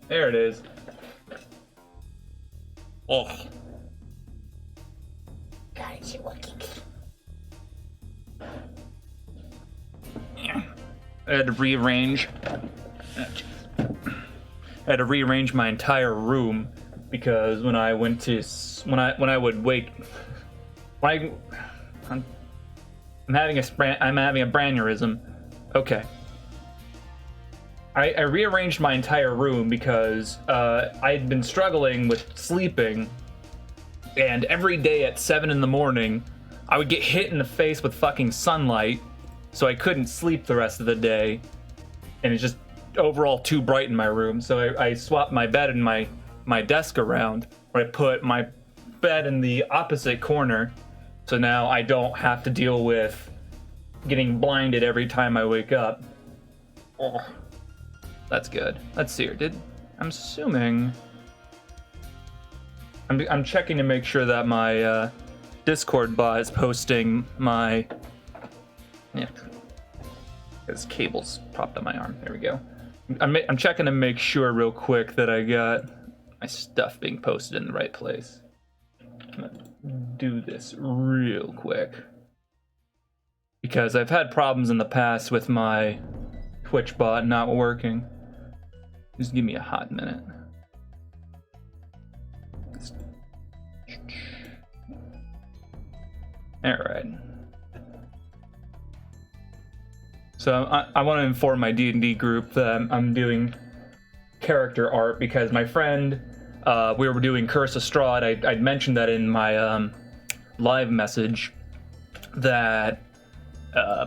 There it is. Oh. God, you looking. I had to rearrange. I had to rearrange my entire room because when I went to when I would wake, I'm having a braneurysm. Okay. I rearranged my entire room because I'd been struggling with sleeping, and every day at 7 in the morning, I would get hit in the face with fucking sunlight, so I couldn't sleep the rest of the day, and it's just overall too bright in my room. So I swapped my bed and my desk around, where I put my bed in the opposite corner, so now I don't have to deal with getting blinded every time I wake up. Oh. That's good. Let's see here. I'm assuming I'm checking to make sure that my Discord bot is posting my this cable's propped on my arm. There we go. I'm checking to make sure real quick that I got my stuff being posted in the right place. I'm gonna do this real quick because I've had problems in the past with my Twitch bot not working. Just give me a hot minute. Alright. So I want to inform my D&D group that I'm doing character art because my friend, we were doing Curse of Strahd. I'd mentioned that in my live message that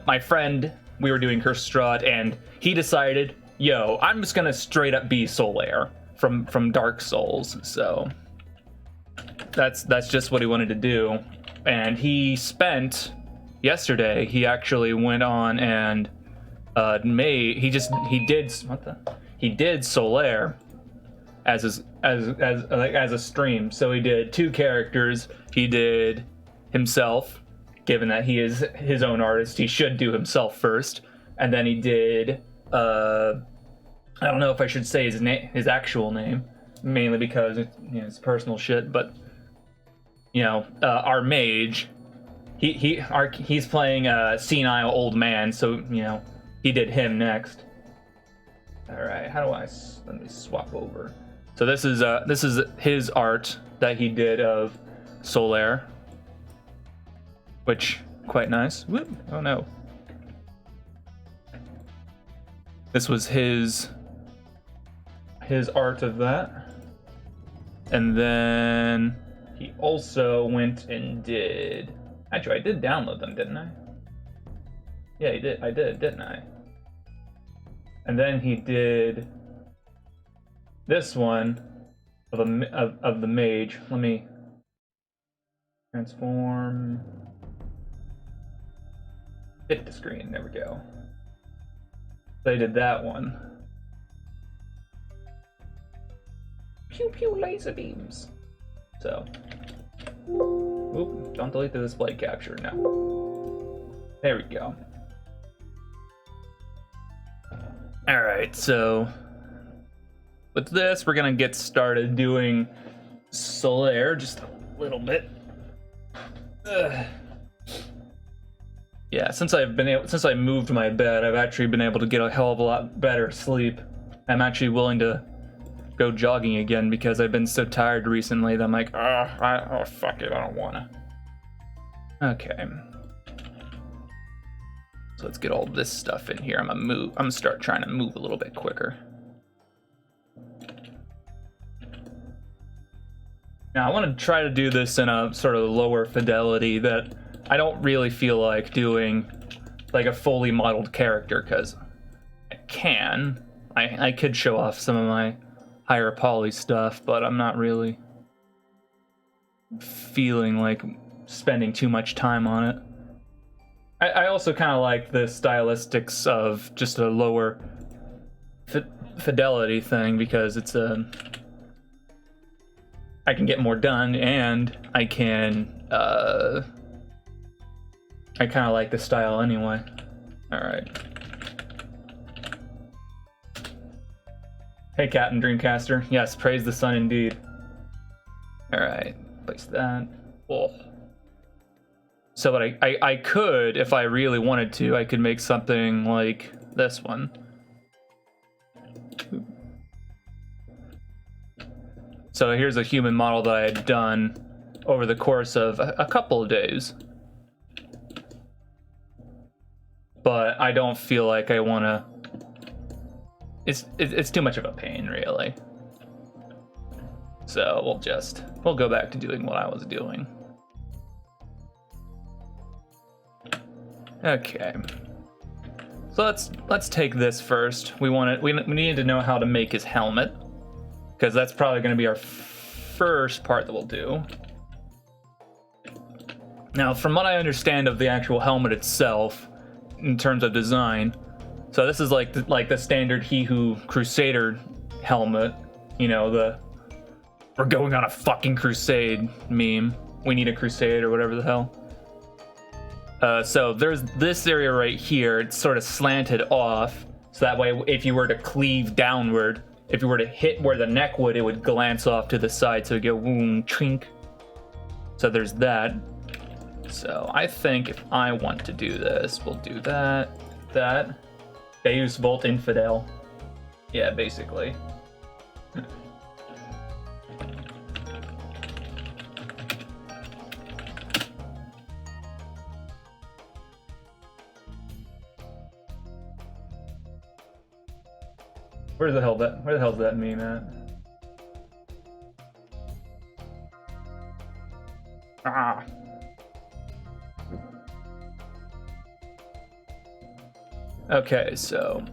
my friend, we were doing Curse of Strahd, and he decided, yo, I'm just gonna straight up be Solaire from Dark Souls. So that's just what he wanted to do. And he spent yesterday, he actually went on and he did Solaire as a stream. So he did 2 characters. He did himself, given that he is his own artist, he should do himself first, and then he did I don't know if I should say his actual name, mainly because it's personal shit, but our mage, he's playing a senile old man, so he did him next. All right, let me swap over. So this is his art that he did of Solaire, which quite nice. Whoop. Oh no. This was his art of that. And then he also went and did... Actually, I did download them, didn't I? Yeah, he did. I did, didn't I? And then he did this one of the mage. Let me transform. Hit the screen. There we go. So I did that one. Pew pew laser beams. So, oop, don't delete the display capture. No. There we go. All right, so with this, we're gonna get started doing Solaire just a little bit. Ugh. Yeah, since I moved my bed, I've actually been able to get a hell of a lot better sleep. I'm actually willing to go jogging again because I've been so tired recently that I'm like, oh fuck it, I don't wanna. Okay. So let's get all this stuff in here. I'm gonna start trying to move a little bit quicker. Now I want to try to do this in a sort of lower fidelity that I don't really feel like doing like a fully modeled character, because I could show off some of my higher poly stuff, but I'm not really feeling like spending too much time on it. I also kind of like the stylistics of just a lower fidelity thing, because it's I can get more done, and I can I kind of like the style anyway. All right. Hey, Captain Dreamcaster. Yes, praise the sun indeed. Alright, place that. Oh. So what I could, if I really wanted to, I could make something like this one. So here's a human model that I had done over the course of a couple of days. But I don't feel like I want to... It's too much of a pain, really. So we'll go back to doing what I was doing. Okay. So let's take this first. We need to know how to make his helmet, because that's probably going to be our first part that we'll do. Now, from what I understand of the actual helmet itself, in terms of design, so this is like the standard He Who Crusader helmet. You know, we're going on a fucking crusade meme. We need a crusade or whatever the hell. So there's this area right here. It's sort of slanted off, so that way if you were to cleave downward, if you were to hit where the neck would, it would glance off to the side, so it would go woom, trink. So there's that. So I think if I want to do this, we'll do that. Deus Volt Infidel. Yeah, basically. Where the hell's that meme at? Ah. Okay, so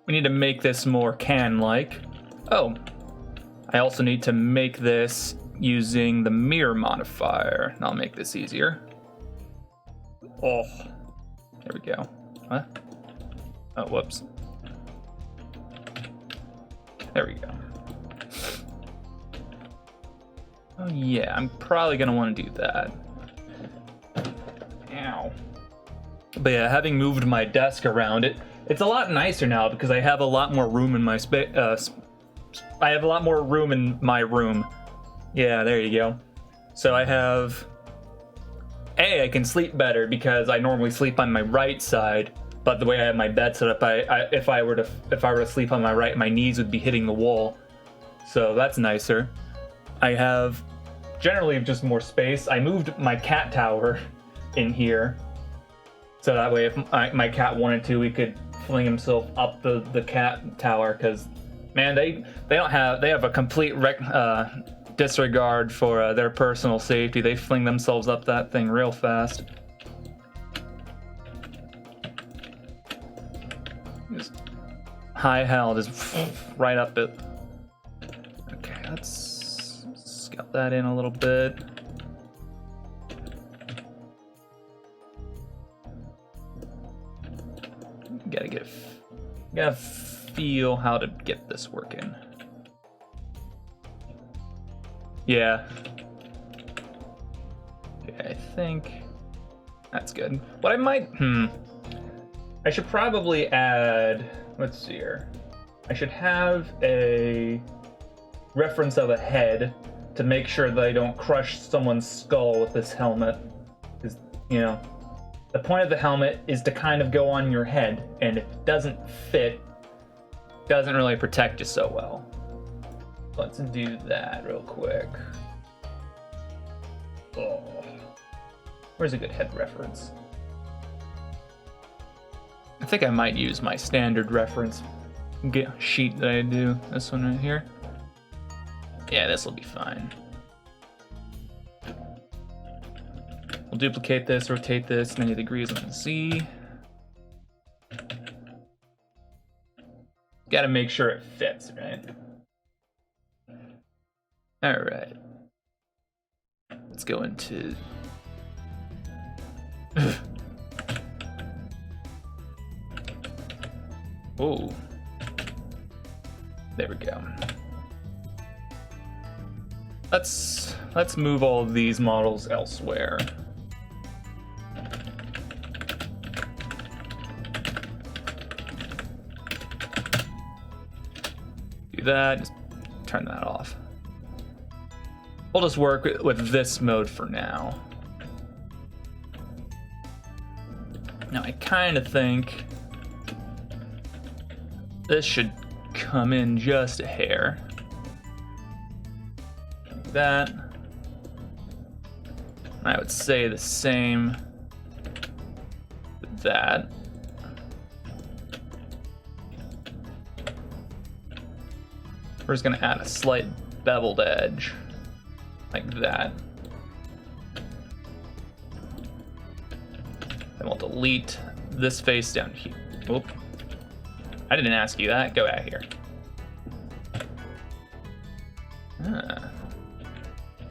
we need to make this more can-like. Oh, I also need to make this using the mirror modifier. And I'll make this easier. Oh, there we go. What? Oh, whoops. There we go. Oh yeah, I'm probably gonna want to do that. Ow. But yeah, having moved my desk around, it's a lot nicer now because I have a lot more room in my space. I have a lot more room in my room. Yeah, there you go. So I have... I can sleep better because I normally sleep on my right side. But the way I have my bed set up, if I were to sleep on my right, my knees would be hitting the wall. So that's nicer. I have generally just more space. I moved my cat tower in here, so that way if my cat wanted to, he could fling himself up the cat tower. Because man, they have a complete disregard for their personal safety. They fling themselves up that thing real fast. Just high hell, just right up it. Okay, let's scout that in a little bit. Gotta feel how to get this working. Yeah. Okay, I think that's good. What I might, I should probably add, let's see here. I should have a reference of a head to make sure that I don't crush someone's skull with this helmet. Because, you know, the point of the helmet is to kind of go on your head, and if it doesn't fit, it doesn't really protect you so well. Let's do that real quick. Oh. Where's a good head reference? I think I might use my standard reference sheet that I do. This one right here. Yeah, this will be fine. We'll duplicate this, rotate this 90 degrees on the Z. Gotta make sure it fits, right? All right. Let's go into... Oh. There we go. Let's move all of these models elsewhere. that. Just turn that off. We'll just work with this mode for now. Now I kind of think this should come in just a hair. Like that. I would say the same with that. We're just gonna add a slight beveled edge, like that. Then we'll delete this face down here. Oop. I didn't ask you that. Go out here. Ah.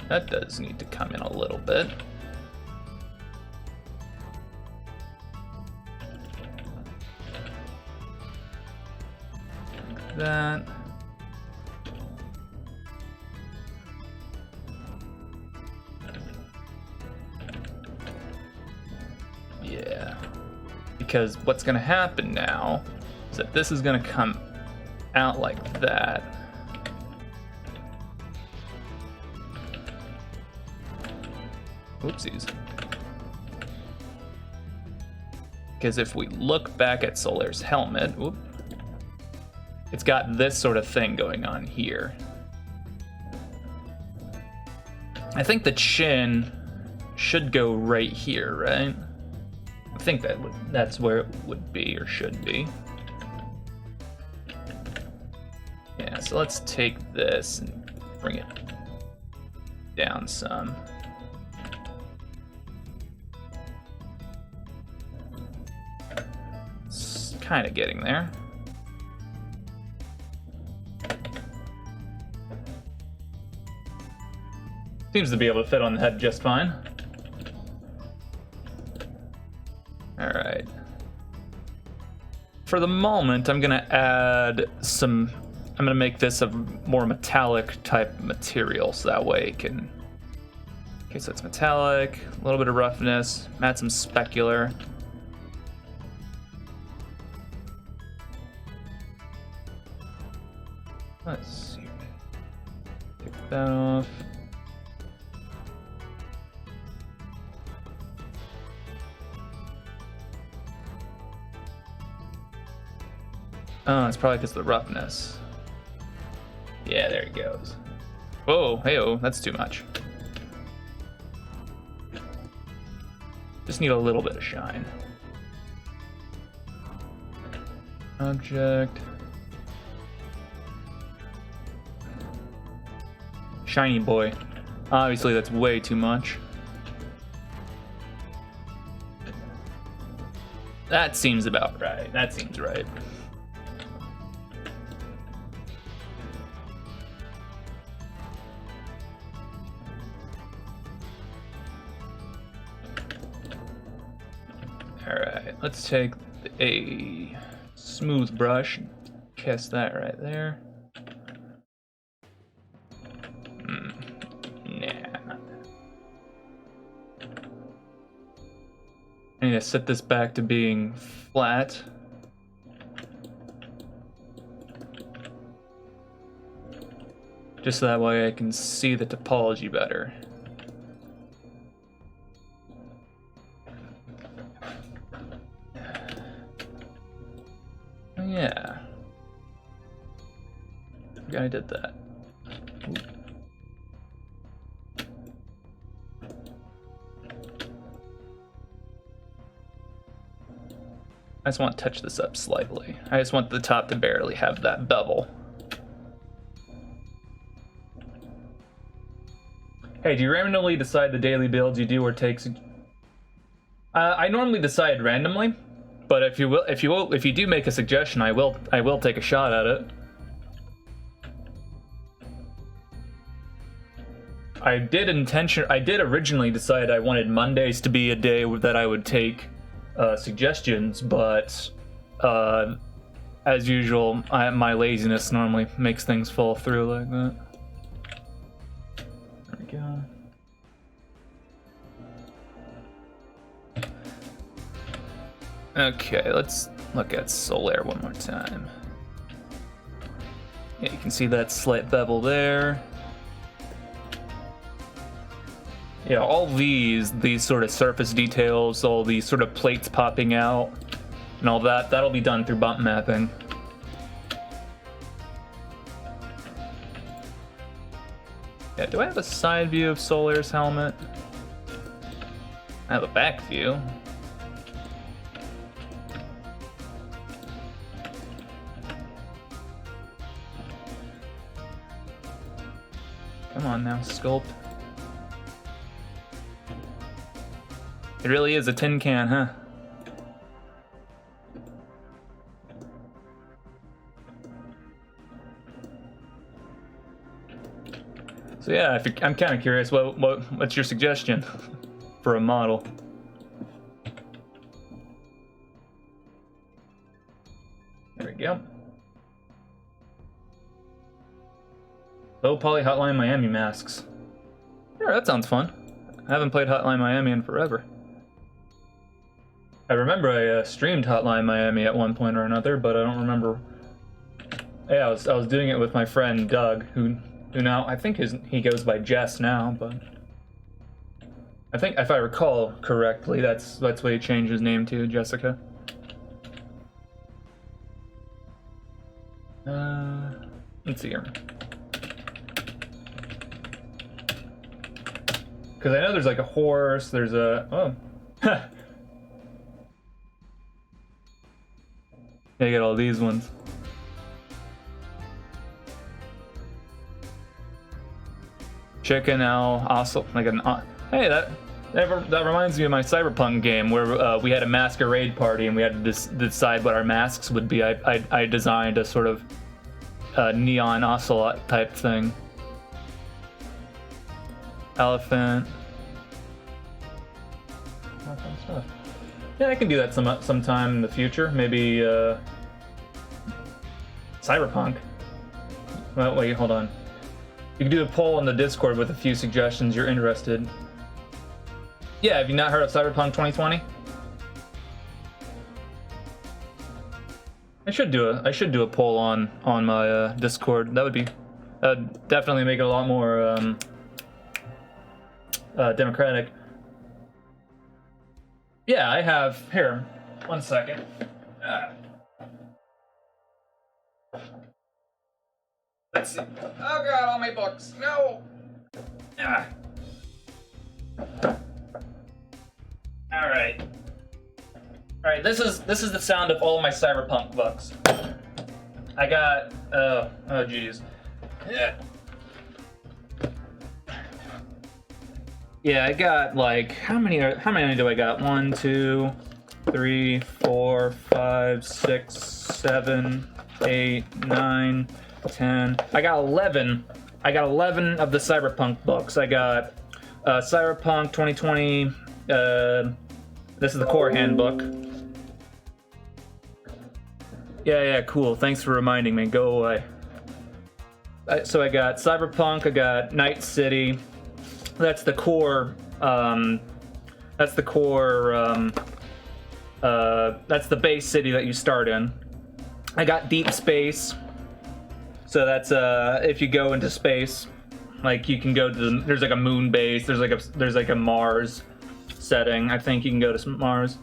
That does need to come in a little bit. Like that. Yeah. Because what's gonna happen now is that this is gonna come out like that. Oopsies. Because if we look back at Solaire's helmet, it's got this sort of thing going on here. I think the chin should go right here, right? I think that's where it would be or should be. Yeah, so let's take this and bring it down some. It's kind of getting there. Seems to be able to fit on the head just fine. All right. For the moment, I'm gonna add some. I'm gonna make this a more metallic type material, so that way it can. Okay, so it's metallic, a little bit of roughness. Add some specular. Let's see. Take that off. Oh, it's probably because of the roughness. Yeah, there he goes. Whoa, hey-oh, that's too much. Just need a little bit of shine. Object. Shiny boy. Obviously, that's way too much. That seems about right. That seems right. Let's take a smooth brush and cast that right there. Nah. I need to set this back to being flat. Just so that way I can see the topology better. Yeah. I forgot I did that. I just want to touch this up slightly. I just want the top to barely have that bevel. Hey, do you randomly decide the daily builds you do or take? I normally decide randomly. But if you do make a suggestion, I will take a shot at it. I did originally decide I wanted Mondays to be a day that I would take suggestions, but as usual, my laziness normally makes things fall through like that. There we go. Okay, let's look at Solaire one more time. Yeah, you can see that slight bevel there. Yeah, all these sort of surface details, all these sort of plates popping out, and all that, that'll be done through bump mapping. Yeah, do I have a side view of Solaire's helmet? I have a back view. Come on now, sculpt. It really is a tin can, huh? So yeah, I'm kind of curious. What's your suggestion for a model? There we go. Low poly Hotline Miami masks. Yeah, that sounds fun. I haven't played Hotline Miami in forever. I remember I streamed Hotline Miami at one point or another, but I don't remember. Yeah, I was doing it with my friend Doug, who now I think he goes by Jess now, but I think if I recall correctly, that's what he changed his name to, Jessica. Let's see here. Because I know there's like a horse, there's a... Oh. Yeah, I got all these ones. Chicken owl, also like an... Hey, that reminds me of my Cyberpunk game where we had a masquerade party and we had to decide what our masks would be. I designed a sort of neon ocelot type thing. Elephant. Fun stuff. Yeah, I can do that sometime in the future. Maybe Cyberpunk. Well, wait, hold on. You can do a poll on the Discord with a few suggestions you're interested. Yeah, have you not heard of Cyberpunk 2020? I should do a poll on my Discord. That would definitely make it a lot more democratic. Yeah, I have here. 1 second. Let's see. Oh god, all my books. No. All right. This is the sound of all my Cyberpunk books. I got oh geez. Yeah, I got like how many do I got? 1, 2, 3, 4, 5, 6, 7, 8, 9, 10. I got 11. I got 11 of the Cyberpunk books. I got Cyberpunk 2020. This is the core handbook. Yeah, cool. Thanks for reminding me. Go away. So I got Cyberpunk. I got Night City. That's the core. That's the base city that you start in. I got Deep Space. So that's if you go into space, like you can go to there's like a moon base. There's like a Mars setting. I think you can go to Mars.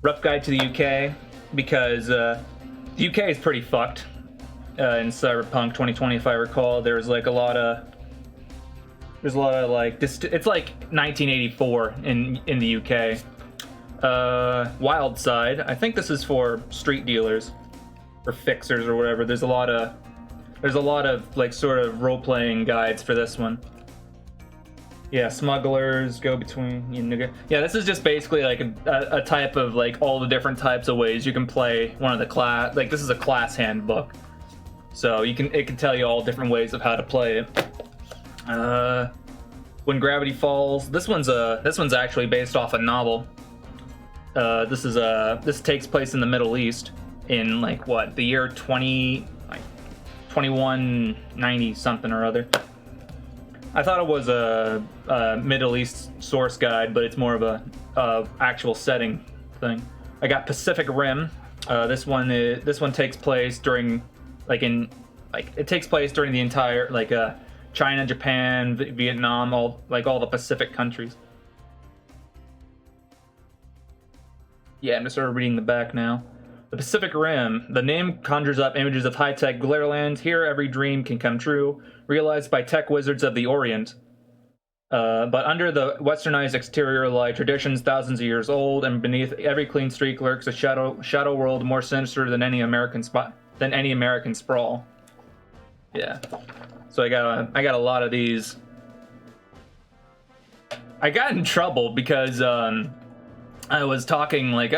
Rough Guide to the UK because the UK is pretty fucked in Cyberpunk 2020, if I recall. There's like a lot of like it's like 1984 in the UK. Wild Side. I think this is for street dealers or fixers or whatever. There's a lot of like sort of role-playing guides for this one. Yeah, smugglers, go between. Yeah, this is just basically like a type of like all the different types of ways you can play one of the class. Like this is a class handbook, so it can tell you all different ways of how to play it. When Gravity Falls. This one's actually based off a novel. This takes place in the Middle East in like what the year 2190 something or other. I thought it was a Middle East source guide, but it's more of a actual setting thing. I got Pacific Rim. This one takes place during like in like it takes place during the entire like China, Japan, Vietnam, all the Pacific countries. Yeah, I'm just sort of reading the back now. The Pacific Rim. The name conjures up images of high-tech Glitterland. Here, every dream can come true, realized by tech wizards of the Orient. But under the westernized exterior lie traditions thousands of years old, and beneath every clean streak lurks a shadow world more sinister than any American sprawl. Yeah. So I got a lot of these. I got in trouble because I was talking like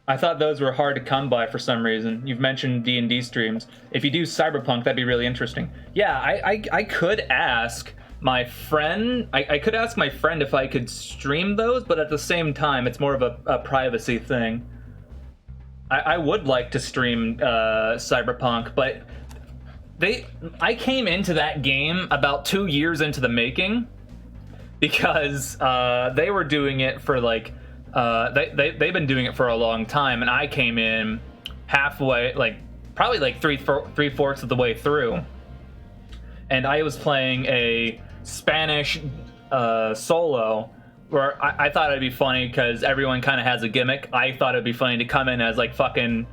I thought those were hard to come by for some reason. You've mentioned D&D streams. If you do Cyberpunk, that'd be really interesting. Yeah, I could ask my friend. I could ask my friend if I could stream those, but at the same time, it's more of a privacy thing. I would like to stream Cyberpunk, but I came into that game about 2 years into the making because they were doing it for like they've been doing it for a long time, and I came in halfway, like probably like three-fourths of the way through, and I was playing a Spanish solo where I thought it'd be funny because everyone kind of has a gimmick. I thought it'd be funny to come in as like fucking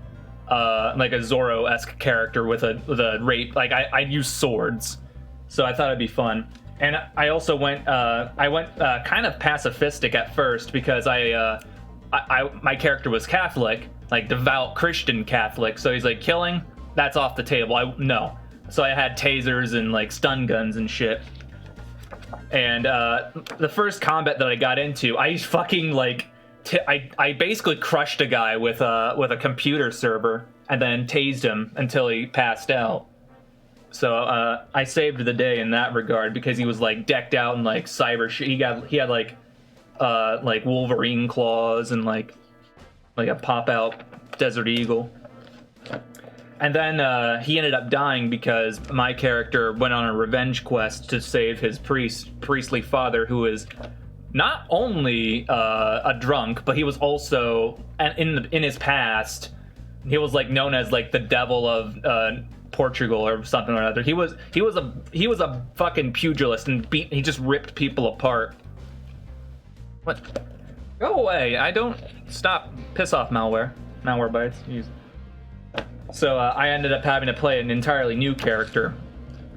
like a Zorro-esque character with a rape. Like I use swords, so I thought it'd be fun. And I also went kind of pacifistic at first because my character was Catholic, like devout Christian Catholic. So he's like, killing, that's off the table. No. So I had tasers and like stun guns and shit. And the first combat that I got into, I fucking like I basically crushed a guy with a computer server and then tased him until he passed out. So I saved the day in that regard because he was like decked out in like cyber shit. He had like Wolverine claws and like a pop out Desert Eagle. And then he ended up dying because my character went on a revenge quest to save his priestly father, who is not only a drunk, but he was also, and in his past, he was like known as like the devil of Portugal or something or other. He was a fucking pugilist and he just ripped people apart. What? Go away! I don't stop. Piss off, malware. Malware bites. Jeez. So I ended up having to play an entirely new character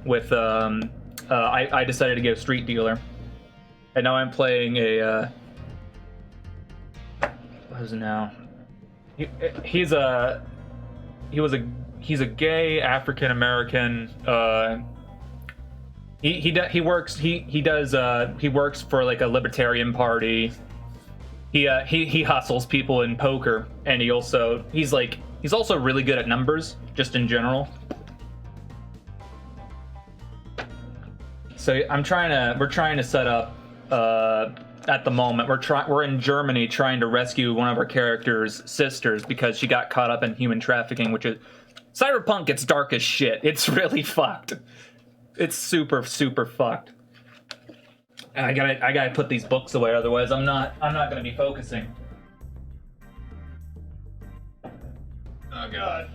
with I decided to go street dealer, and now I'm playing a what is it now? He's a gay African American. He works for like a libertarian party. He hustles people in poker, and he's also really good at numbers, just in general. So we're trying to set up at the moment. We're in Germany trying to rescue one of our characters' sisters because she got caught up in human trafficking, which is Cyberpunk gets dark as shit. It's really fucked. It's super, super fucked. And I gotta put these books away, otherwise I'm not gonna be focusing. Oh god.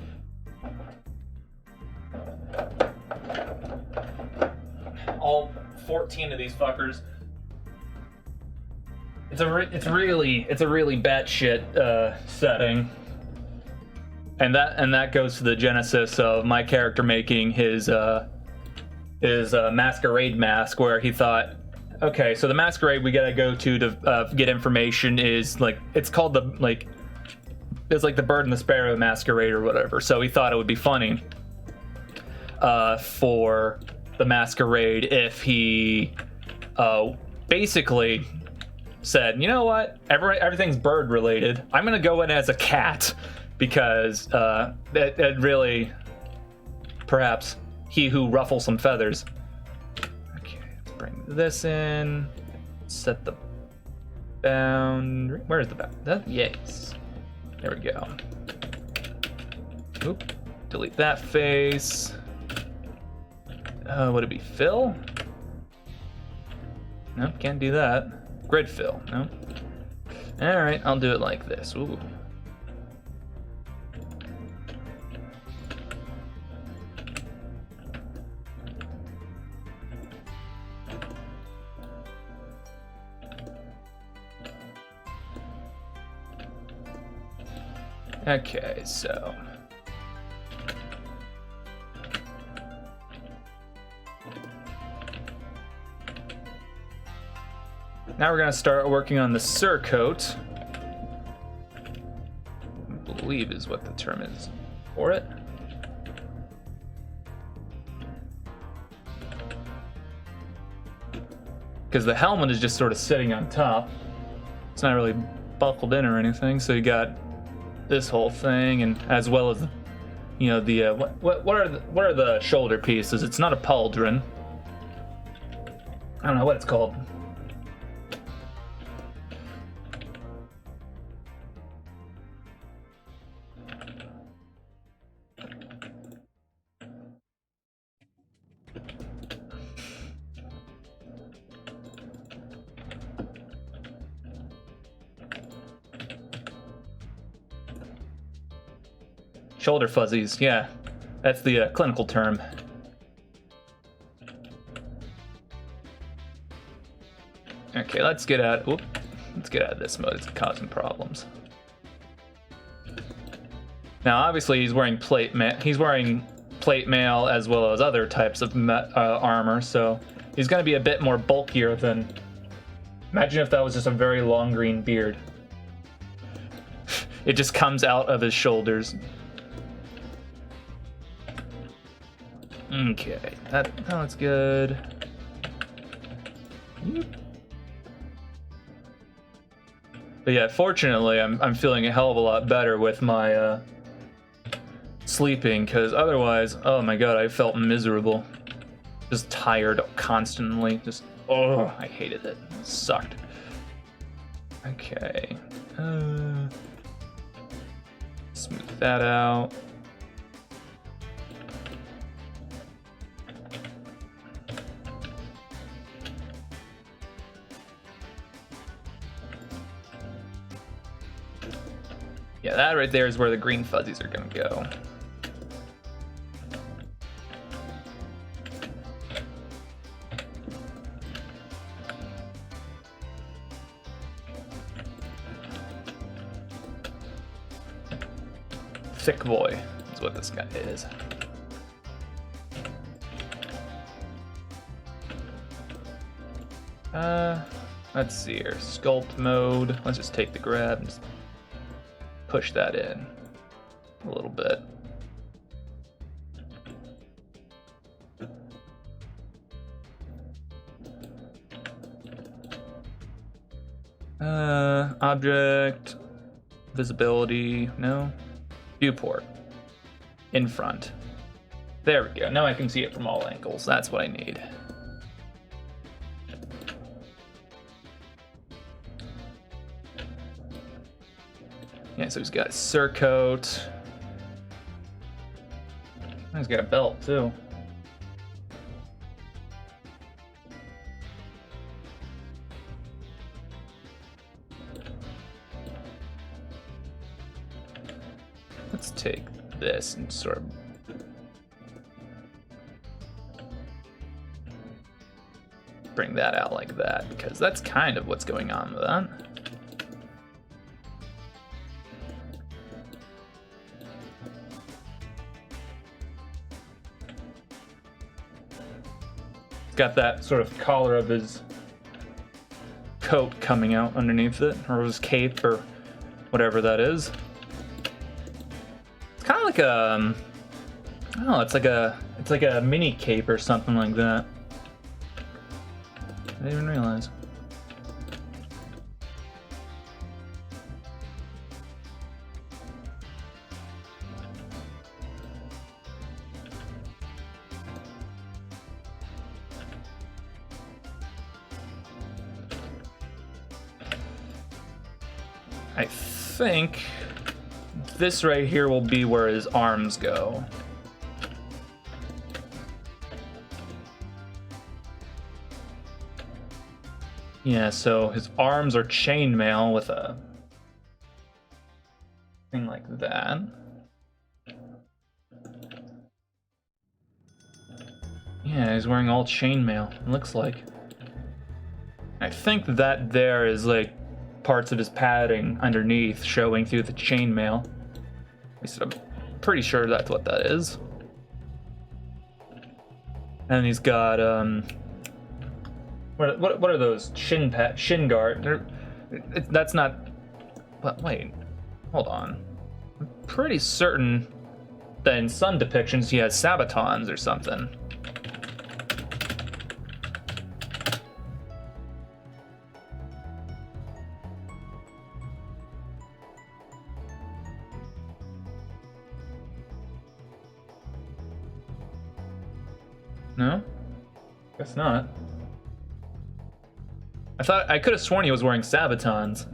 All 14 of these fuckers. It's a really batshit setting. And that goes to the genesis of my character making his masquerade mask, where he thought, okay, so the masquerade we gotta go to get information is like, it's called it's like the Bird and the Sparrow masquerade or whatever. So he thought it would be funny for the masquerade if he basically said, you know what, everything's bird related. I'm gonna go in as a cat because it really, perhaps he who ruffles some feathers. Okay, let's bring this in. Set the boundary. Where is the boundary? Yes. There we go. Oop. Delete that face. Would it be fill? No, can't do that. Grid fill. No. All right, I'll do it like this. Ooh. Okay, so now we're gonna start working on the surcoat. I believe is what the term is for it. Because the helmet is just sort of sitting on top. It's not really buckled in or anything, so you got this whole thing, and as well as, you know, the what are the shoulder pieces? It's not a pauldron. I don't know what it's called. Shoulder fuzzies, yeah. That's the clinical term. Okay, let's get out of this mode. It's causing problems. Now, obviously, he's wearing plate mail as well as other types of armor, so he's going to be a bit more bulkier than. Imagine if that was just a very long green beard. It just comes out of his shoulders. Okay, that's good. But yeah, fortunately, I'm feeling a hell of a lot better with my sleeping, because otherwise, oh my god, I felt miserable. Just tired constantly. Just, oh, I hated it. It sucked. Okay. Smooth that out. Yeah, that right there is where the green fuzzies are gonna go. Thick boy is what this guy is. Let's see here. Sculpt mode. Let's just take the grab and just push that in a little bit. Object, visibility, no. Viewport, in front. There we go, now I can see it from all angles. That's what I need. Yeah, so he's got a surcoat. He's got a belt too. Let's take this and sort of bring that out like that, because that's kind of what's going on with that. Got that sort of collar of his coat coming out underneath it, or his cape, or whatever that is. It's kind of like a, I don't know, it's like a mini cape or something like that. I didn't even realize. I think this right here will be where his arms go. Yeah, so his arms are chainmail with a thing like that. Yeah, he's wearing all chainmail, it looks like. I think that there is like parts of his padding underneath showing through the chainmail. At least I'm pretty sure that's what that is. And he's got what are those shin guard? That's not. But wait, hold on. I'm pretty certain that in some depictions he has sabatons or something. No? Guess not. I could have sworn he was wearing sabatons.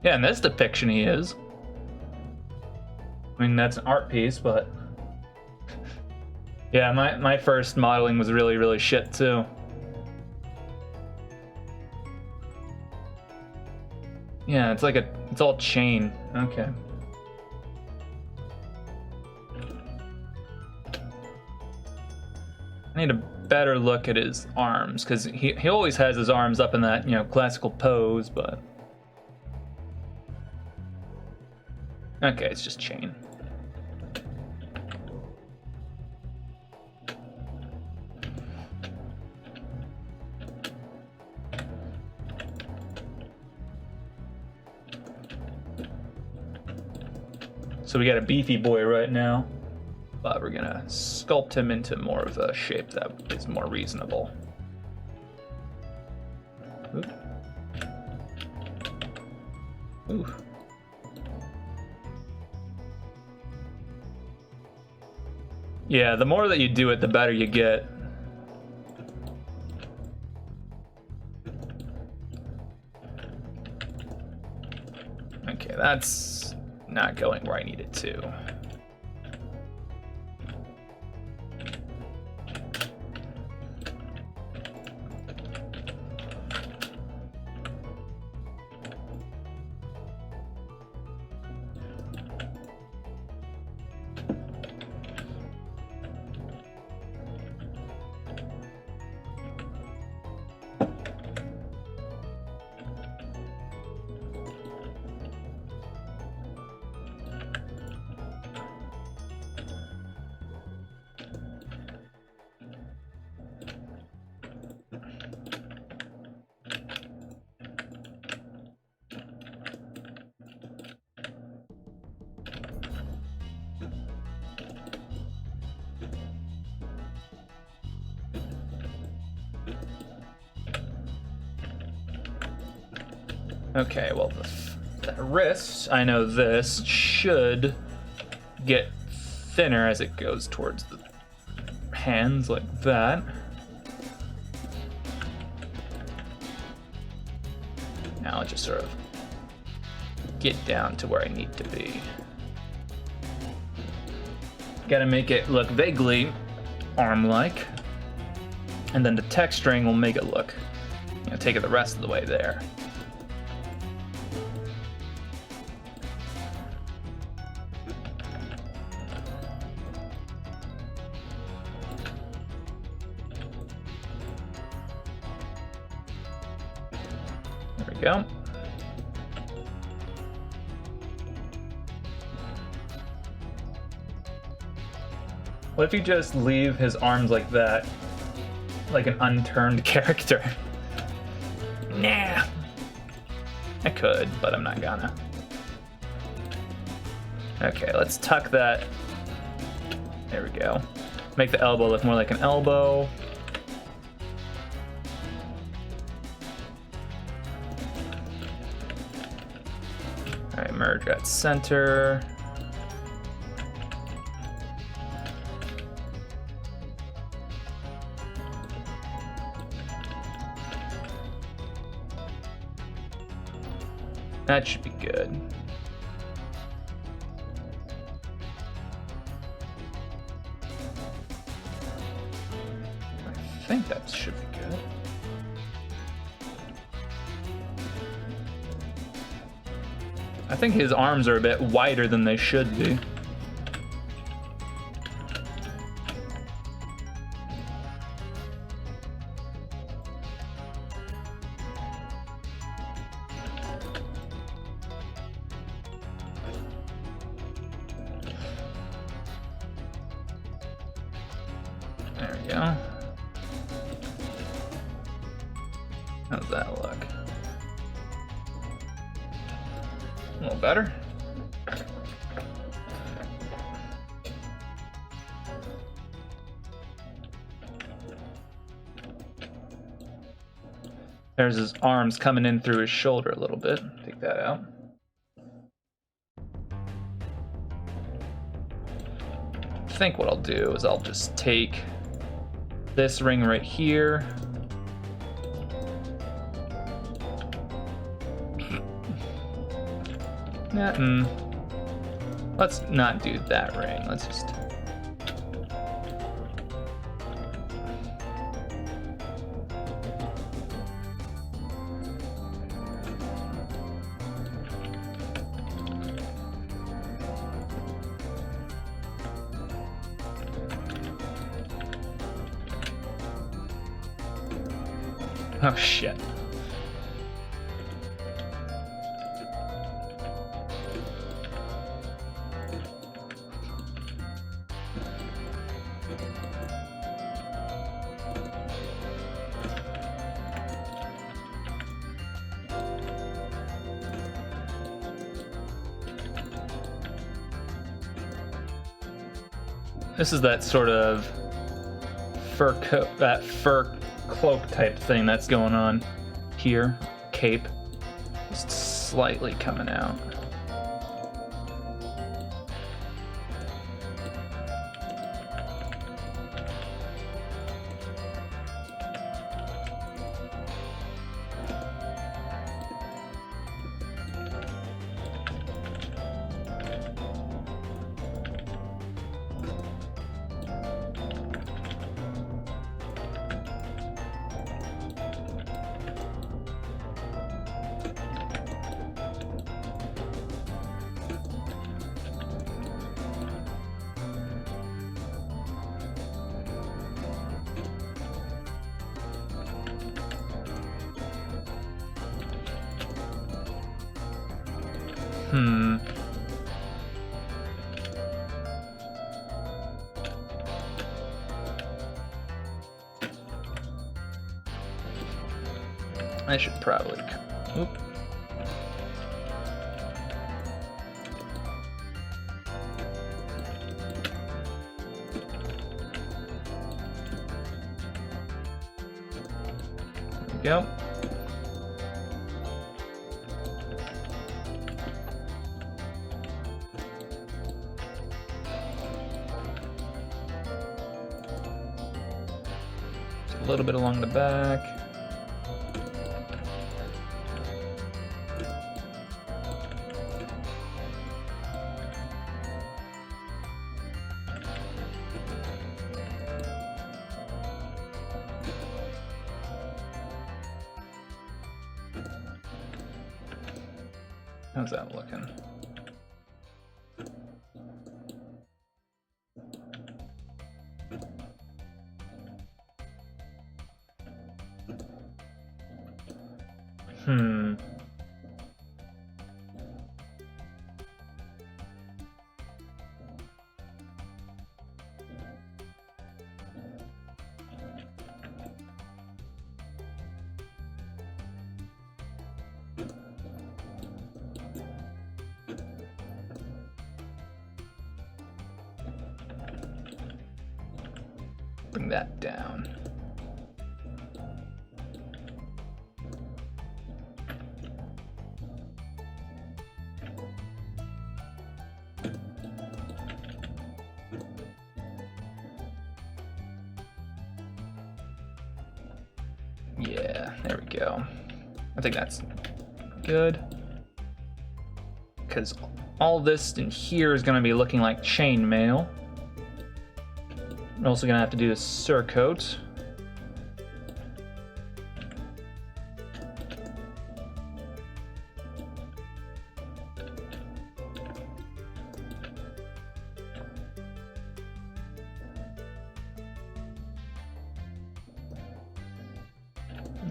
Yeah, in this depiction he is. I mean, that's an art piece, but... yeah, my first modeling was really, really shit, too. Yeah, it's like it's all chain. Okay. I need a better look at his arms, because he always has his arms up in that, you know, classical pose, but... okay, it's just chain. So we got a beefy boy right now, but we're gonna sculpt him into more of a shape that is more reasonable. Ooh. Ooh. Yeah, the more that you do it, the better you get. Okay, that's not going where I need it to. Okay, well, the wrist, I know this, should get thinner as it goes towards the hands, like that. Now I'll just sort of get down to where I need to be. Gotta make it look vaguely arm-like, and then the texturing will make it look, you know, take it the rest of the way there. Go. What if you just leave his arms like that, like an unturned character? Nah. I could, but I'm not gonna. Okay, let's tuck that. There we go. Make the elbow look more like an elbow. Alright, merge at center. That should be good. I think that should be good. I think his arms are a bit wider than they should be. we go. How's that look? A little better. There's his arms coming in through his shoulder a little bit. Take that out. I think what I'll do is I'll just take this ring right here. Let's not do that ring. Let's just... Oh, shit. This is that sort of fur cloak type thing that's going on here. Cape. Just slightly coming out. I should probably... Oop. There we go. Just a little bit along the back. How's that looking? Bring that down. Yeah, there we go. I think that's good. Because all this in here is going to be looking like chainmail. We're also gonna have to do a surcoat.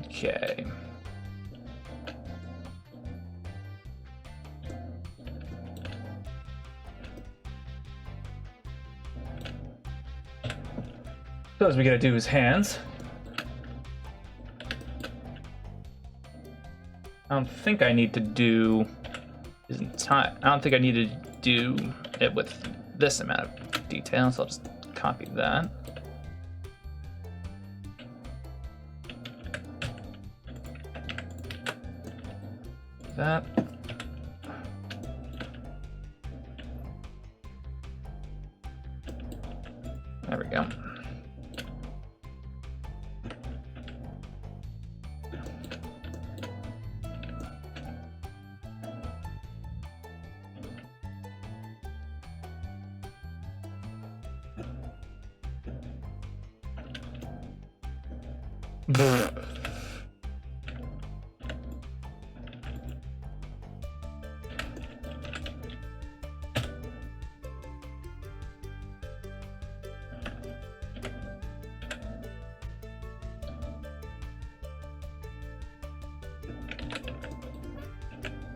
Okay. So as we gotta do his hands. I don't think I need to do his entire. I don't think I need to do it with this amount of detail, so I'll just copy that. That. There we go.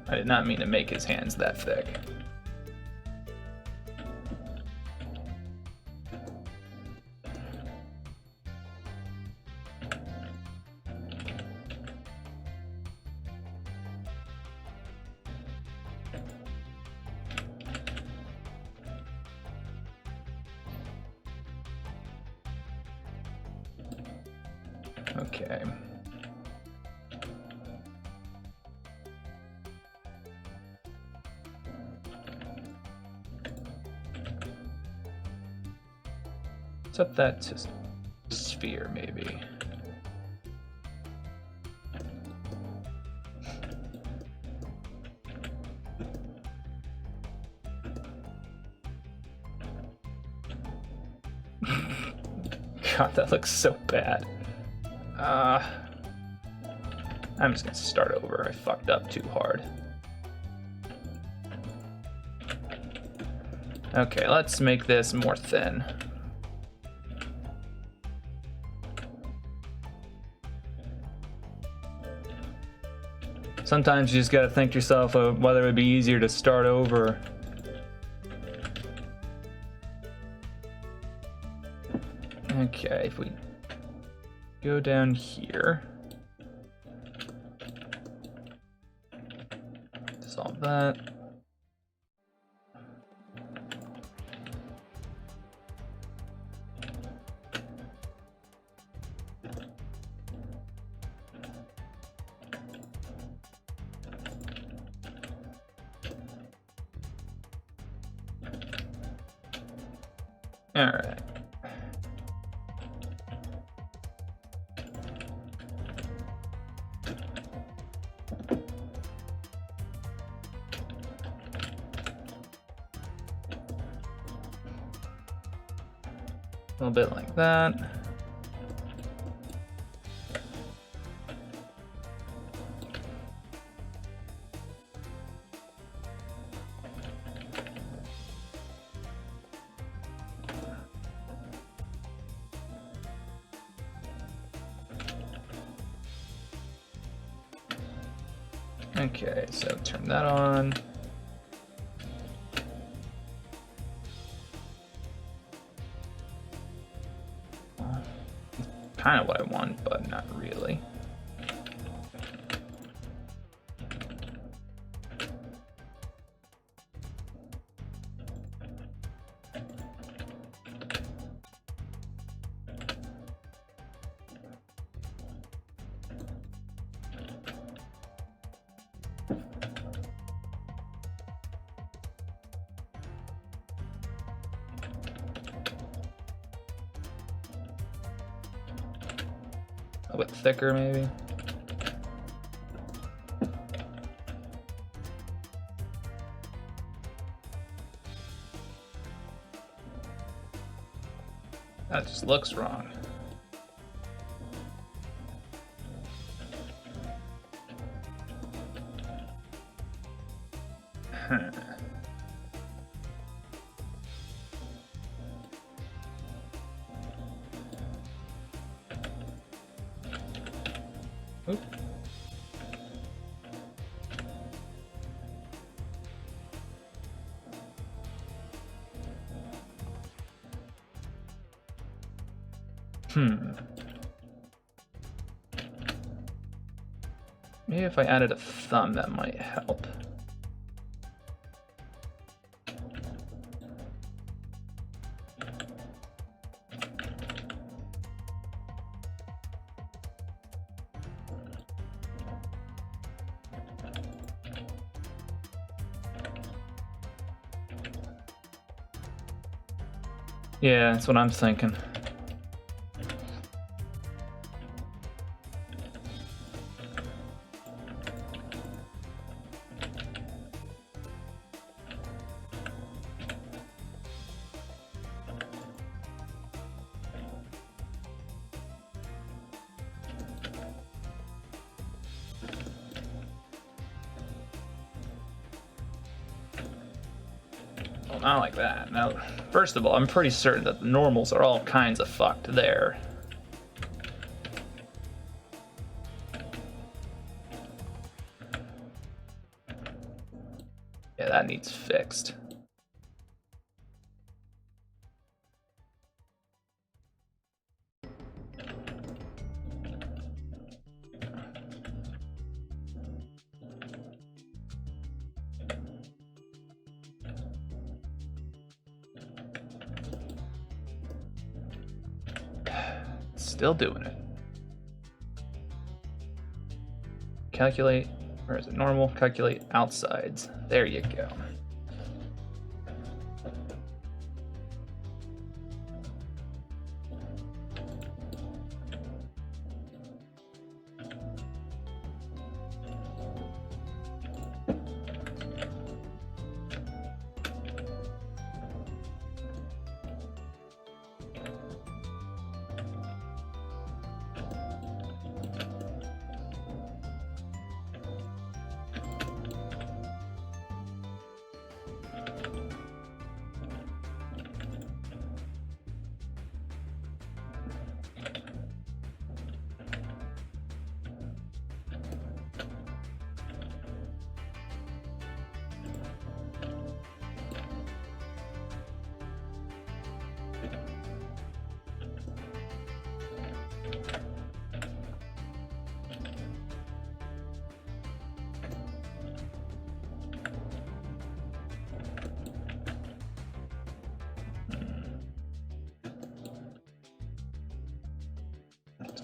I did not mean to make his hands that thick. Okay. Set that to sphere, maybe. God, that looks so bad. I'm just gonna start over. I fucked up too hard. Okay, let's make this more thin. Sometimes you just gotta think to yourself of whether it would be easier to start over. Okay, if we go down here, dissolve that. All right. A little bit like that. Okay, so turn that on. Kind of what I want, but not really. A bit thicker, maybe. That just looks wrong. Oop. Maybe if I added a thumb, that might help. Yeah, that's what I'm thinking. Not like that. Now, first of all, I'm pretty certain that the normals are all kinds of fucked there. Yeah, that needs fixed. Still doing it. Calculate, or is it normal? Calculate outsides. There you go.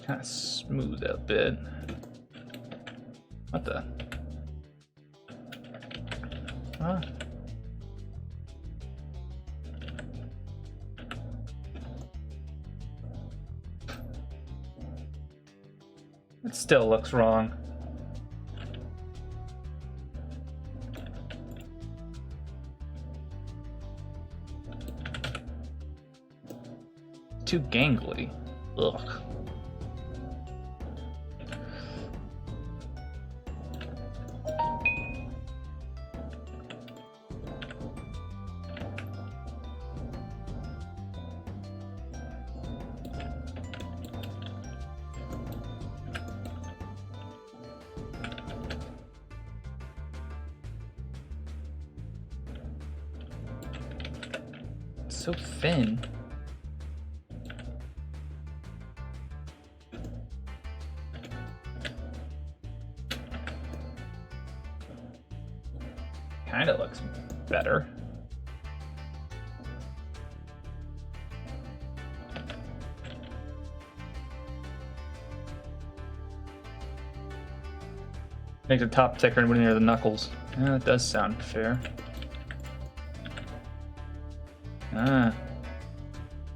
Kind of smooth a bit. What the? Huh? It still looks wrong. Too gangly. Ugh. So thin. Kind of looks better. Make the top thicker and near the knuckles. Yeah, that does sound fair.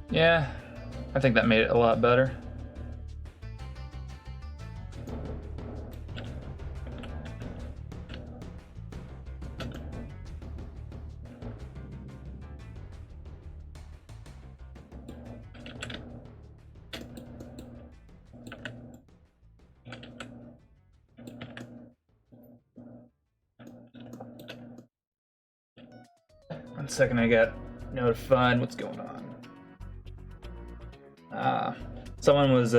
Yeah, I think that made it a lot better. One second, I got notified. What's going on? Someone was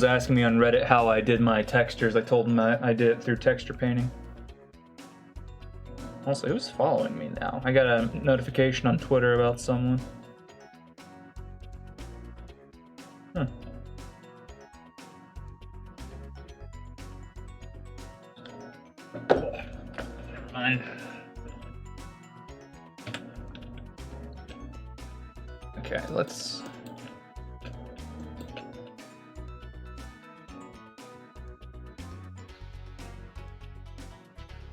asking me on Reddit how I did my textures. I told them I did it through texture painting. Also, who's following me now? I got a notification on Twitter about someone. Fine. Okay, let's...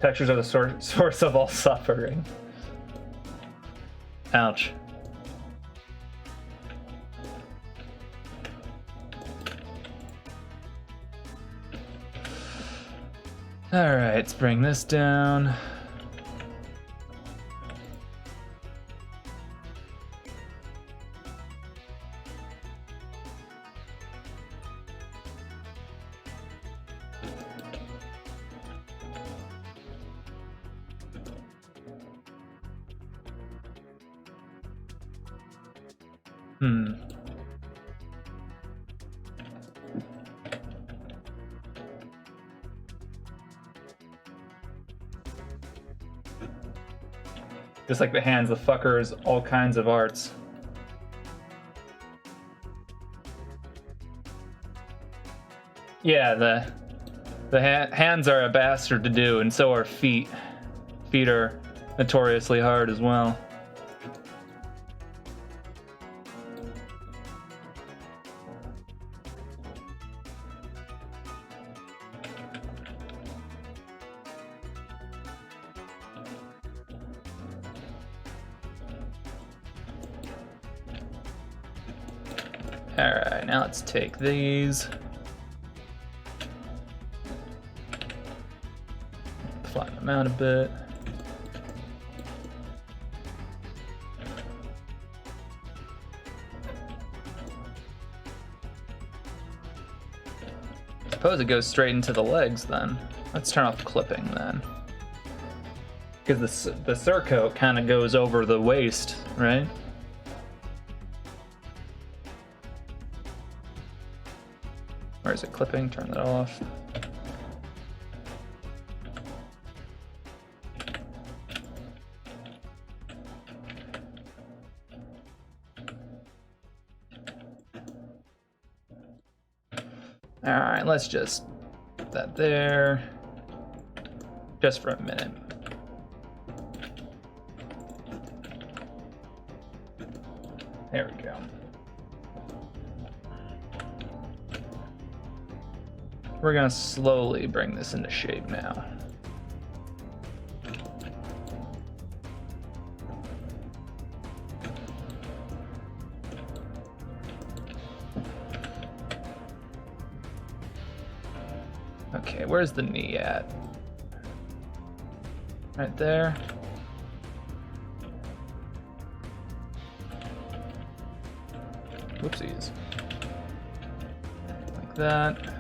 Textures are the source of all suffering. Ouch. Alright, let's bring this down. Just like the hands, the fuckers, all kinds of arts. Yeah, the hands are a bastard to do, and so are feet. Feet are notoriously hard as well. Alright, now let's take these. Flatten them out a bit. Suppose it goes straight into the legs then. Let's turn off clipping then. Because the surcoat kind of goes over the waist, right? Or is it clipping? Turn that off. All right, let's just put that there just for a minute. There we go. We're gonna slowly bring this into shape now. Okay, where's the knee at? Right there. Whoopsies. Like that.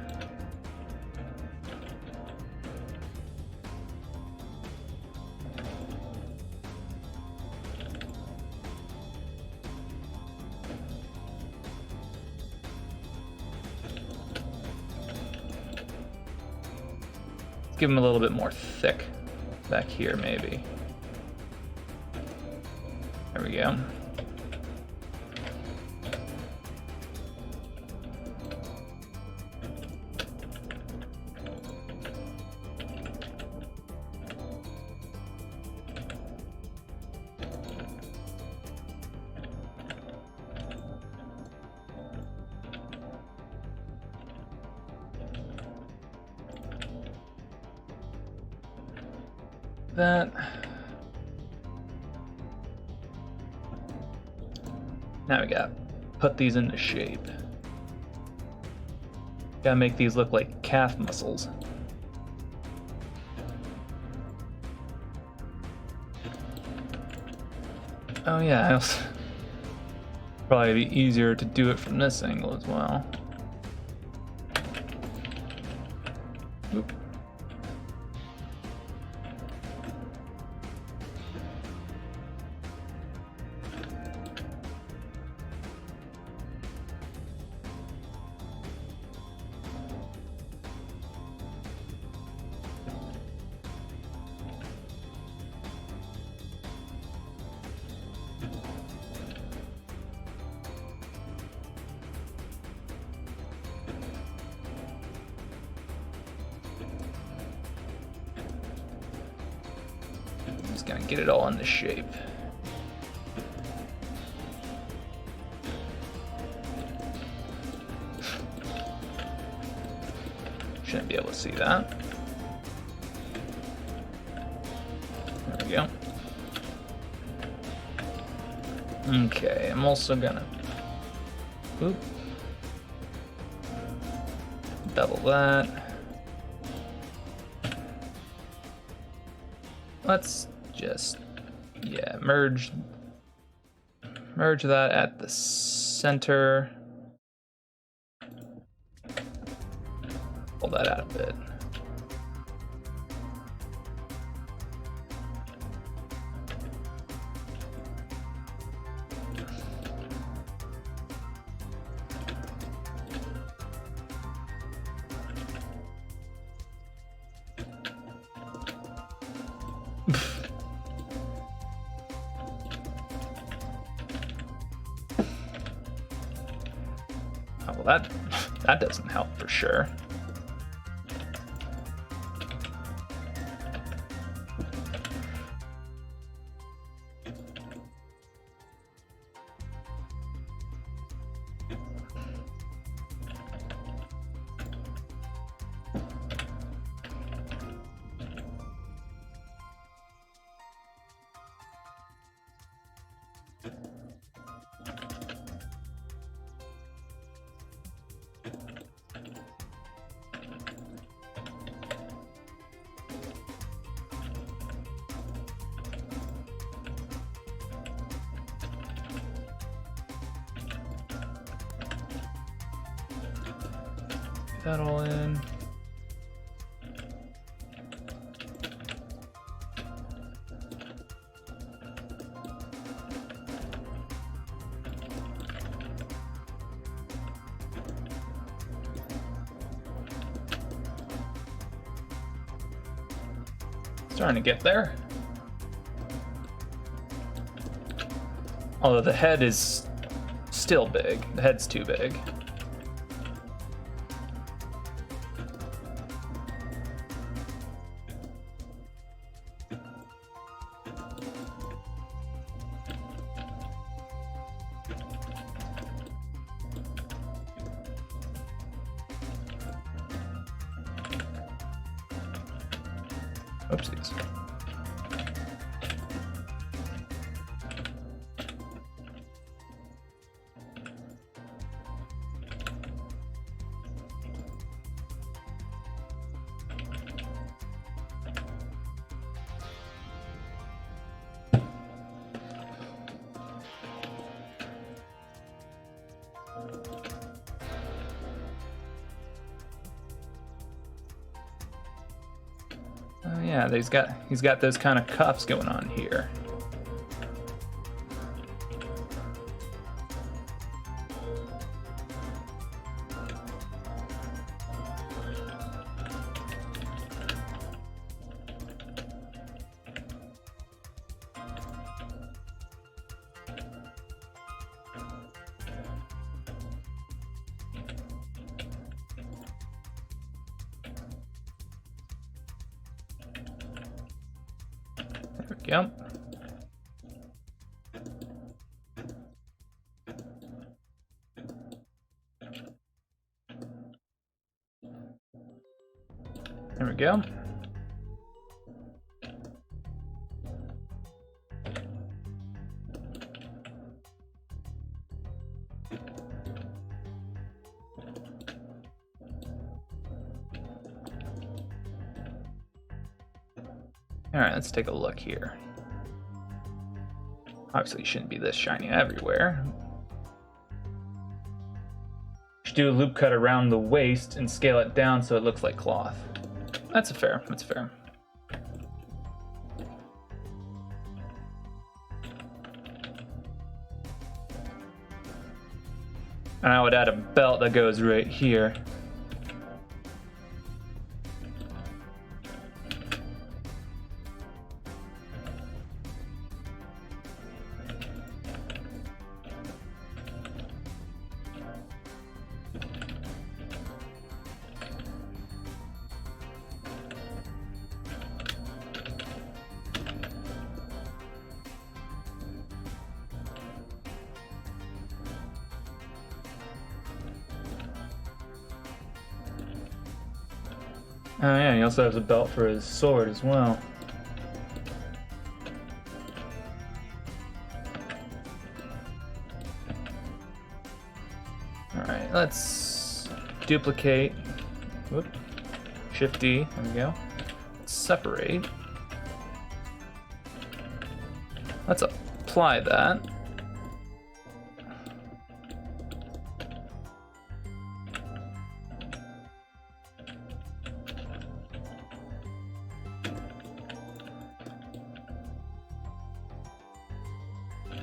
Give them a little bit more thick back here, maybe. There we go. That. Now we gotta put these into shape. Gotta make these look like calf muscles. Oh yeah, probably be easier to do it from this angle as well. Oop. just gonna get it all into shape. Shouldn't be able to see that. There we go. Okay, I'm also gonna double that. Let's just, yeah, merge that at the center. Pull that out a bit. Oh, well, that doesn't help for sure. That all in. Starting to get there. Although the head is still big. The head's too big. Oopsies. Oh yeah, he's got those kind of cuffs going on here. Yep. There we go. All right, let's take a look here. Obviously, it shouldn't be this shiny everywhere. Should do a loop cut around the waist and scale it down so it looks like cloth. That's fair. That's fair. And I would add a belt that goes right here. Oh yeah, he also has a belt for his sword as well. Alright, let's duplicate. Whoop. Shift D, there we go. Let's separate. Let's apply that.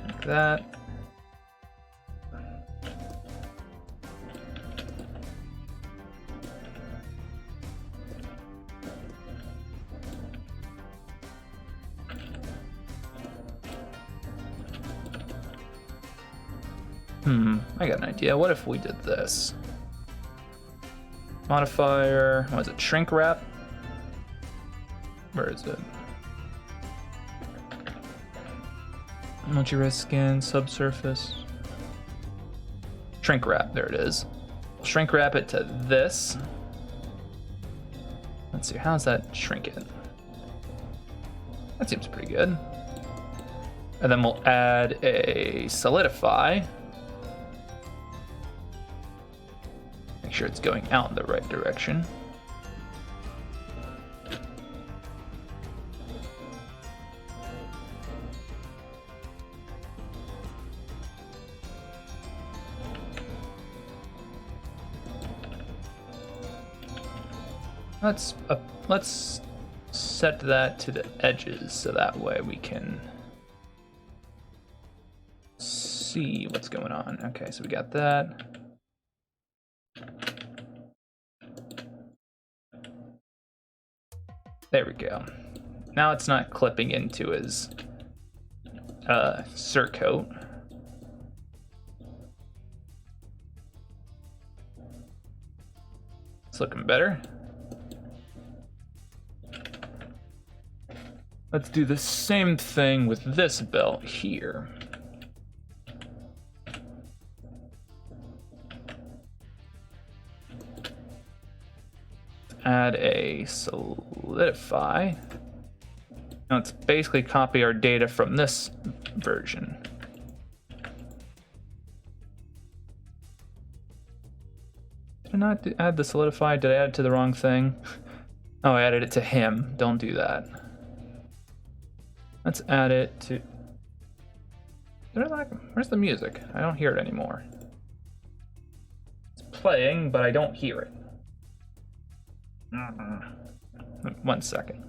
Like that. I got an idea. What if we did this? Modifier, what is it, shrink wrap? Where is it? Multi-res skin, subsurface. Shrink wrap, there it is. We'll shrink wrap it to this. Let's see, how's that shrink it? That seems pretty good. And then we'll add a solidify. Make sure it's going out in the right direction. Let's set that to the edges so that way we can see what's going on. Okay, so we got that. There we go. Now it's not clipping into his surcoat. It's looking better. Let's do the same thing with this belt here. Add a solidify. Now let's basically copy our data from this version. Did I not add the solidify? Did I add it to the wrong thing? Oh, I added it to him. Don't do that. Let's add it to... Where's the music? I don't hear it anymore. It's playing, but I don't hear it. 1 second.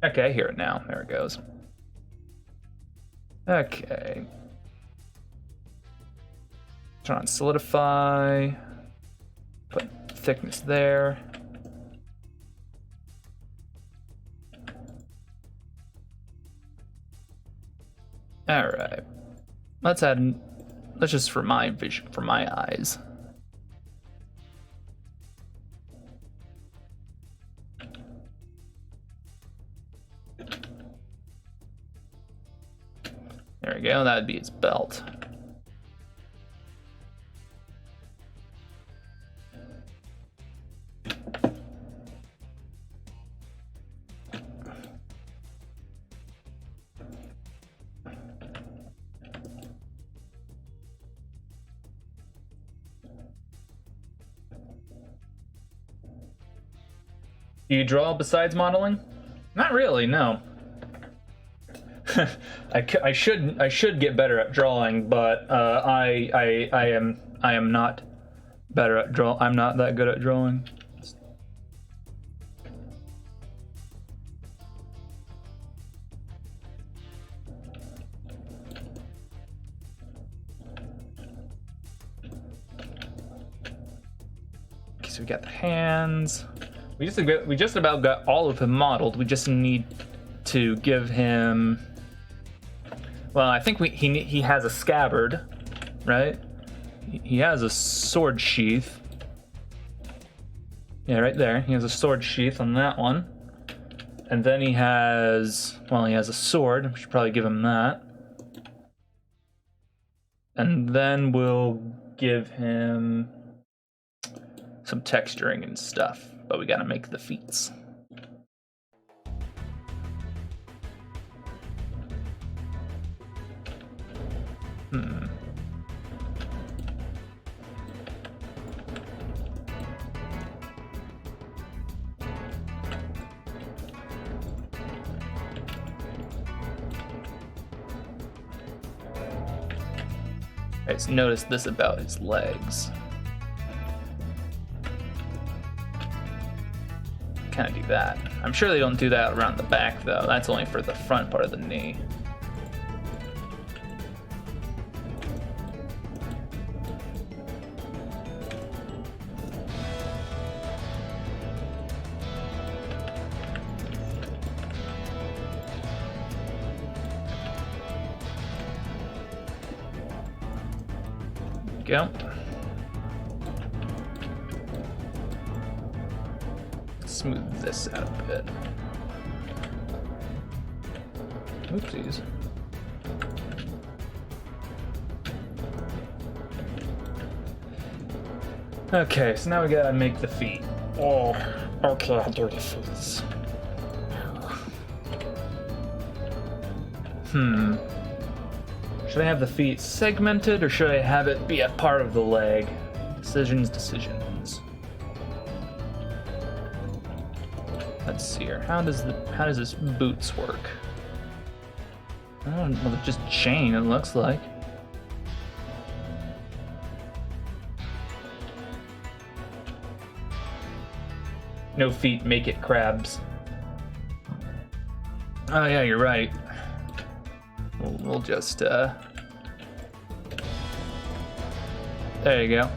Okay, I hear it now. There it goes. Okay. Turn on solidify. Put thickness there. All right. Let's just for my vision, for my eyes. There we go, that would be its belt. Do you draw besides modeling? Not really, no. I should get better at drawing, but I am not better at draw. I'm not that good at drawing. Okay, so we got the hands. We just about got all of him modeled. We just need to give him. Well, I think he has a scabbard, right? He has a sword sheath. Yeah, right there. He has a sword sheath on that one. And then he has a sword. We should probably give him that. And then we'll give him some texturing and stuff, but we gotta make the feet. Let's notice this about his legs. Kind of do that. I'm sure they don't do that around the back though. That's only for the front part of the knee. Go. Smooth this out a bit. Oopsies. Okay, so now we gotta make the feet. Oh, okay, I'll do the feet. Should I have the feet segmented or should I have it be a part of the leg? Decisions. Let's see here. How does this boots work? I don't know, just chain it looks like. No feet make it crabs. Oh yeah, you're right. We'll just there you go.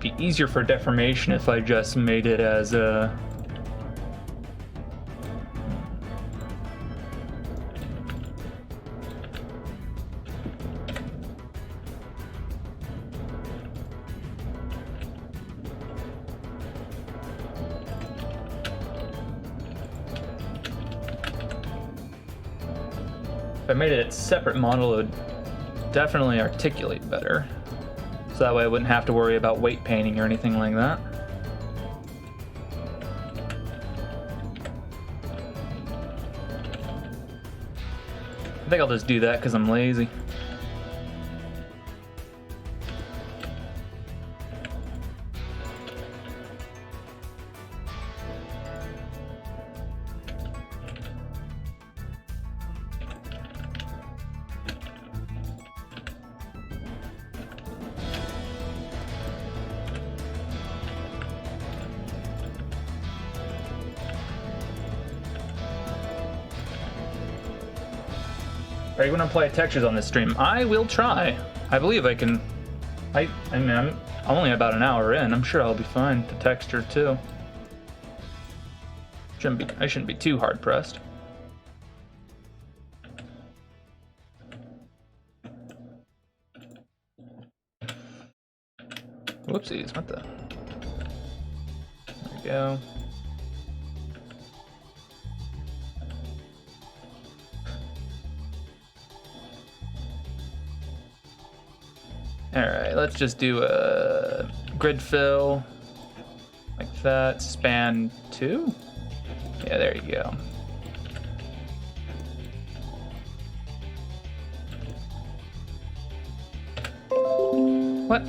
Be easier for deformation if I just made it as a if I made it a separate model, it would definitely articulate better. So that way I wouldn't have to worry about weight painting or anything like that. I think I'll just do that because I'm lazy. Are you going to apply textures on this stream? I will try. I believe I can. I mean, I'm only about an hour in. I'm sure I'll be fine to texture too. I shouldn't be too hard pressed. Whoopsies! What the? There we go. Alright, let's just do a grid fill like that. Span 2? Yeah, there you go. What?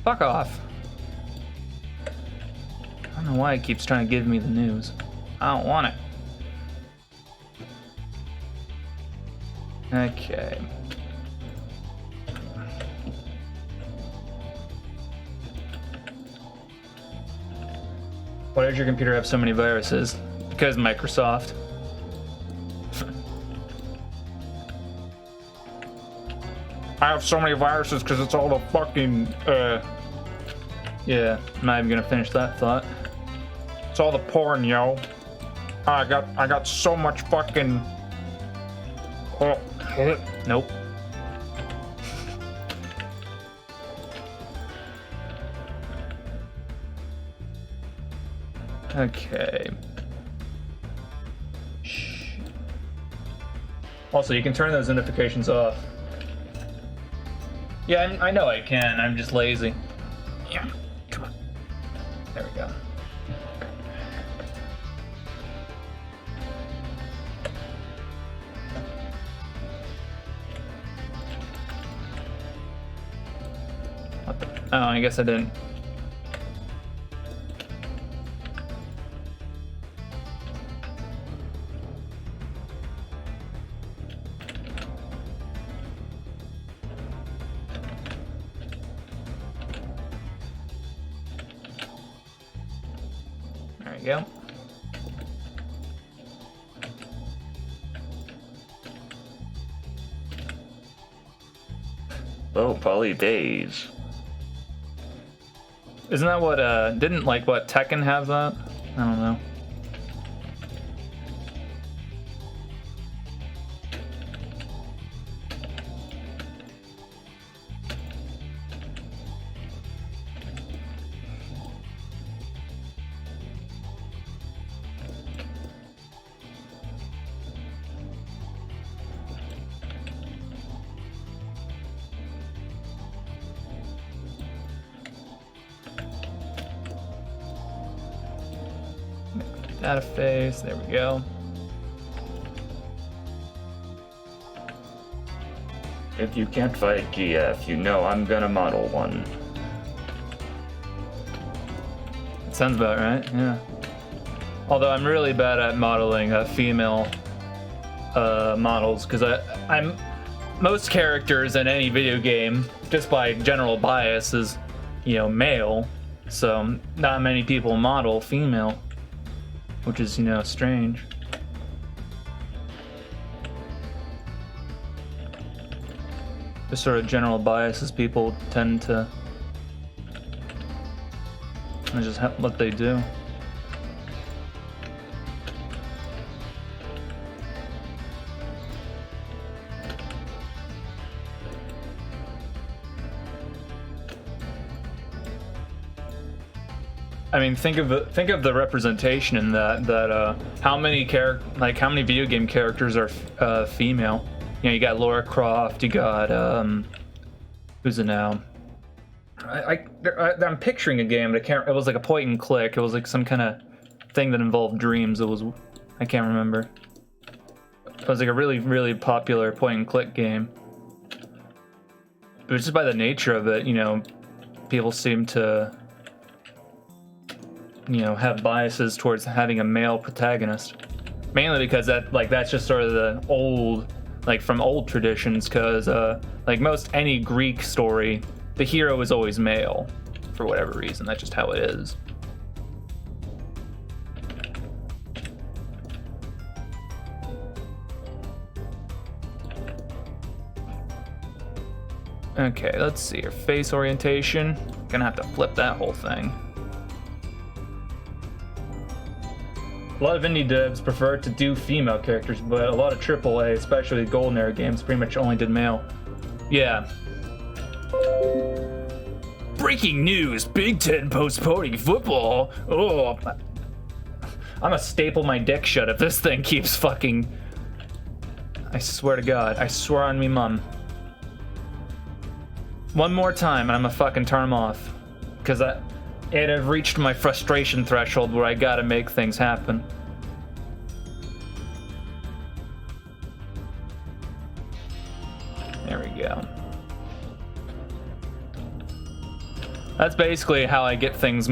Fuck off. I don't know why it keeps trying to give me the news. I don't want it. Okay. Why does your computer have so many viruses? Because Microsoft. I have so many viruses because it's all the fucking, yeah, I'm not even gonna finish that thought. It's all the porn, yo. I got so much fucking... Oh, nope. Okay. Also, you can turn those notifications off. Yeah, I know I can. I'm just lazy. Yeah, come on. There we go. Oh, I guess I didn't. There you go. Oh, Poly Days. Isn't that what, didn't, like, what, Tekken have that? I don't know. Data face, there we go. If you can't fight GF, you know I'm gonna model one. That sounds about right, yeah. Although I'm really bad at modeling female models, because I'm most characters in any video game, just by general bias, is, you know, male. So not many people model female, which is, you know, strange. Just sort of general biases people tend to. That's just what they do. I mean, think of the representation in that how many video game characters are female? You know, you got Lara Croft, you got who's it now? I'm picturing a game, but I can't. It was like a point and click. It was like some kind of thing that involved dreams. I can't remember. It was like a really popular point and click game. But just by the nature of it, you know, people seem to, you know, have biases towards having a male protagonist, mainly because that's just sort of the old, like, from old traditions, because like most any Greek story, the hero is always male for whatever reason. That's just how it is. Okay, let's see your face orientation. Gonna have to flip that whole thing. A lot of indie devs prefer to do female characters, but a lot of AAA, especially Golden Era games, pretty much only did male. Yeah. Breaking news, Big Ten postponing football. Oh, I'm gonna staple my dick shut if this thing keeps fucking... I swear to God, I swear on me mum. One more time and I'm gonna fucking turn them off. Because it have reached my frustration threshold where I gotta make things happen. There we go. That's basically how I get things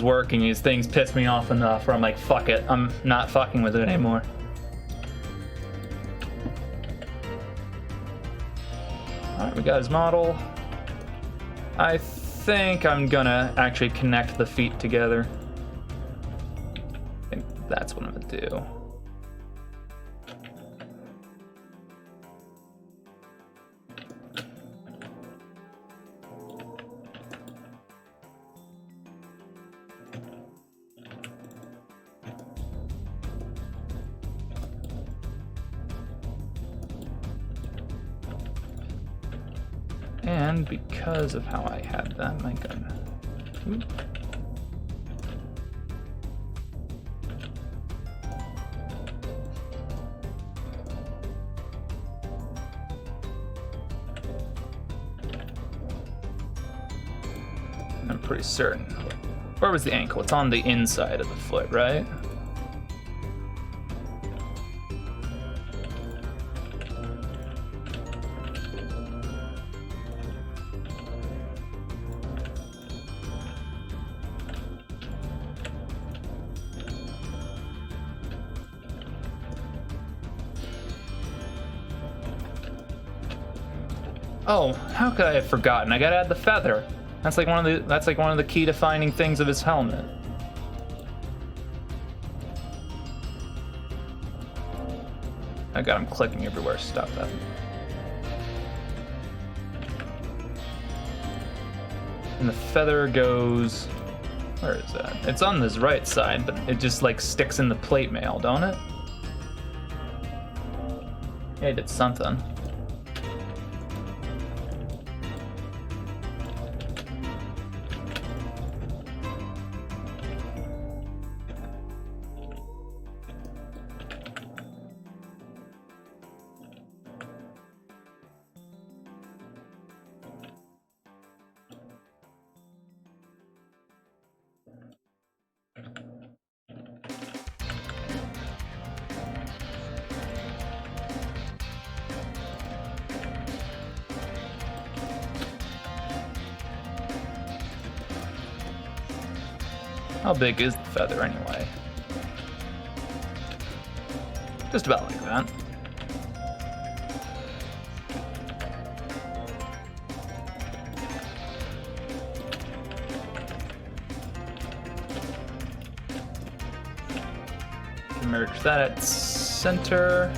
working, is things piss me off enough where I'm like, fuck it, I'm not fucking with it anymore. Alright, we got his model. I think I'm gonna actually connect the feet together. I think that's what I'm gonna do. And because of how I had that, I'm gonna... Ooh. pretty certain. Where was the ankle? It's on the inside of the foot, right? Oh, how could I have forgotten? I gotta add the feather. That's like one of the key defining things of his helmet. I got him clicking everywhere. Stop that. And the feather goes. Where is that? It's on this right side, but it just like sticks in the plate mail, don't it? Yeah, it did something. How big is the feather anyway? Just about like that. Merge that at center.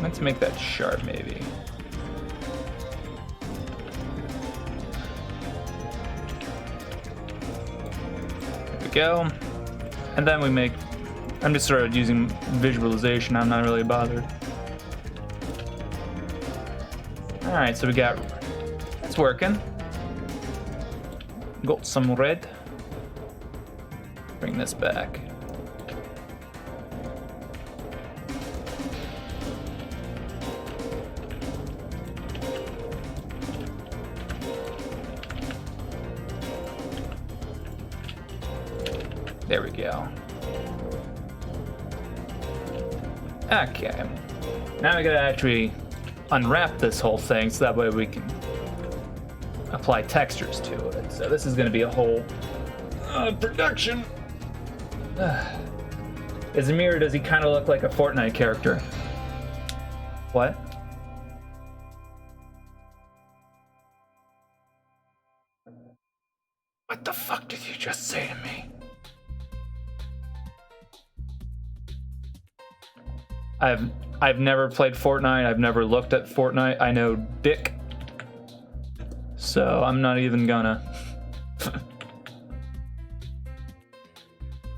Let's make that sharp, maybe. There we go. And then we make... I'm just sort of using visualization. I'm not really bothered. Alright, so we got... It's working. Got some red. Bring this back. There we go. Okay. Now we gotta actually unwrap this whole thing so that way we can apply textures to it. So this is gonna be a whole production. Is Amir, does he kind of look like a Fortnite character? What? What the fuck did you just say to me? I've never played Fortnite. I've never looked at Fortnite. I know Dick. So I'm not even gonna.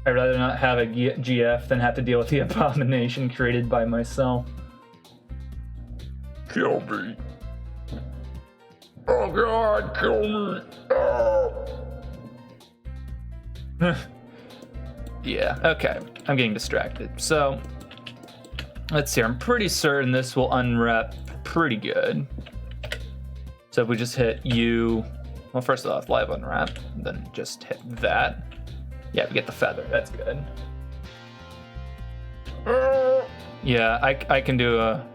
I'd rather not have a GF than have to deal with the abomination created by myself. Kill me. Oh God, kill me. Oh. Yeah, okay. I'm getting distracted. So, let's see. I'm pretty certain this will unwrap pretty good. So if we just hit U, well, first off, live unwrap, then just hit that. Yeah, we get the feather. That's good. Yeah, I can do a...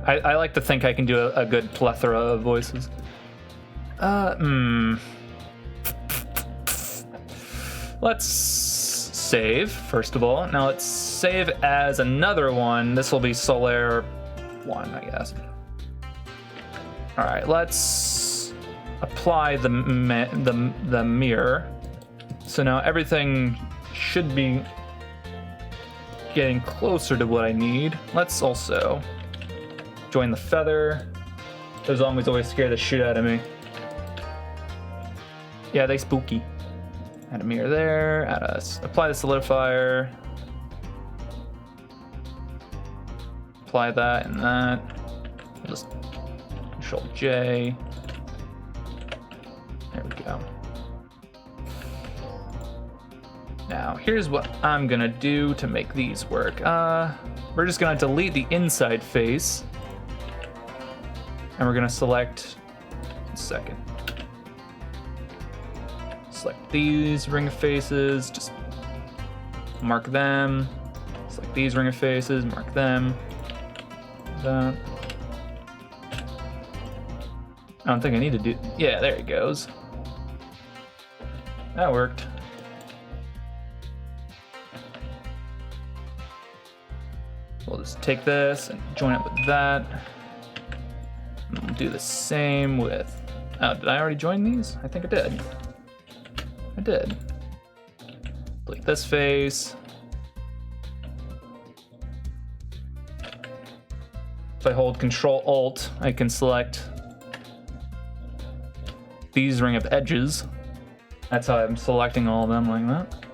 I like to think I can do a good plethora of voices. Let's save, first of all. Now let's save as another one. This will be Solaire 1, I guess. All right, let's apply the mirror. So now everything should be getting closer to what I need. Let's also join the feather. Those zombies always scare the shit out of me. Yeah, they spooky. Add a mirror there, apply the solidifier. apply that and that. We'll just Control J. There we go. Now, here's what I'm gonna do to make these work. We're just gonna delete the inside face. And we're gonna select, a second. Select these ring of faces, just mark them. Select these ring of faces, mark them. That. I don't think I need to do, yeah, there it goes. That worked. We'll just take this and join it with that. And we'll do the same with, oh, did I already join these? I think I did. I did. Delete this face. If I hold Control Alt, I can select these ring of edges. That's how I'm selecting all of them like that.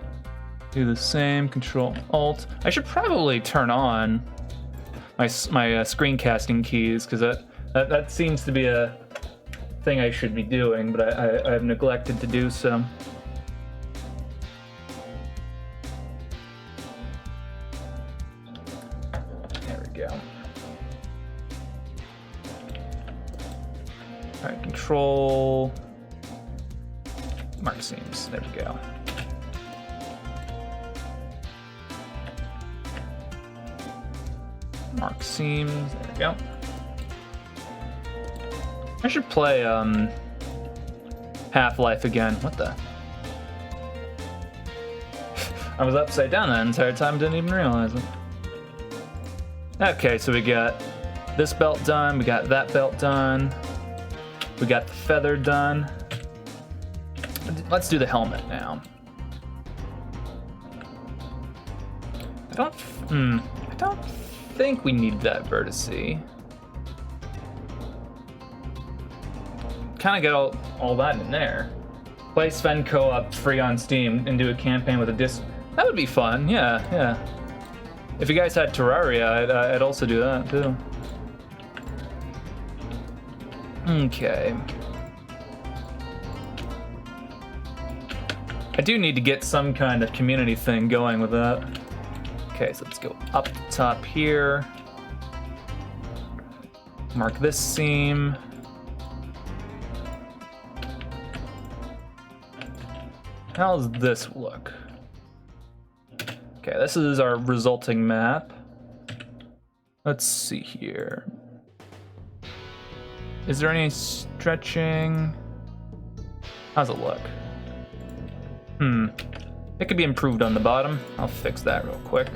Do the same, Control Alt. I should probably turn on my screencasting keys because that seems to be a thing I should be doing, but I've neglected to do so. There we go. All right, Control Mark Seams. There we go. Mark Seams. There we go. I should play Half-Life again. What the? I was upside down that entire time, didn't even realize it. Okay, so we got this belt done, we got that belt done, we got the feather done. Let's do the helmet now. I don't think we need that vertice. Kind of get all that in there. Play Sven co-op free on Steam and do a campaign with a disc. That would be fun. Yeah. If you guys had Terraria, I'd also do that too. Okay. I do need to get some kind of community thing going with that. Okay, so let's go up the top here. Mark this seam. How's this look? Okay, this is our resulting map. Let's see here. Is there any stretching? How's it look? It could be improved on the bottom. I'll fix that real quick.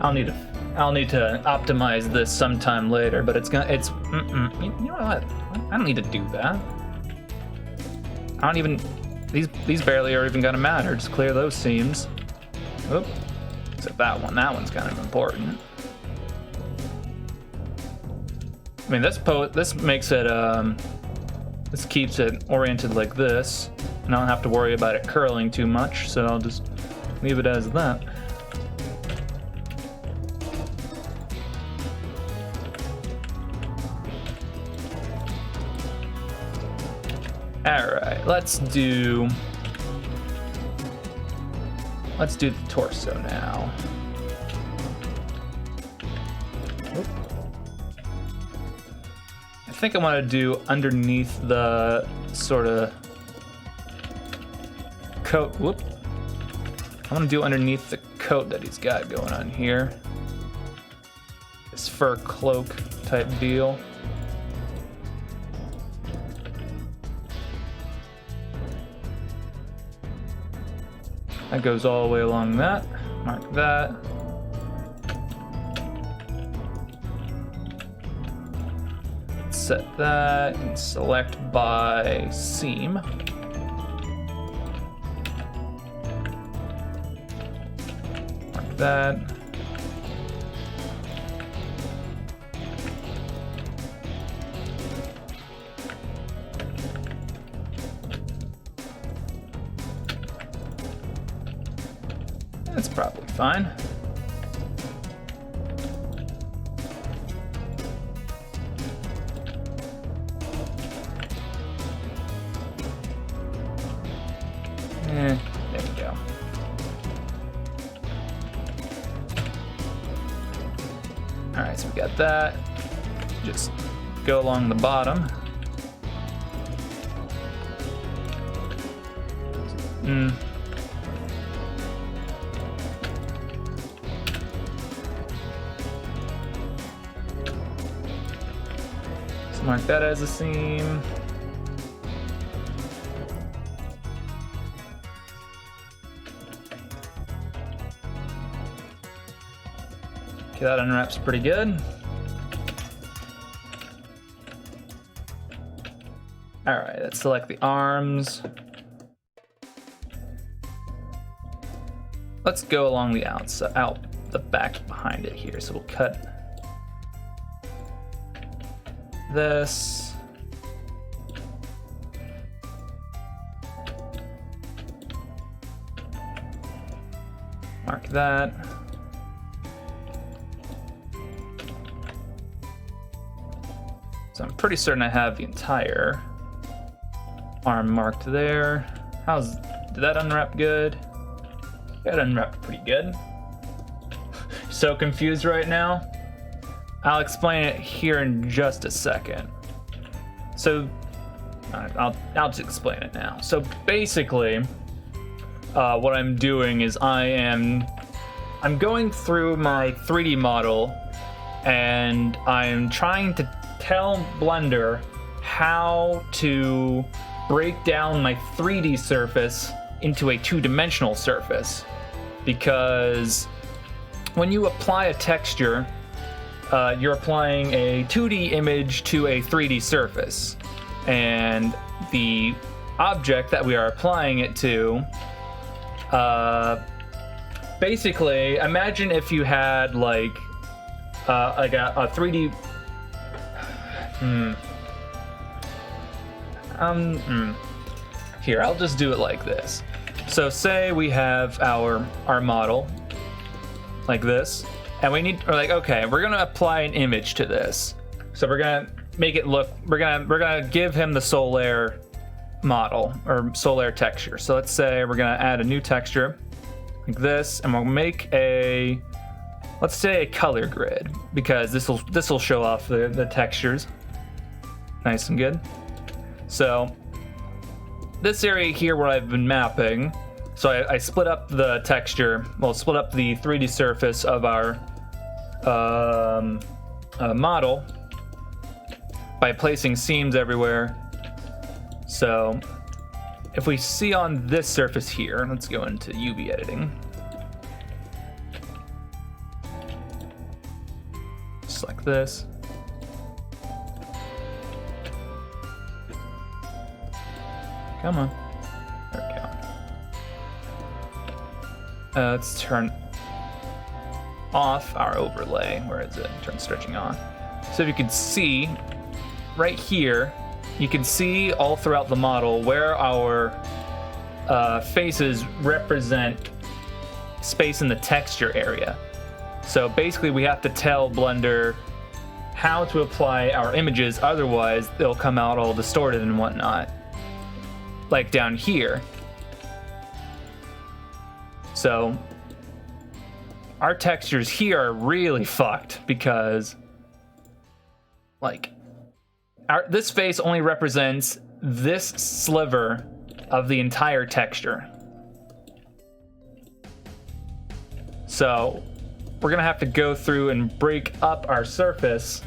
I'll need to optimize this sometime later, but you know what? I don't need to do that. I don't even, these barely are even gonna matter. Just clear those seams. Oop. Except that one's kind of important. I mean, this makes it, this keeps it oriented like this, and I don't have to worry about it curling too much, so I'll just leave it as that. Alright, let's do the torso now. Oop. I think I want to do underneath the sort of coat. Whoop. I want to do underneath the coat that he's got going on here. This fur cloak type deal. That goes all the way along that. Mark that. Set that and select by seam. Mark that. That's probably fine. There we go. Alright, so we got that. Just go along the bottom. So mark that as a seam. Okay, that unwraps pretty good. Alright, let's select the arms. Let's go along the outside, out the back behind it here. So we'll cut this. Mark that. So I'm pretty certain I have the entire arm marked there. Did that unwrap good? That unwrapped pretty good. So confused right now. I'll explain it here in just a second. So I'll just explain it now. So basically, what I'm doing is I'm going through my 3D model, and I'm trying to tell Blender how to break down my 3D surface into a 2-dimensional surface. Because when you apply a texture, you're applying a 2D image to a 3D surface. And the object that we are applying it to, basically, imagine if you had like a 3D. Here, I'll just do it like this. So say we have our model like this, and we're like, okay, we're gonna apply an image to this. So we're gonna make it look, we're gonna give him the Solaire model or Solaire texture. So let's say we're gonna add a new texture like this, and we'll make let's say a color grid, because this will show off the textures nice and good. So this area here where I've been mapping, so I split up the texture, split up the 3D surface of our model by placing seams everywhere. So if we see on this surface here, let's go into UV editing. Just like this. Come on. There we go. Let's turn off our overlay. Where is it? Turn stretching on. So if you can see, right here, you can see all throughout the model where our faces represent space in the texture area. So basically we have to tell Blender how to apply our images, otherwise they'll come out all distorted and whatnot. Like down here. So our textures here are really fucked, because like this face only represents this sliver of the entire texture. So we're gonna have to go through and break up our surface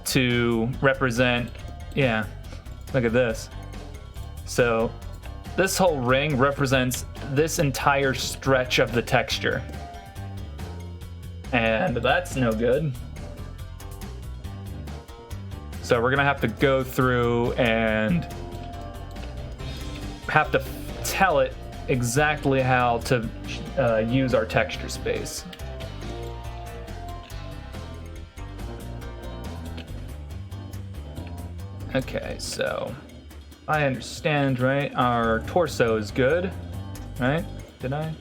to represent, yeah, look at this. So this whole ring represents this entire stretch of the texture. And that's no good. So we're gonna have to go through and have to tell it exactly how to use our texture space. Okay, so I understand, right? Our torso is good, right? Did I?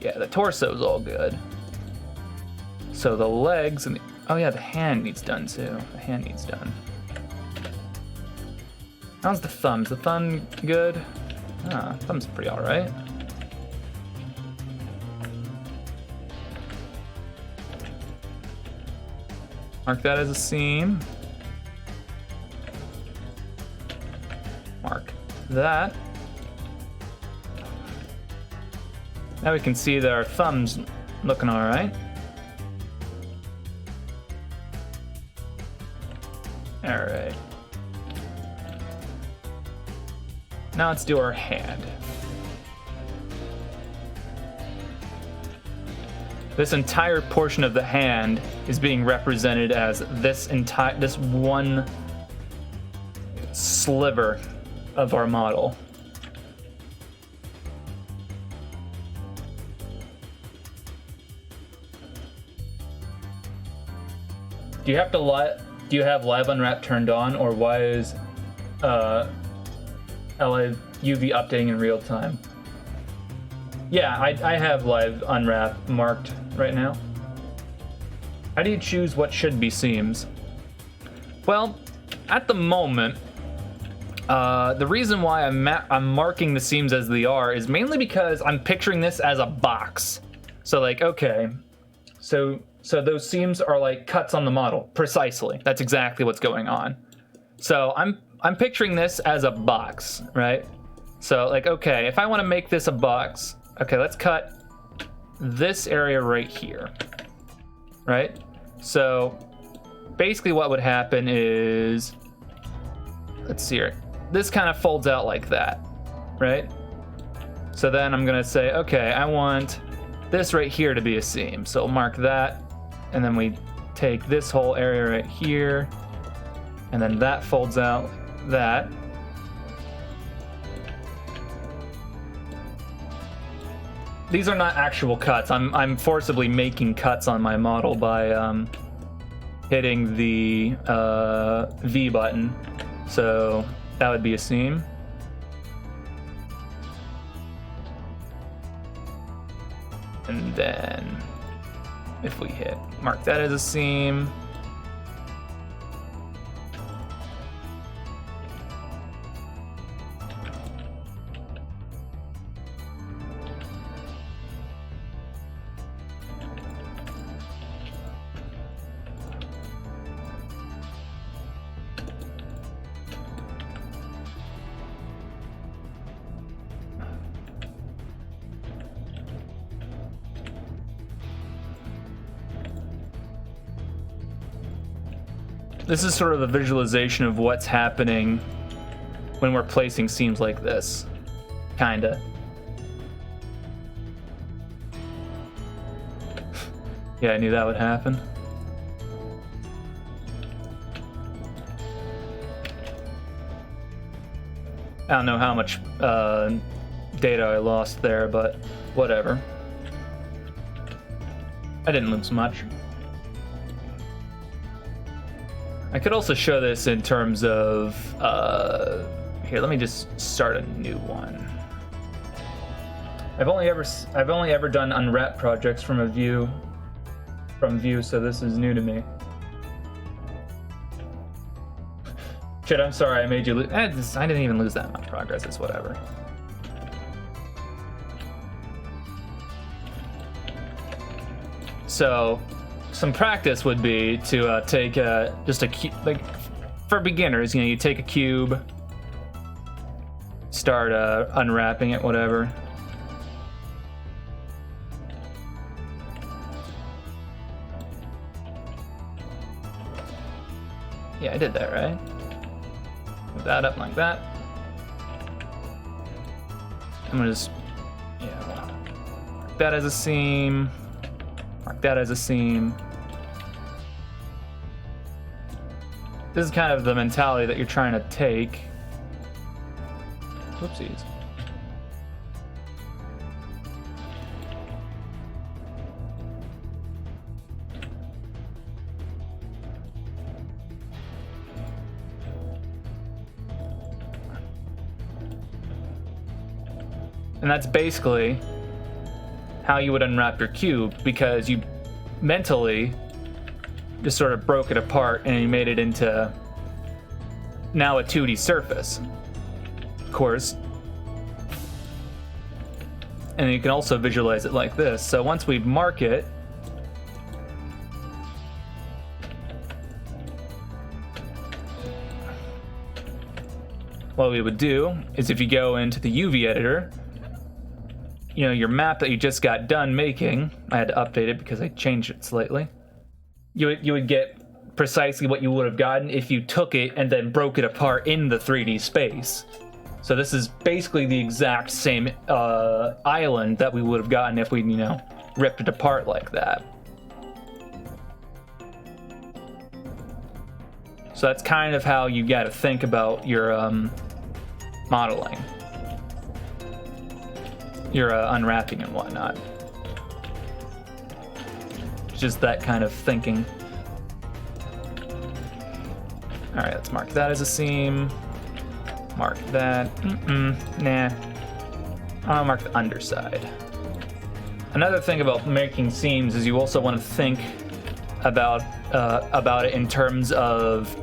Yeah, the torso's all good. So the legs and oh yeah, the hand needs done too. The hand needs done. How's the thumbs? The thumb good? Ah, thumb's pretty all right. Mark that as a seam. Mark that. Now we can see that our thumb's looking all right. All right. Now let's do our hand. This entire portion of the hand is being represented as this one sliver of our model. Do you have live unwrap turned on, or why is LA UV updating in real time? Yeah, I have live unwrap marked right now. How do you choose what should be seams? Well, at the moment, the reason why I'm marking the seams as they are is mainly because I'm picturing this as a box. So like, okay, so those seams are like cuts on the model, precisely. That's exactly what's going on. So I'm picturing this as a box, right? So like, okay, if I want to make this a box, okay, let's cut this area right here, right? So basically what would happen is, let's see here, this kind of folds out like that, right? So then I'm gonna say, okay, I want this right here to be a seam. So I'll mark that, and then we take this whole area right here, and then that folds out that. These are not actual cuts. I'm forcibly making cuts on my model by hitting the V button. So that would be a seam. And then if we mark that as a seam. This is sort of the visualization of what's happening when we're placing seams like this, kinda. Yeah, I knew that would happen. I don't know how much data I lost there, but whatever. I didn't lose much. I could also show this in terms of, here, let me just start a new one. I've only ever done unwrap projects from view, so this is new to me. Shit, I'm sorry I made you lose. I didn't even lose that much progress, it's whatever. So, some practice would be to take just a cube, like for beginners, you take a cube, start unwrapping it, whatever. Yeah, I did that, right? Move that up like that. I'm gonna just, mark that as a seam. Mark that as a seam. This is kind of the mentality that you're trying to take. Whoopsies. And that's basically how you would unwrap your cube, because you mentally just sort of broke it apart and you made it into now a 2D surface, of course. And you can also visualize it like this. So once we mark it, what we would do is, if you go into the UV editor, you know, your map that you just got done making, I had to update it because I changed it slightly. You would get precisely what you would have gotten if you took it and then broke it apart in the 3D space. So this is basically the exact same island that we would have gotten if we, you know, ripped it apart like that. So that's kind of how you got to think about your modeling, your unwrapping and whatnot. Just that kind of thinking. All right, let's mark that as a seam. Mark that. Nah. I'll mark the underside. Another thing about making seams is you also want to think about it in terms of,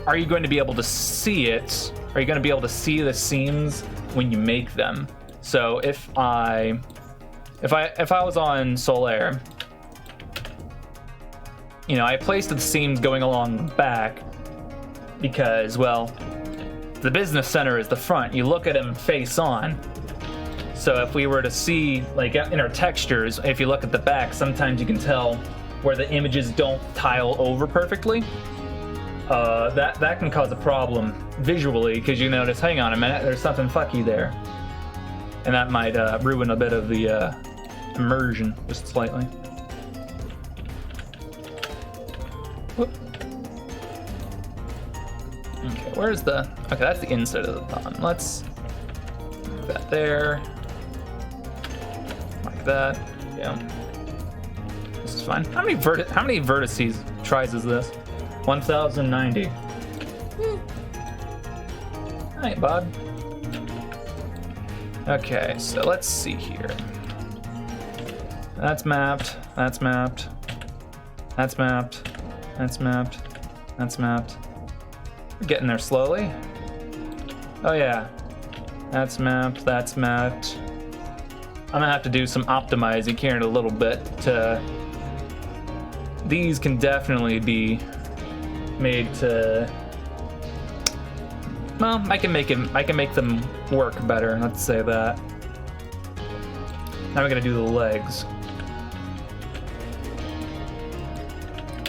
are you going to be able to see it? Are you going to be able to see the seams when you make them? So if I was on Solaire, you know, I placed the seams going along the back because, well, the business center is the front. You look at them face on. So if we were to see, like in our textures, if you look at the back, sometimes you can tell where the images don't tile over perfectly. That can cause a problem visually, because you notice, hang on a minute, there's something fucky there. And that might ruin a bit of the immersion, just slightly. Whoop. Okay, where's the... Okay, that's the inside of the thumb. Let's move that there. Like that. Yeah. This is fine. How many vertices tries is this? 1090. Alright, bud. Okay, so let's see here. That's mapped. That's mapped. That's mapped. That's mapped. That's mapped. We're getting there slowly. Oh yeah. That's mapped. That's mapped. I'm gonna have to do some optimizing here in a little bit to... These can definitely be made to... Well, I can make them work better, let's say that. Now we're gonna do the legs.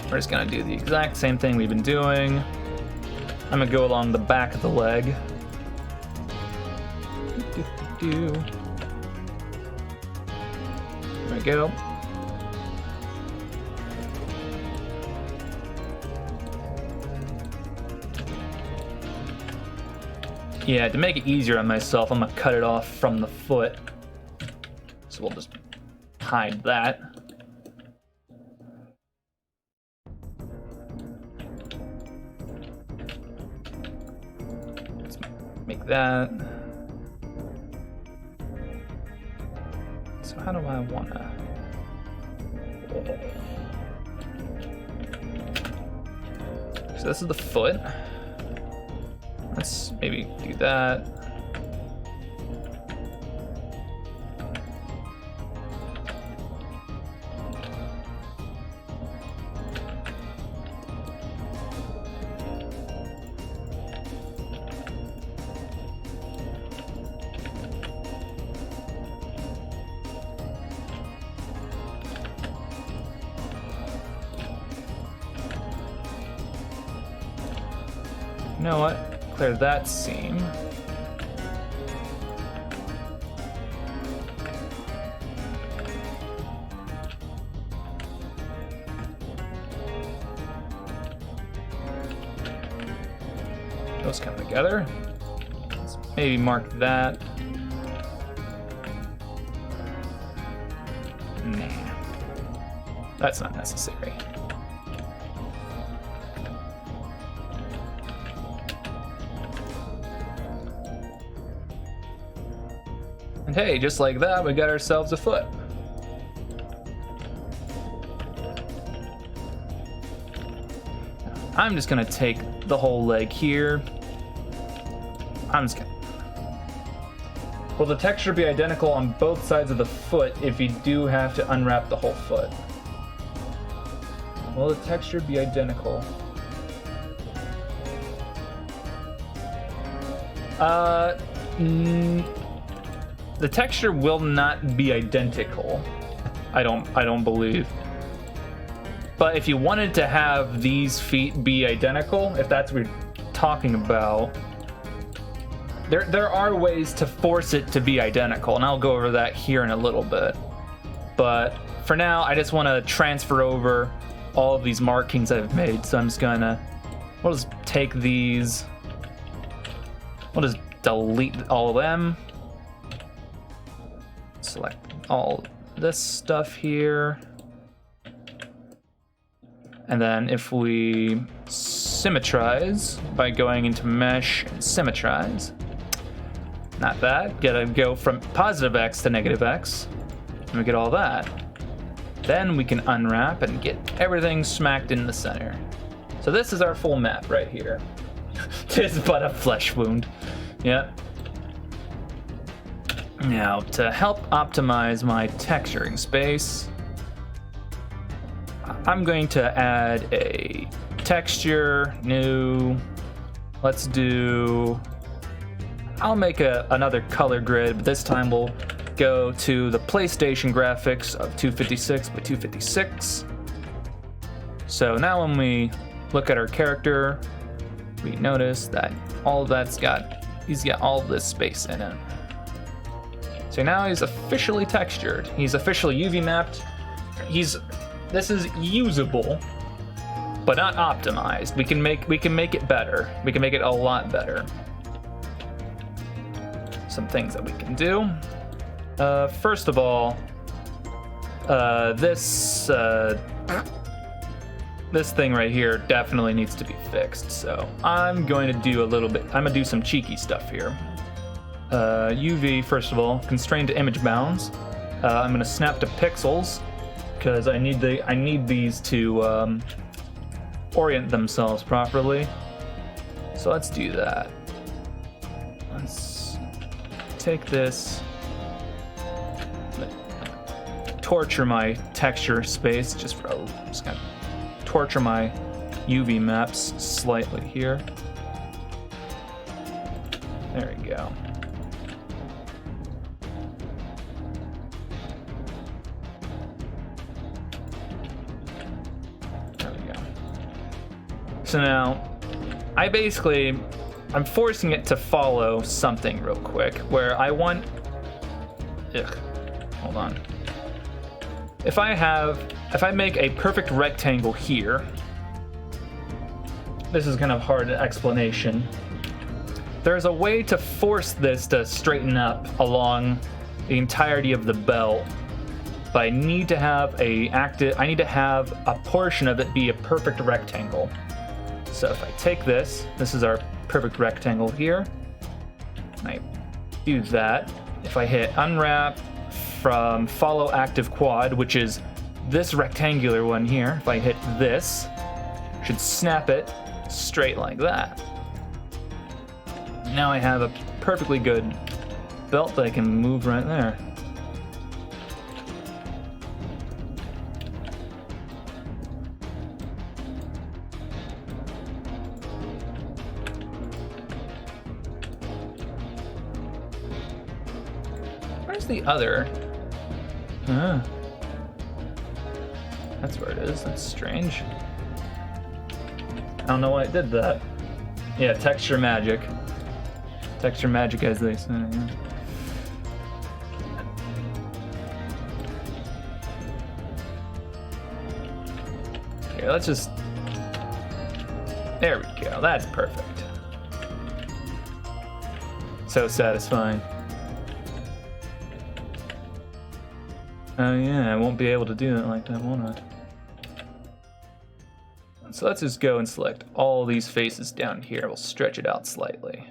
We're just gonna do the exact same thing we've been doing. I'm gonna go along the back of the leg. There we go. Yeah, to make it easier on myself, I'm gonna cut it off from the foot. So we'll just hide that. Let's make that. So how do I wanna... So this is the foot. Let's maybe do that. You know what? Clear that seam. Those come together. Let's maybe mark that. Nah. That's not necessary. And hey, just like that, we got ourselves a foot. I'm just gonna take the whole leg here. I'm just gonna... Will the texture be identical on both sides of the foot if you do have to unwrap the whole foot? Will the texture be identical? The texture will not be identical. I don't believe. But if you wanted to have these feet be identical, if that's what you're talking about, there are ways to force it to be identical, and I'll go over that here in a little bit. But for now, I just want to transfer over all of these markings I've made. So I'm just gonna, we'll just take these, we'll just delete all of them. Select all this stuff here. And then if we symmetrize by going into mesh and symmetrize, not bad. Gotta go from positive X to negative X. And we get all that. Then we can unwrap and get everything smacked in the center. So this is our full map right here. Tis but a flesh wound. Yep. Now, to help optimize my texturing space, I'm going to add a texture, new, let's do, I'll make another color grid, but this time we'll go to the PlayStation graphics of 256 by 256. So now when we look at our character, we notice that all of that's he's got all this space in it. So now he's officially textured. He's officially UV mapped. This is usable, but not optimized. We can make it better. We can make it a lot better. Some things that we can do. First of all, this thing right here definitely needs to be fixed. So I'm going to do I'm gonna do some cheeky stuff here. UV, first of all, constrained to image bounds. I'm gonna snap to pixels because I need these to orient themselves properly. So let's do that. Let's take this, torture my texture space, just gonna torture my UV maps slightly here. There we go. So now, I'm forcing it to follow something real quick, where I want, hold on. If I make a perfect rectangle here, this is kind of hard explanation. There's a way to force this to straighten up along the entirety of the belt, but I need to have a portion of it be a perfect rectangle. So if I take this is our perfect rectangle here, and I do that. If I hit unwrap from follow active quad, which is this rectangular one here, if I hit this, should snap it straight like that. Now I have a perfectly good belt that I can move right there. The other. That's where it is. That's strange. I don't know why it did that. Yeah, texture magic. Texture magic, as they say. Yeah. Here, let's just. There we go. That's perfect. So satisfying. Oh yeah, I won't be able to do that like that, won't I? So let's just go and select all these faces down here. We'll stretch it out slightly.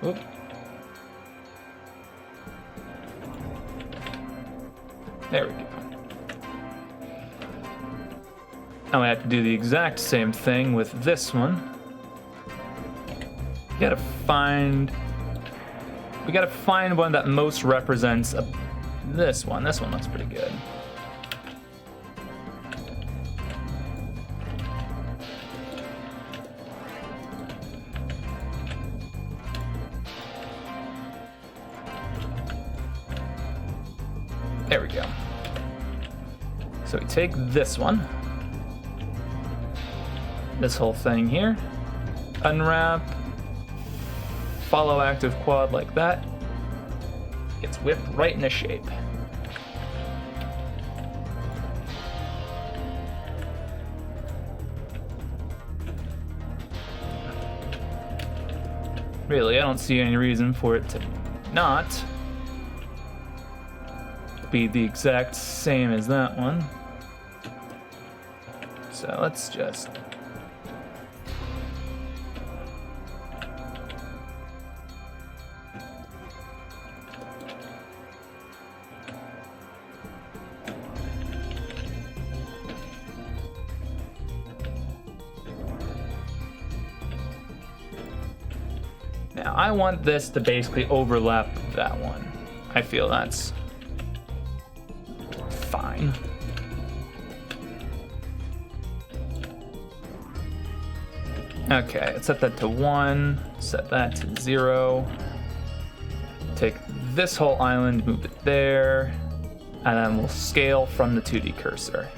Whoop. There we go. Now I have to do the exact same thing with this one. We gotta find one that most represents this one. This one looks pretty good. There we go. So we take this one. This whole thing here. Unwrap. Follow active quad like that. Gets whipped right into shape. Really, I don't see any reason for it to not be the exact same as that one. So let's just... Now, I want this to basically overlap that one. I feel that's fine. Okay, let's set that to 1, set that to 0. Take this whole island, move it there, and then we'll scale from the 2D cursor.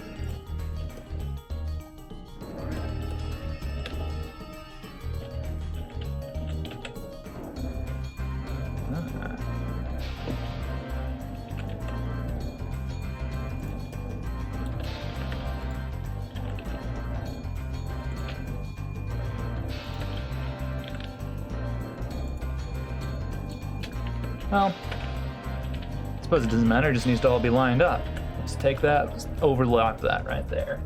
Well, I suppose it doesn't matter, it just needs to all be lined up. Just take that, just overlap that right there.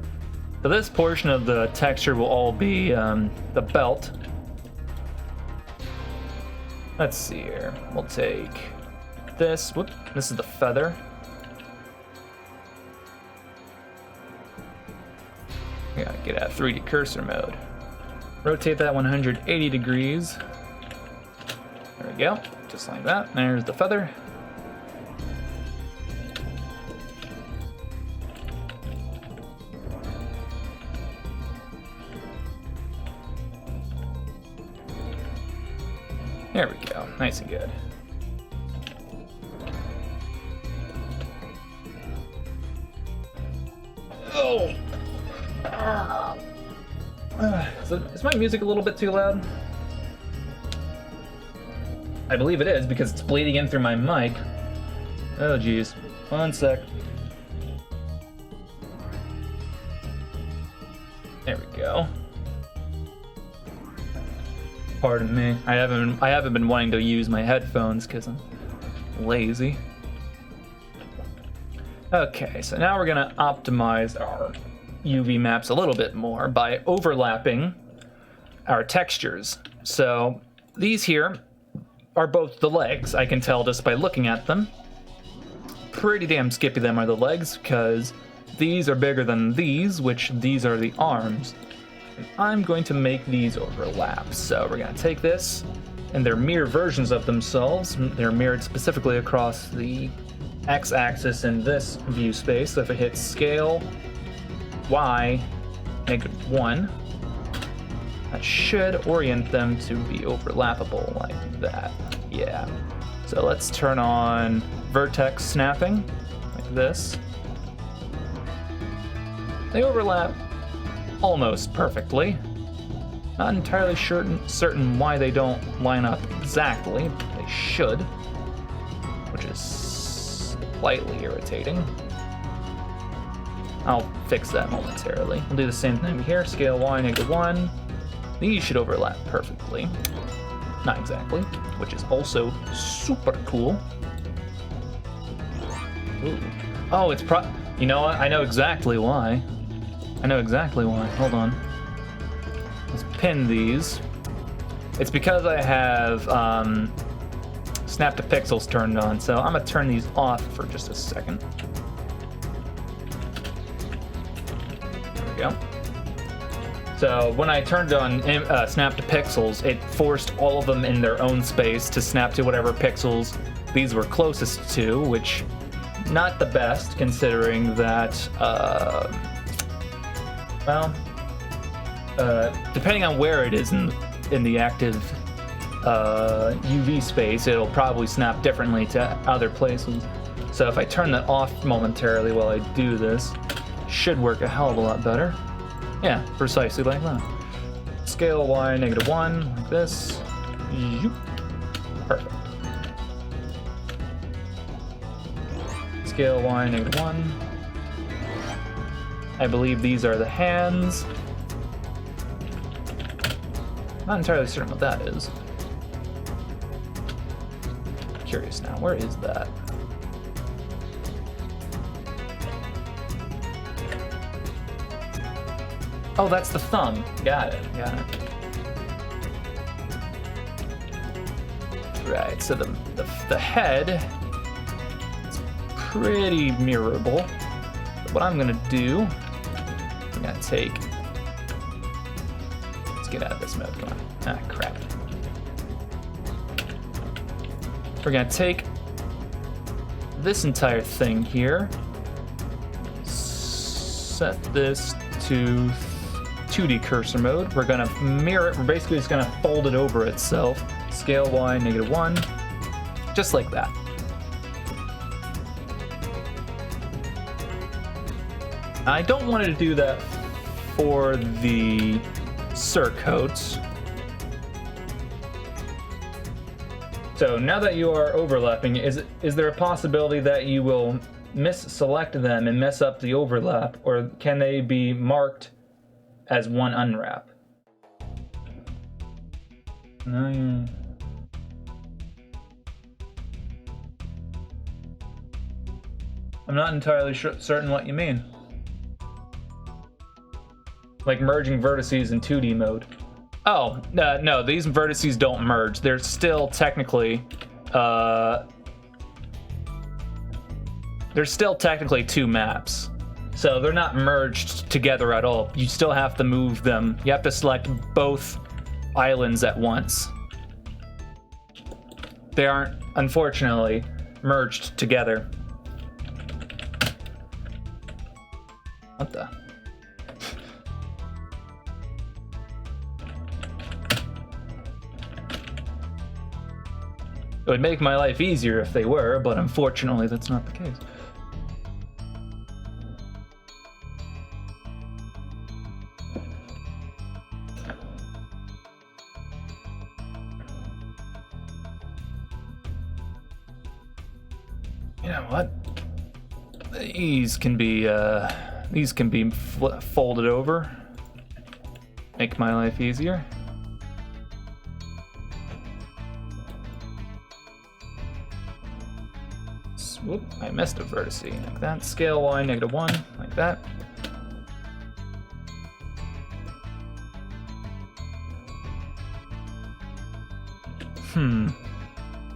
So this portion of the texture will all be the belt. Let's see here. We'll take this. Whoop, this is the feather. We gotta get out of 3D cursor mode. Rotate that 180 degrees. There we go. Just like that. There's the feather. There we go. Nice and good. Oh! So is my music a little bit too loud? I believe it is because it's bleeding in through my mic. Oh geez. 1 sec. There we go. Pardon me. I haven't been wanting to use my headphones because I'm lazy. Okay, so now we're gonna optimize our UV maps a little bit more by overlapping our textures. So these here are both the legs. I can tell just by looking at them. Pretty damn skippy them are the legs, because these are bigger than these, which these are the arms. And I'm going to make these overlap. So we're gonna take this, and they're mirror versions of themselves. They're mirrored specifically across the x-axis in this view space. So if it hits scale, Y, -1, that should orient them to be overlappable like that. Yeah. So let's turn on vertex snapping, like this. They overlap almost perfectly. Not entirely certain why they don't line up exactly. They should, which is slightly irritating. I'll fix that momentarily. We'll do the same thing here. Scale Y, -1. These should overlap perfectly. Not exactly, which is also super cool. Ooh. Oh, it's you know what? I know exactly why. I know exactly why. Hold on. Let's pin these. It's because I have snap to pixels turned on, so I'm gonna turn these off for just a second. we go. So when I turned on snap to pixels, it forced all of them in their own space to snap to whatever pixels these were closest to, which not the best considering that, depending on where it is in the active UV space, it'll probably snap differently to other places. So if I turn that off momentarily while I do this, should work a hell of a lot better. Yeah, precisely like that. Scale Y -1, like this. Yoop. Perfect. Scale Y -1. I believe these are the hands. Not entirely certain what that is. Curious now, where is that? Oh, that's the thumb. Got it. Right, so the head is pretty mirrorable. What I'm gonna do, I'm gonna take. Let's get out of this mode. Come on. Ah, crap. We're gonna take this entire thing here, set this to 2D cursor mode. We're gonna mirror it. We're basically just gonna fold it over itself. Scale Y -1, just like that. I don't want to do that for the surcoats. So now that you are overlapping, is there a possibility that you will misselect them and mess up the overlap, or can they be marked as one unwrap? No. I'm not entirely certain what you mean. Like merging vertices in 2D mode. Oh, no, these vertices don't merge. They're still technically, two maps. So they're not merged together at all. You still have to move them. You have to select both islands at once. They aren't, unfortunately, merged together. What the? It would make my life easier if they were, but unfortunately that's not the case. You know what? These can be folded over. Make my life easier. Whoop, I missed a vertice, like that. Scale Y -1, like that. They're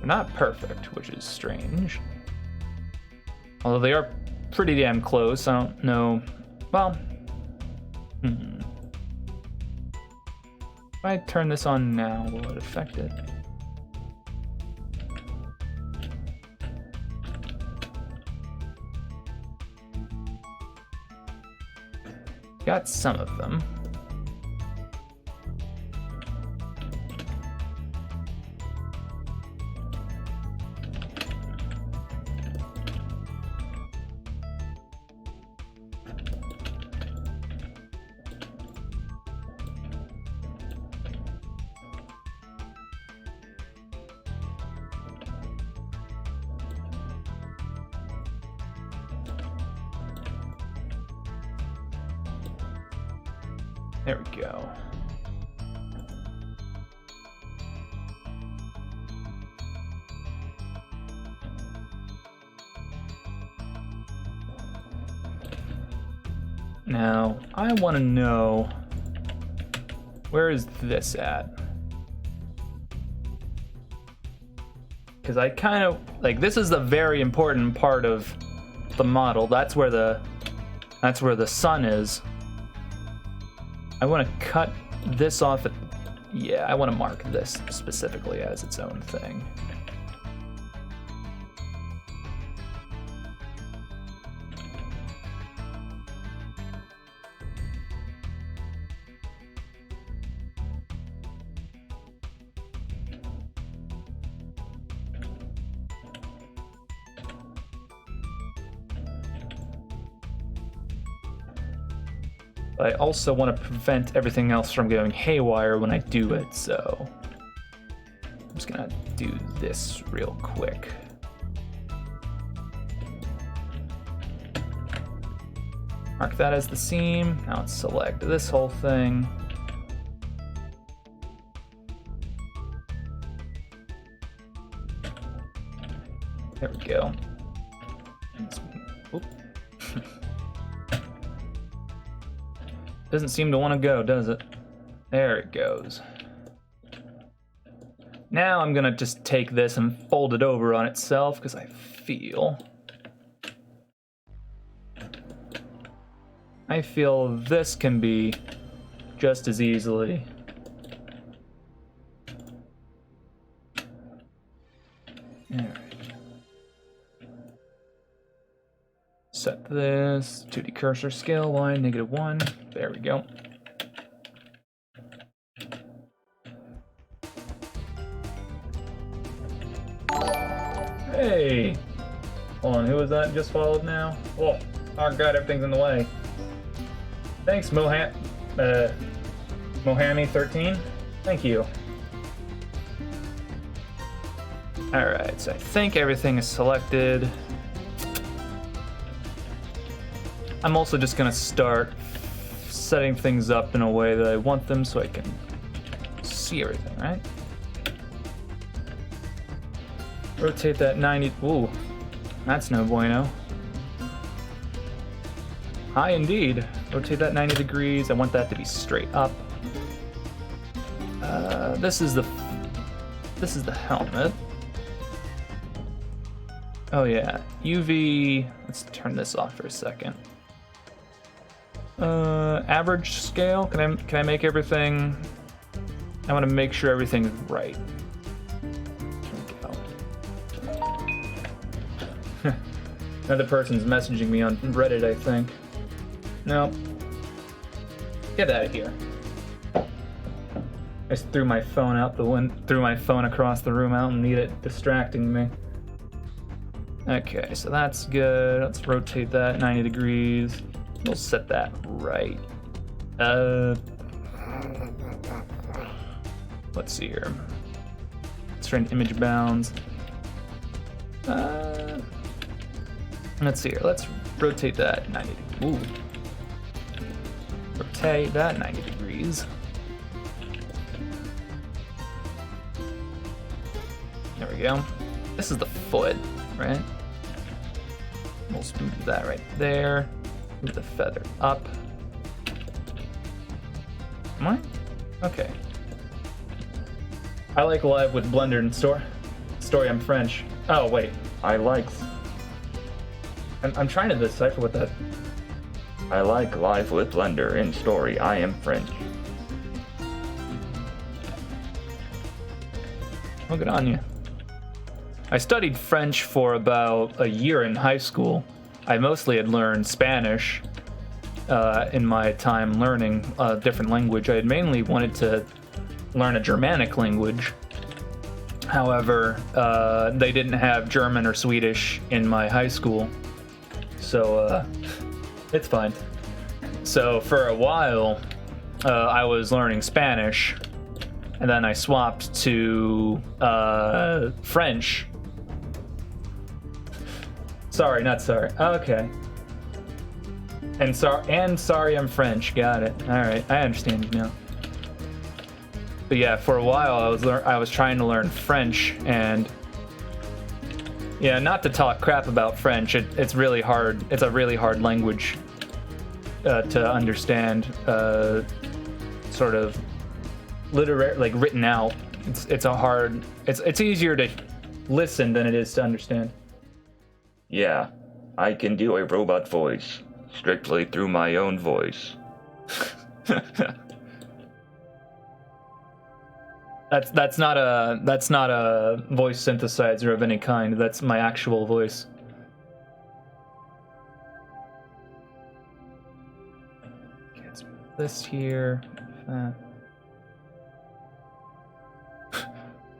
not perfect, which is strange. Although they are pretty damn close, I don't know. Well, if I turn this on now, will it affect it? Got some of them. There we go. Now, I want to know, where is this at? Because I kind of, like, this is a very important part of the model. That's where the sun is. I want to cut this off. Yeah, I want to mark this specifically as its own thing. But I also want to prevent everything else from going haywire when I do it, so I'm just gonna do this real quick. Mark that as the seam. Now let's select this whole thing. There we go. Oop. Doesn't seem to want to go, does it? There it goes. Now I'm gonna just take this and fold it over on itself because I feel this can be just as easily. Alright. Set this 2D cursor scale line -1. There we go. Hey! Hold on, who was that just followed now? Oh god, everything's in the way. Thanks, Mohami13. Thank you. Alright, so I think everything is selected. I'm also just gonna start setting things up in a way that I want them so I can see everything, right? Rotate that 90, ooh, that's no bueno. High indeed. Rotate that 90 degrees. I want that to be straight up. This is the helmet. Oh yeah, UV, let's turn this off for a second. Average scale, can I make everything, I want to make sure everything's right. Another person's messaging me on Reddit, I think. No. Get out of here. I just threw my phone threw my phone across the room. I don't need it distracting me. Okay, so that's good. Let's rotate that 90 degrees. We'll set that right. Let's see here. Let's turn image bounds. Let's see here. Let's rotate that 90 degrees. Ooh. Rotate that 90 degrees. There we go. This is the foot, right? We'll move that right there. Move the feather up. Am I? Okay. I like live with Blender and Story. I'm French. Oh wait. I'm trying to decipher what that. I like live with Blender in Story. I am French. Oh, good on you. I studied French for about a year in high school. I mostly had learned Spanish in my time learning a different language. I had mainly wanted to learn a Germanic language. However, they didn't have German or Swedish in my high school. So, it's fine. So for a while, I was learning Spanish, and then I swapped to French. Sorry, not sorry. Okay. And sorry, I'm French. Got it. All right, I understand you now. But yeah, for a while I was trying to learn French, and yeah, not to talk crap about French. It's really hard. It's a really hard language to understand. Sort of literary, like written out. It's easier to listen than it is to understand. Yeah, I can do a robot voice strictly through my own voice. That's not a voice synthesizer of any kind. That's my actual voice. Let's move this here.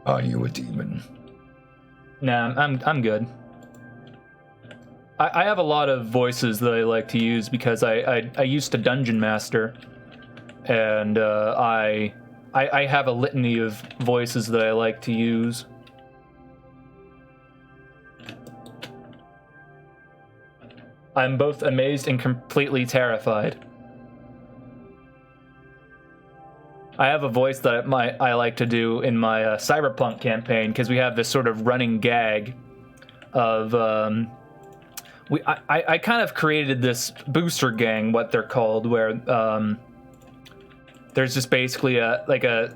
Are you a demon? Nah, I'm good. I have a lot of voices that I like to use because I used to dungeon master, and I have a litany of voices that I like to use. I'm both amazed and completely terrified. I have a voice that I like to do in my Cyberpunk campaign because we have this sort of running gag of I kind of created this booster gang, what they're called, where there's just basically like in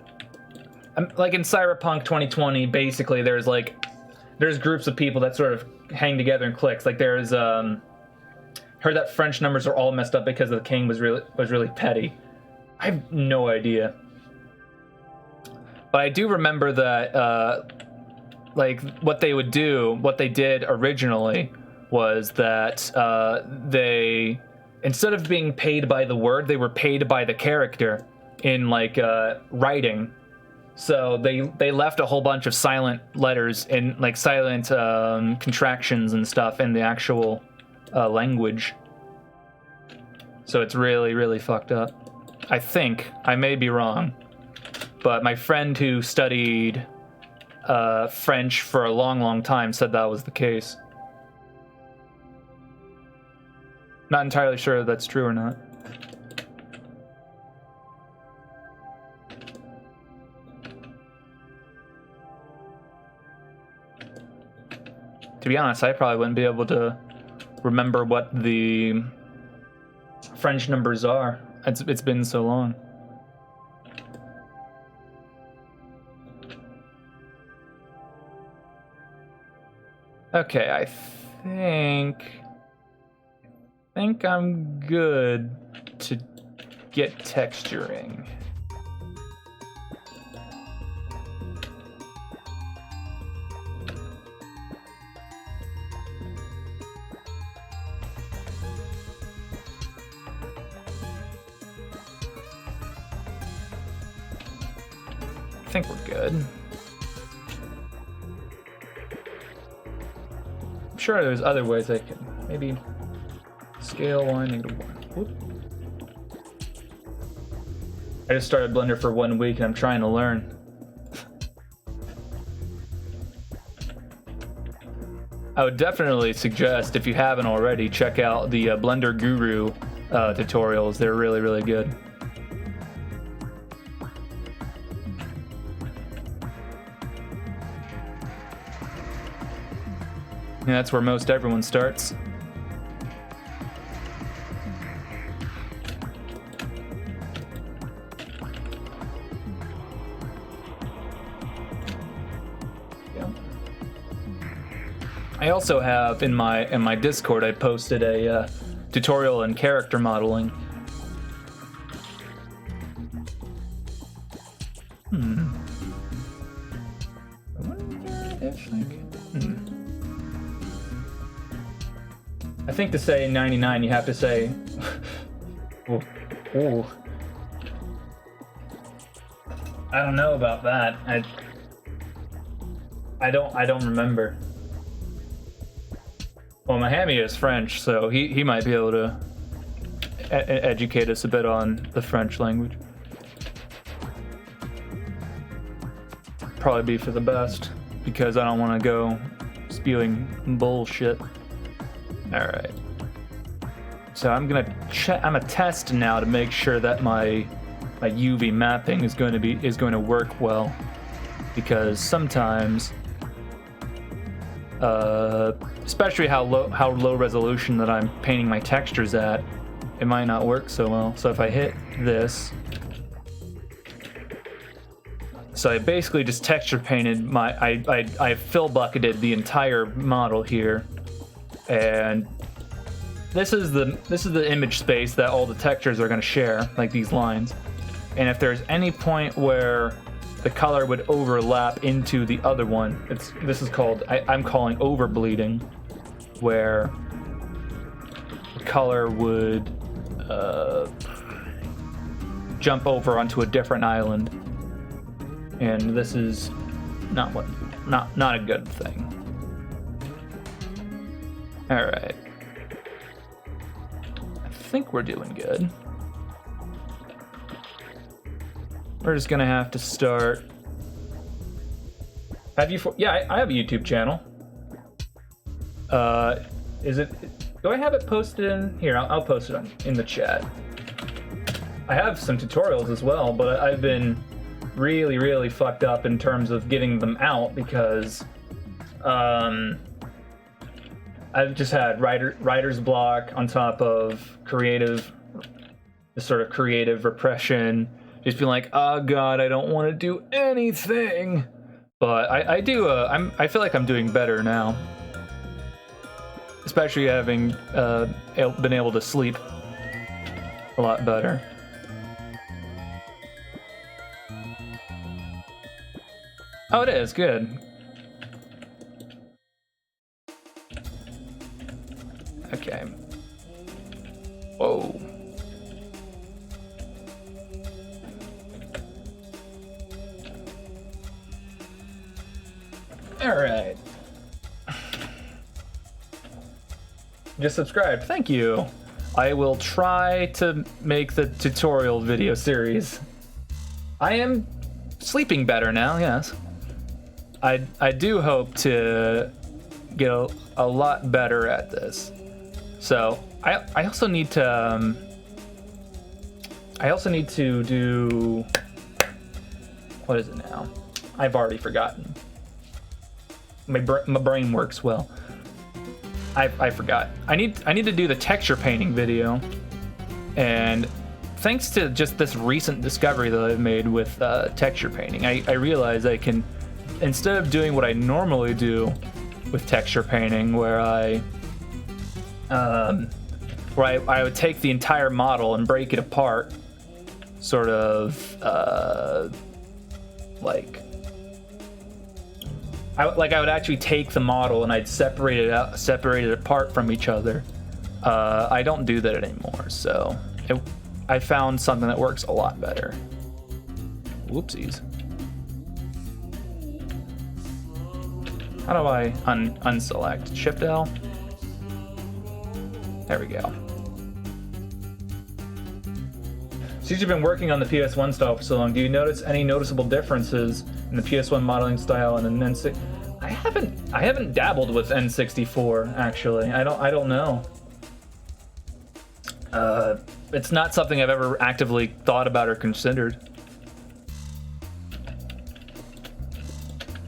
Cyberpunk 2020, basically there's groups of people that sort of hang together in cliques. Like there's heard that French numbers are all messed up because the king was really petty. I have no idea. But I do remember that, what they did originally was that they, instead of being paid by the word, they were paid by the character in, writing. So they left a whole bunch of silent letters and, silent contractions and stuff in the actual language. So it's really, really fucked up. I think. I may be wrong. But my friend who studied French for a long, long time said that was the case. Not entirely sure if that's true or not. To be honest, I probably wouldn't be able to remember what the French numbers are. It's been so long. Okay, I think I'm good to get texturing. I think we're good. I'm sure there's other ways I can maybe scale 1, -1. Whoop. I just started Blender for 1 week and I'm trying to learn. I would definitely suggest, if you haven't already, check out the Blender Guru tutorials. They're really, really good. And that's where most everyone starts. I also have in my Discord, I posted a tutorial in character modeling. I wonder if I can. I think to say 99, you have to say. Ooh. I don't know about that. I don't remember. Well, Mahami is French, so he might be able to educate us a bit on the French language. Probably be for the best, because I don't want to go spewing bullshit. All right. So I'm gonna test now to make sure that my UV mapping is going to work well, because sometimes. Especially how low resolution that I'm painting my textures at, it might not work so well. So if I hit this, so I basically just texture painted I fill bucketed the entire model here, and this is the image space that all the textures are going to share, like these lines. And if there's any point where the color would overlap into the other one. This is called, I'm calling overbleeding, where the color would jump over onto a different island, and this is not a good thing. All right, I think we're doing good. We're just gonna have to start. Yeah, I have a YouTube channel. Do I have it posted in here? I'll post it in the chat. I have some tutorials as well, but I've been really, really fucked up in terms of getting them out because I've just had writer's block on top of creative repression. Just being like, oh god, I don't want to do anything. But I feel like I'm doing better now, especially having been able to sleep a lot better. Oh, it is good. Okay. Whoa. All right. Just subscribed. Thank you. I will try to make the tutorial video series. I am sleeping better now, yes. I do hope to get a lot better at this. So I also need to do, what is it now? I've already forgotten. My brain works well. I forgot. I need to do the texture painting video, and thanks to just this recent discovery that I've made with texture painting, I realize I can, instead of doing what I normally do with texture painting, where I would take the entire model and break it apart, sort of I would actually take the model and I'd separate it apart from each other. I don't do that anymore, so I found something that works a lot better. Whoopsies. How do I unselect? Shift L? There we go. Since you've been working on the PS1 style for so long, do you notice any noticeable differences in the PS1 modeling style and an N6? I haven't dabbled with N64 actually. I don't know. It's not something I've ever actively thought about or considered.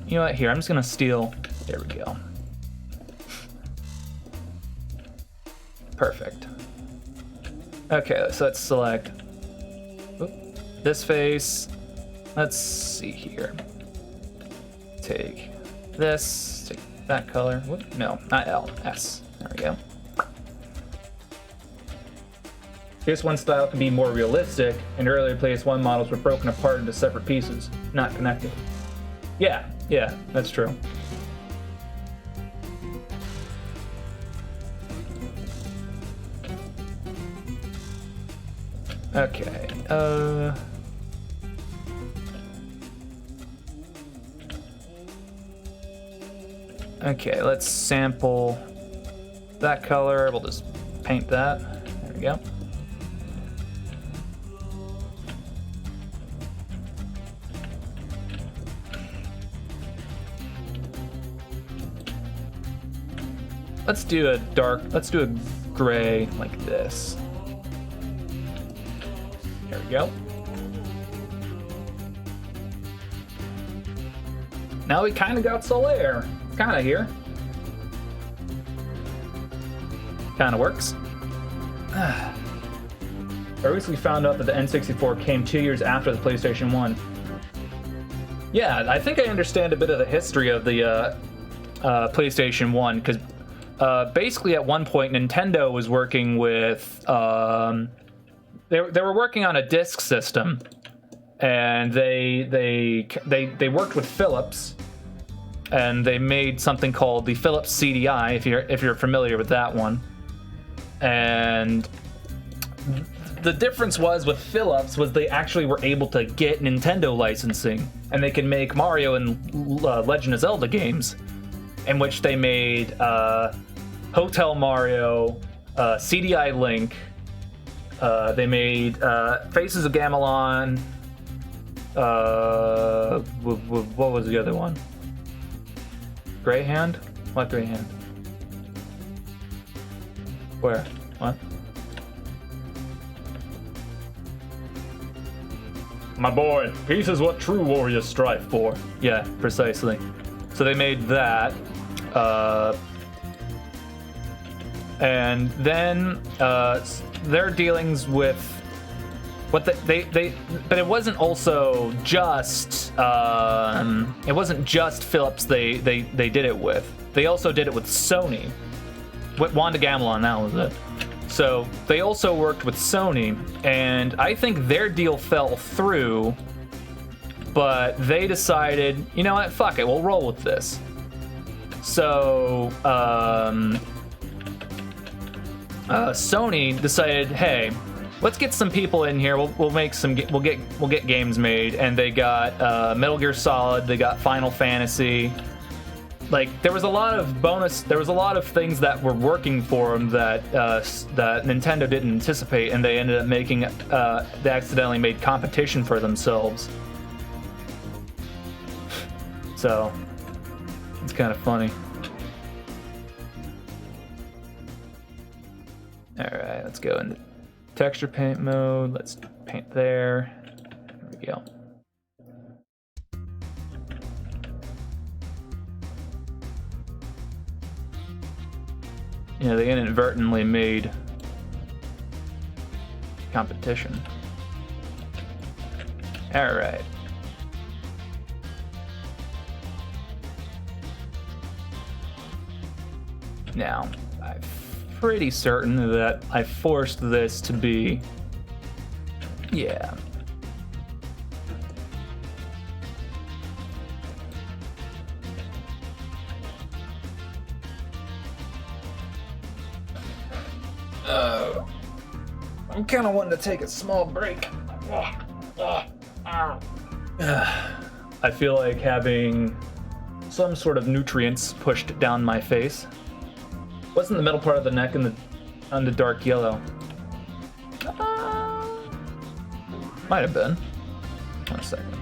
You know what? Here, I'm just gonna steal. There we go. Perfect. Okay, so let's select this face. Let's see here. Take this, take that color. Whoop, no, not L, S. There we go. PS1 style can be more realistic, and earlier PS1 models were broken apart into separate pieces, not connected. Yeah, that's true. Okay, okay, let's sample that color. We'll just paint that. There we go. Let's do a gray like this. There we go. Now we kind of got Solaire. Kind of here. Kind of works. I recently found out that the N64 came 2 years after the PlayStation 1. Yeah, I think I understand a bit of the history of the PlayStation 1, because basically at one point Nintendo was working with... they were working on a disc system, and they worked with Philips, and they made something called the Philips CDI, if you're familiar with that one. And the difference was with Philips was they actually were able to get Nintendo licensing, and they could make Mario and Legend of Zelda games, in which they made Hotel Mario, CDI Link, they made Faces of Gamelon, what was the other one? Greyhand? What Greyhand? Where? What? My boy, peace is what true warriors strive for. Yeah, precisely. So they made that. And then their dealings with what they but it wasn't also just Philips they did it with. They also did it with Sony. Wanda Gamelon, that was it. So they also worked with Sony, and I think their deal fell through, but they decided, you know what, fuck it, we'll roll with this. So Sony decided, hey, let's get some people in here. We'll get games made, and they got Metal Gear Solid. They got Final Fantasy. Like there was a lot of things that were working for them that Nintendo didn't anticipate, and they ended up making they accidentally made competition for themselves. So it's kind of funny. All right, let's go into texture paint mode. Let's paint there. There we go. Yeah, they inadvertently made competition. All right. Now, I'm pretty certain that I forced this to be, yeah. I'm kind of wanting to take a small break. I feel like having some sort of nutrients pushed down my face. What's in the middle part of the neck and on the dark yellow? Might have been. 1 second.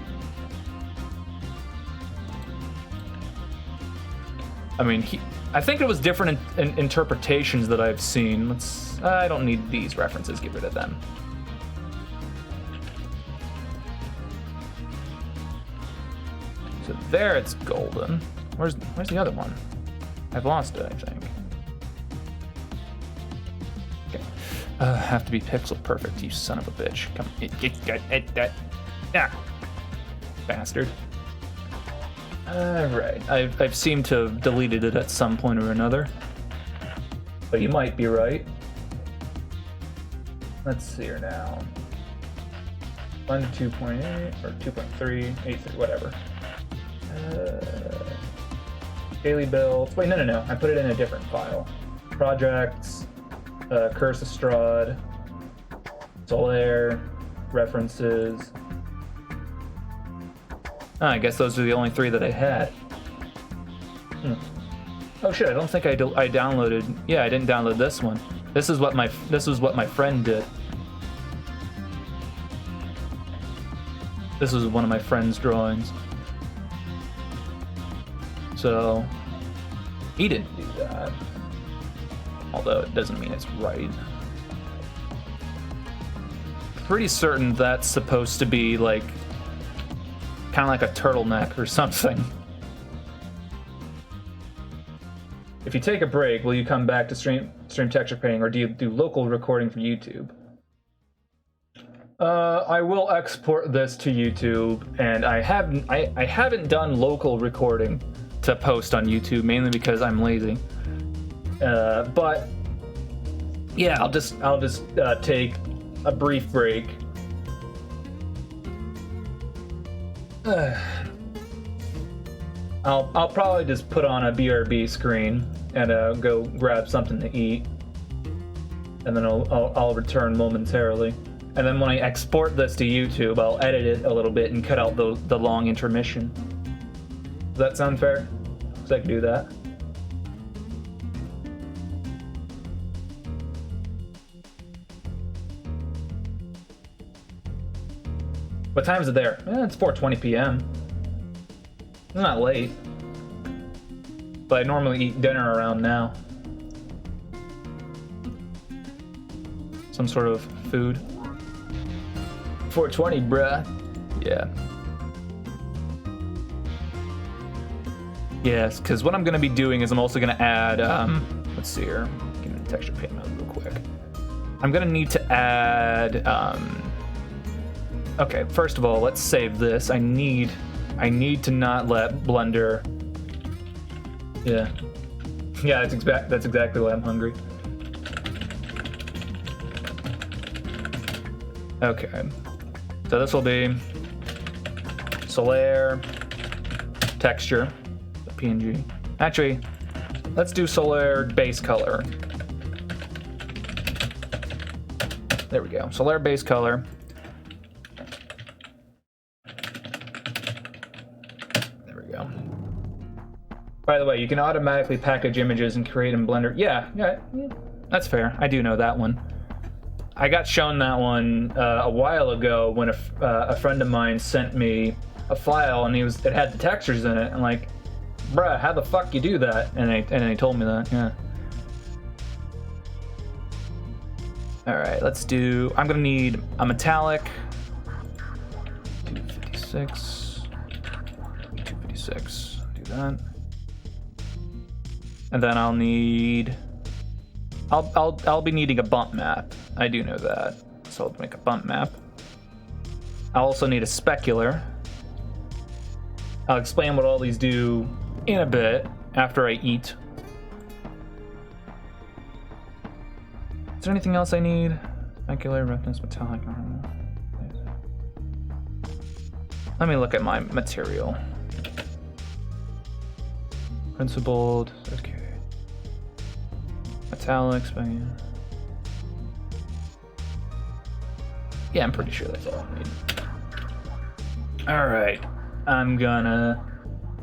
I mean, I think it was different interpretations that I've seen. I don't need these references. Get rid of them. So there, it's golden. Where's the other one? I've lost it, I think. Okay. Have to be pixel perfect, you son of a bitch. Come, yeah, bastard. Alright, I've seemed to have deleted it at some point or another. But you might be right. Let's see here now. 1 to 2.8 or 2.3, 8.3, whatever. Daily builds. Wait, no. I put it in a different file. Projects, Curse of Strahd, Solaire, references. I guess those are the only 3 that I had. Oh shit! I don't think I downloaded. Yeah, I didn't download this one. This is what my friend did. This was one of my friend's drawings. So he didn't do that. Although it doesn't mean it's right. Pretty certain that's supposed to be like kind of like a turtleneck or something. If you take a break, will you come back to stream texture painting, or do you do local recording for YouTube? I will export this to YouTube, and I haven't done local recording to post on YouTube, mainly because I'm lazy. But yeah, I'll just take a brief break I'll probably just put on a BRB screen and go grab something to eat, and then I'll return momentarily. And then when I export this to YouTube, I'll edit it a little bit and cut out the long intermission. Does that sound fair? Because I can do that. What time is it there? It's 4:20 p.m. It's not late. But I normally eat dinner around now. Some sort of food. 4:20, bruh. Yeah. Yes, because what I'm going to be doing is I'm also going to add, let's see here. Give me the texture paint mode real quick. I'm going to need to add, okay, first of all, let's save this. I need to not let Blender, yeah, that's exactly why I'm hungry. Okay, so this will be Solaire, texture, PNG. Actually, let's do Solaire base color. There we go, Solaire base color. There we go. By the way, you can automatically package images and create in Blender. Yeah, that's fair. I do know that one. I got shown that one a while ago when a friend of mine sent me a file and it had the textures in it. I'm like, bruh, how the fuck you do that? And they told me that. Yeah. All right, let's do. I'm gonna need a metallic. 256. 256. Do that. And then I'll need. I'll be needing a bump map. I do know that. So I'll make a bump map. I'll also need a specular. I'll explain what all these do in a bit after I eat. Is there anything else I need? Specular, roughness, metallic. I don't know. Let me look at my material. Principled. Okay. Metallics, yeah, I'm pretty sure that's all I need. All right, I'm gonna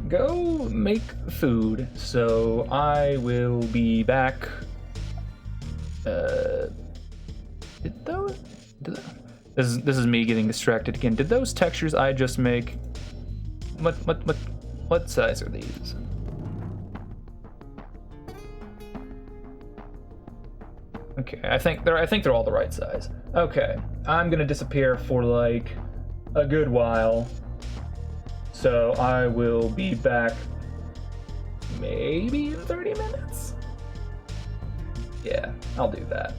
go make food, so I will be back. This is me getting distracted again. Did those textures I just make? What size are these? Okay, I think they're all the right size. Okay, I'm gonna disappear for like a good while, so I will be back maybe in 30 minutes. Yeah, I'll do that.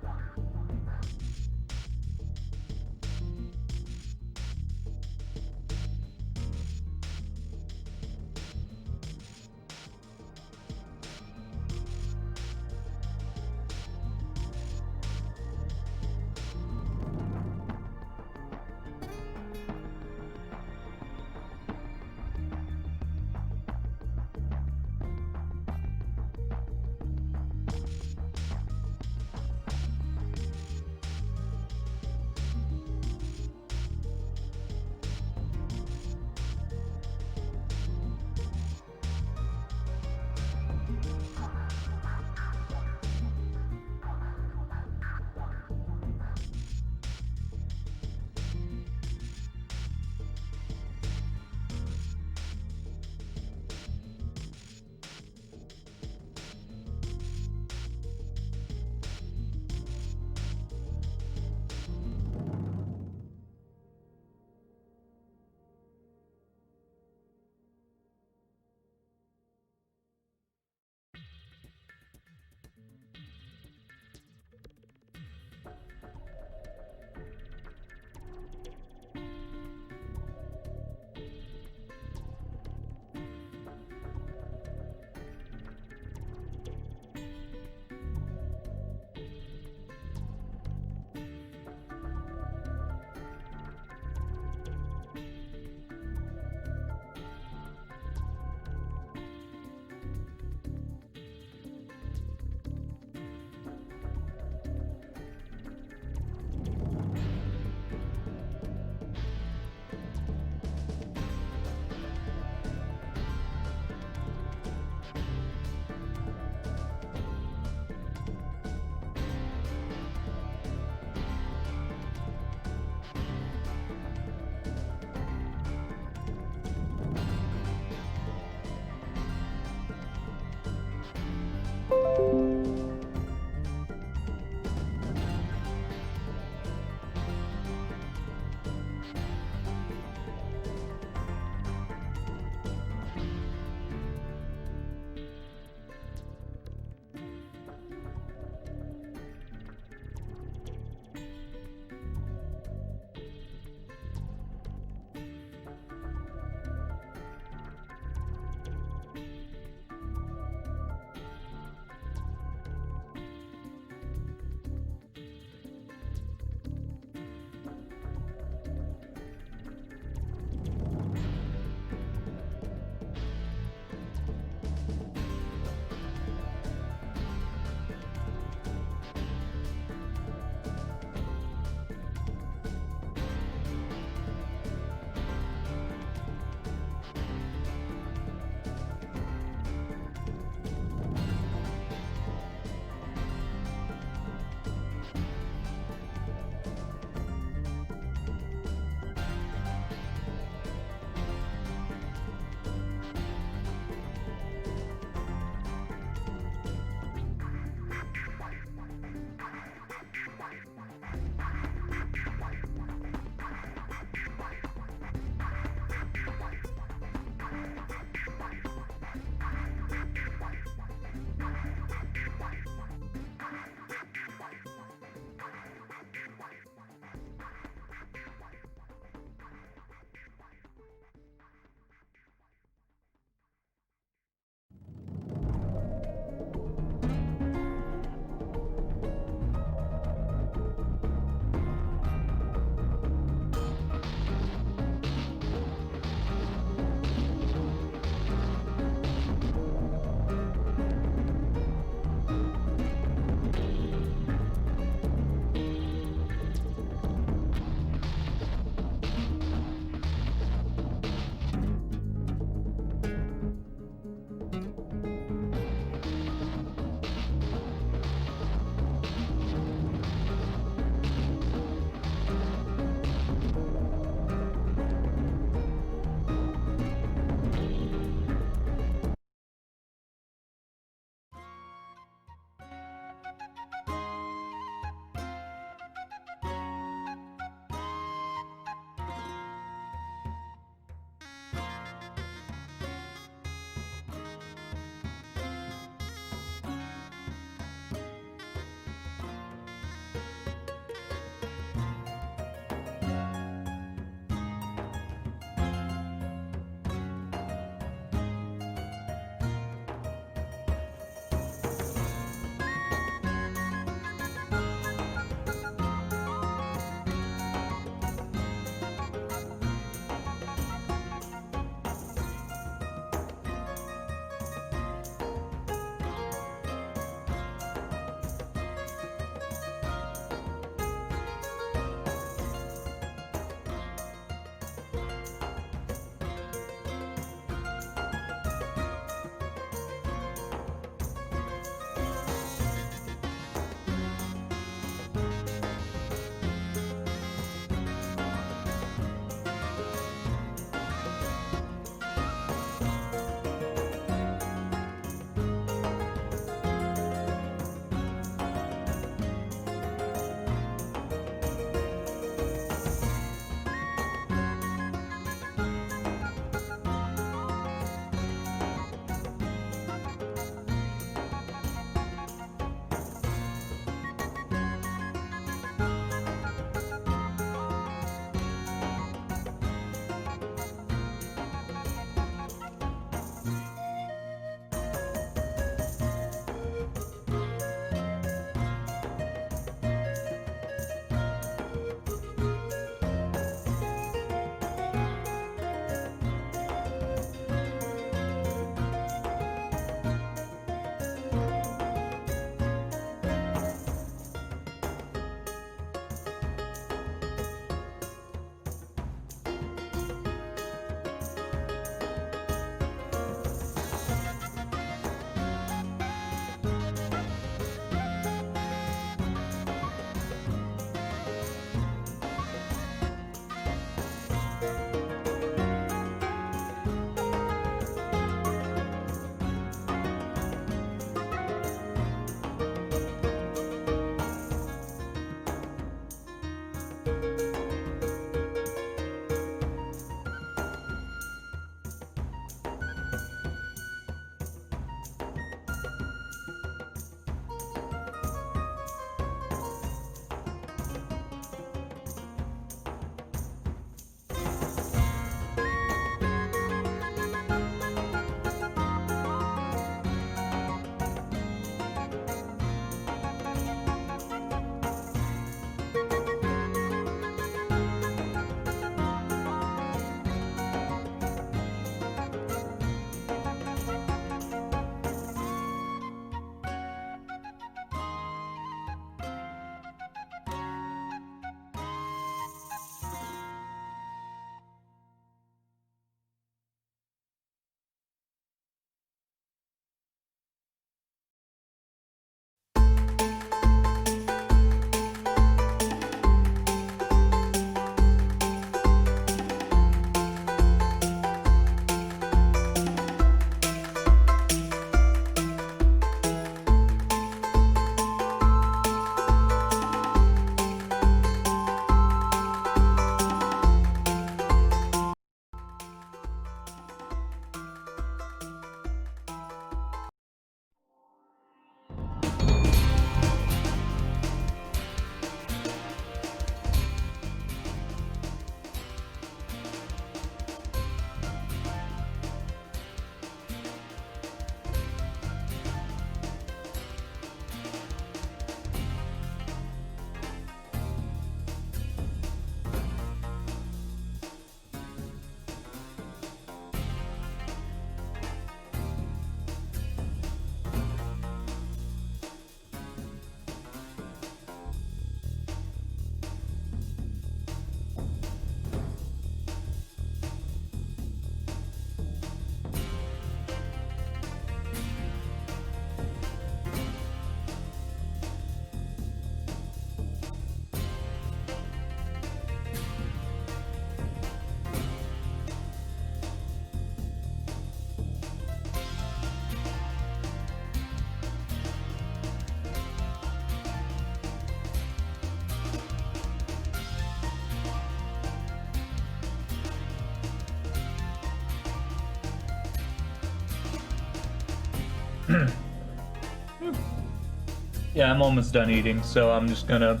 Yeah, I'm almost done eating, so I'm just gonna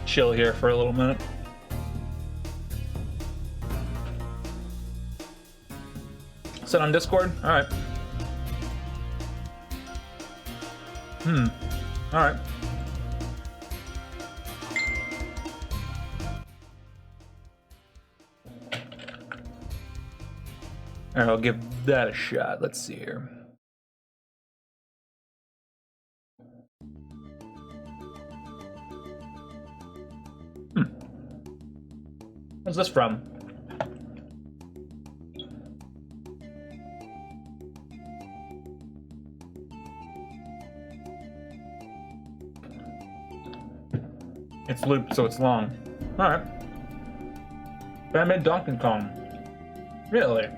chill here for a little minute. Sit on Discord? Alright. Alright. Alright, I'll give that a shot. Let's see here. What's this from? It's looped, so it's long. Alright. Batman Donkey Kong. Really?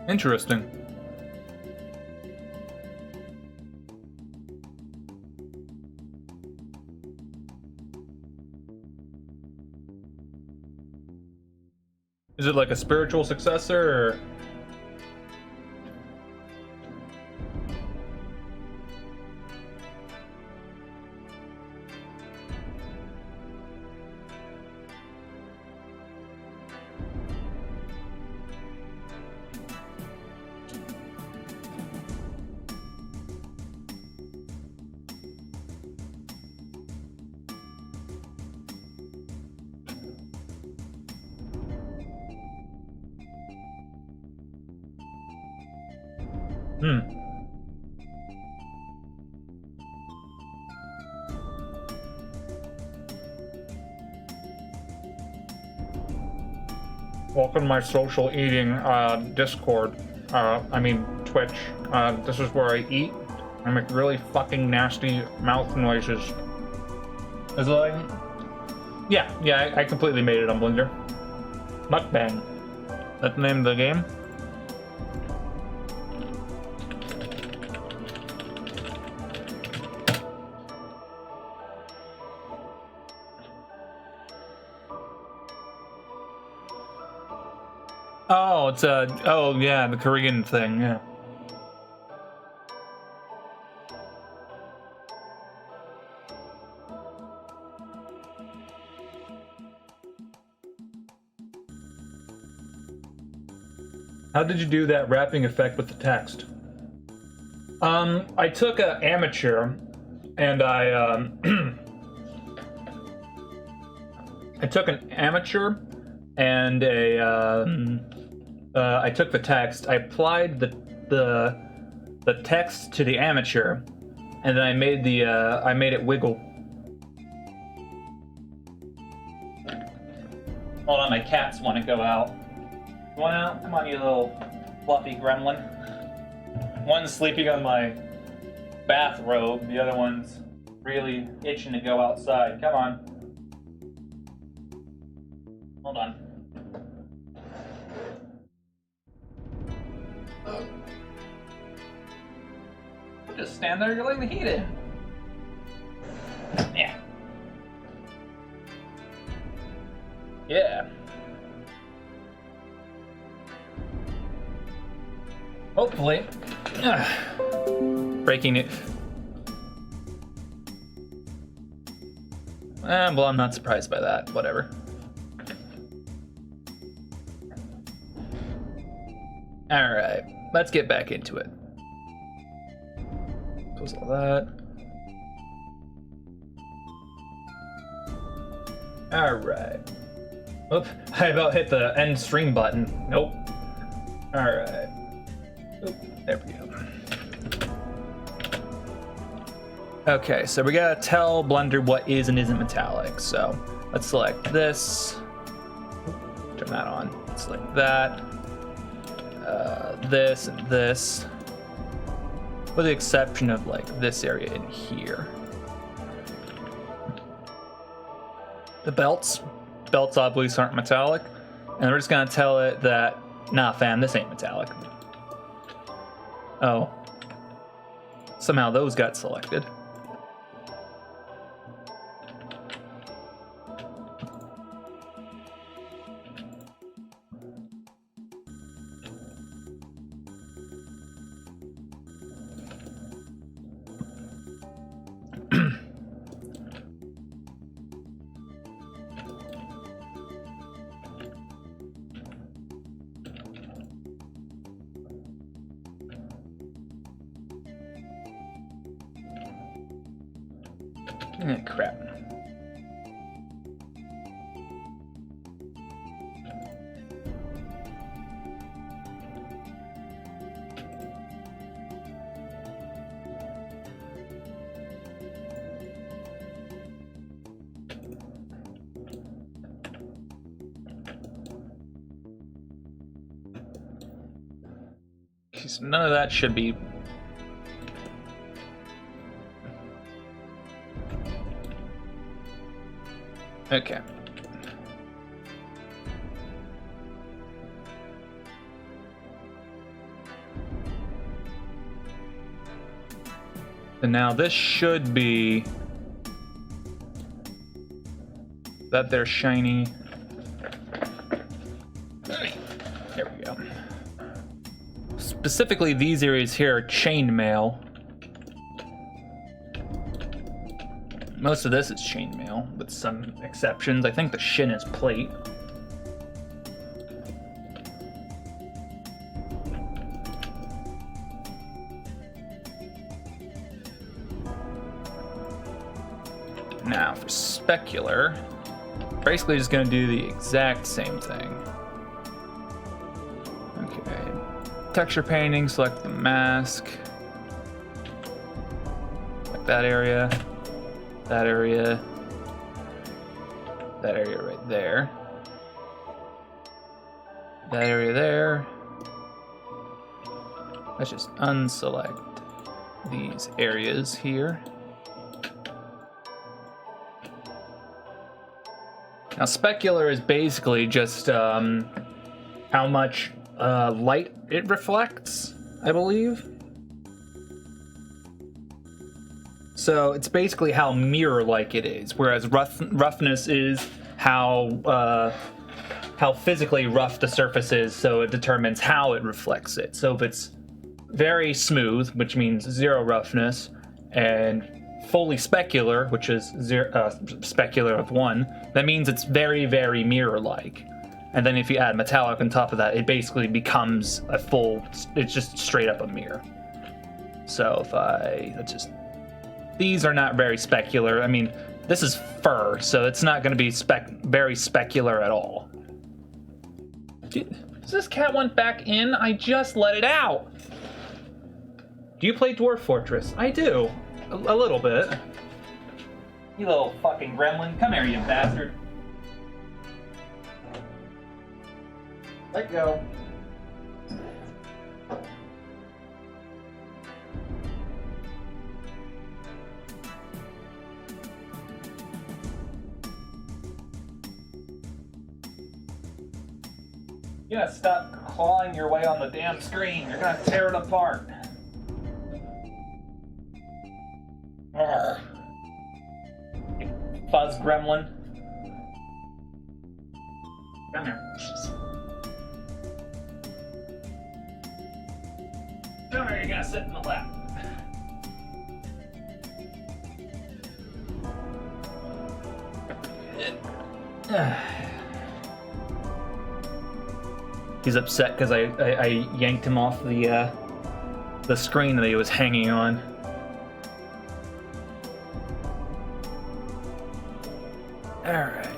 Interesting. Is it like a spiritual successor, or? Welcome to my social eating Discord. I mean Twitch. This is where I eat. I make really fucking nasty mouth noises. Is it like? Yeah, I completely made it on Blender. Mukbang. That's the name of the game? Oh, it's oh yeah, the Korean thing, yeah. How did you do that wrapping effect with the text? I took an amateur and I I took an amateur and I took the text, I applied the text to the amateur, and then I made it wiggle. Hold on, my cats want to go out. You want out? Come on, you little fluffy gremlin. One's sleeping on my bathrobe, the other one's really itching to go outside. Come on. Hold on. Just stand there, you're letting the heat in. Yeah. Yeah. Hopefully. Breaking it. Well, I'm not surprised by that. Whatever. Alright, let's get back into it. Close all that. Alright. Oop, I about hit the end stream button. Nope. Alright. There we go. Okay, so we gotta tell Blender what is and isn't metallic. So let's select this. Turn that on. Select that. This and this. With the exception of like this area in here. The belts. Belts obviously aren't metallic. And we're just gonna tell it that, nah fam, this ain't metallic. Oh. Somehow those got selected. Crap. So none of that should be. Okay. And now this should be that they're shiny. There we go. Specifically, these areas here are chainmail. Most of this is chainmail, with some exceptions. I think the shin is plate. Now for specular, basically just gonna do the exact same thing. Okay, texture painting, select the mask. Like that area, that area, that area right there. That area there. Let's just unselect these areas here. Now, specular is basically just how much light it reflects, I believe. So it's basically how mirror-like it is, whereas roughness is how physically rough the surface is, so it determines how it reflects it. So if it's very smooth, which means 0 roughness, and fully specular, which is specular of 1, that means it's very, very mirror-like. And then if you add metallic on top of that, it basically becomes a full, it's just straight up a mirror. So if let's just, these are not very specular. I mean, this is fur, so it's not going to be very specular at all. Does this cat want back in? I just let it out. Do you play Dwarf Fortress? I do. A little bit. You little fucking gremlin. Come here, you bastard. Let go. You gotta stop clawing your way on the damn screen. You're gonna tear it apart. Ugh. Fuzz gremlin. Come here. Come here, you gotta sit in the lap. He's upset because I yanked him off the screen that he was hanging on. All right.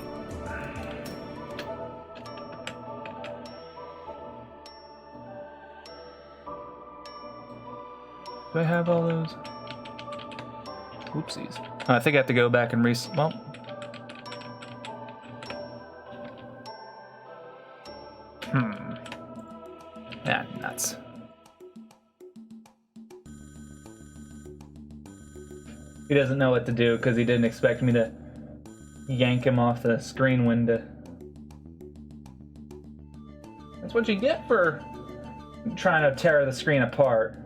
Do I have all those? Oopsies. Oh, I think I have to go back and well. Yeah, nuts. He doesn't know what to do because he didn't expect me to yank him off the screen window. That's what you get for trying to tear the screen apart.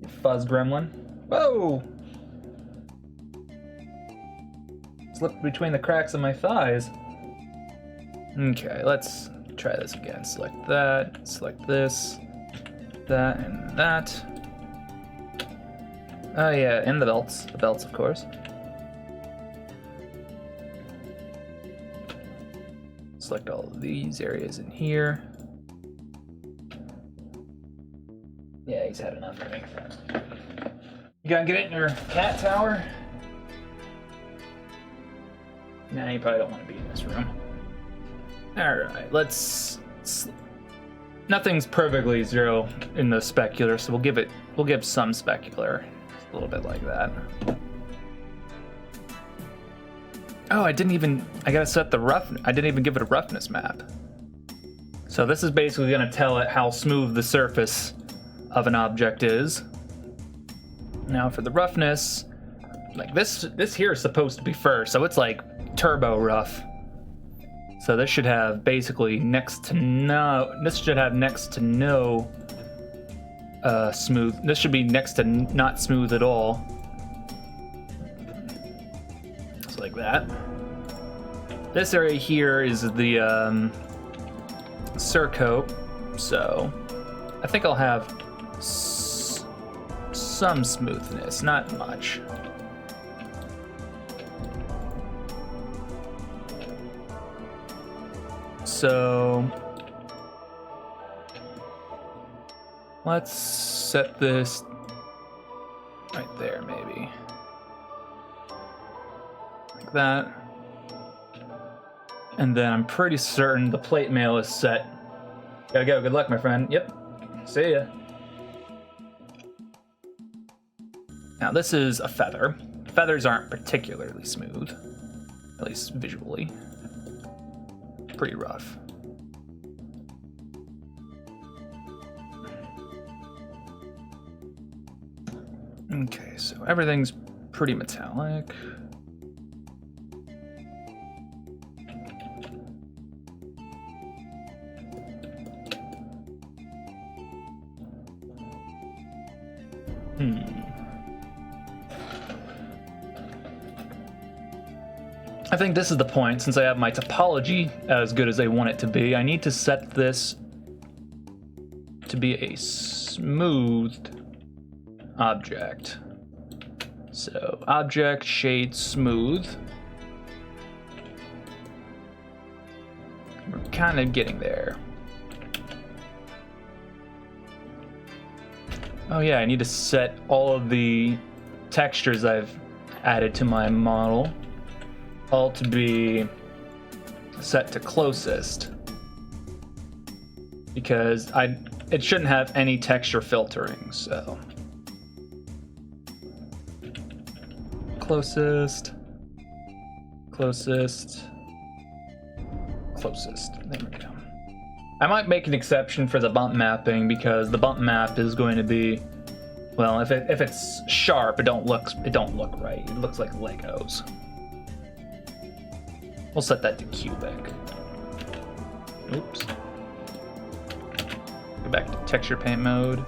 You fuzz gremlin. Whoa! Slipped between the cracks of my thighs. Okay, let's try this again. Select that, select this, that, and that. Oh yeah, and the belts of course. Select all of these areas in here. Yeah, he's had enough of me. You gotta get it in your cat tower? Nah, you probably don't want to be in this room. Alright, let's... Nothing's perfectly zero in the specular, so we'll give some specular. Just a little bit like that. Oh, I gotta set the I didn't even give it a roughness map. So this is basically gonna tell it how smooth the surface of an object is. Now for the roughness, like this here is supposed to be first, so it's like turbo rough. So this should have basically next to no smooth. This should be next to not smooth at all. Just like that. This area here is the Surcoat, so I think I'll have some smoothness, not much. So let's set this right there, maybe. Like that. And then I'm pretty certain the plate mail is set. Gotta go. Good luck, my friend. Yep. See ya. Now this is a feather. Feathers aren't particularly smooth, at least visually. Pretty rough. Okay, so everything's pretty metallic. I think this is the point, since I have my topology as good as I want it to be, I need to set this to be a smoothed object. So, object, shade, smooth. We're kind of getting there. Oh yeah, I need to set all of the textures I've added to my model all to be set to closest, because it shouldn't have any texture filtering, so closest, there we go. I might make an exception for the bump mapping, because the bump map is going to be, well, if it's sharp, it don't look right. It looks like Legos. We'll set that to cubic. Oops. Go back to texture paint mode.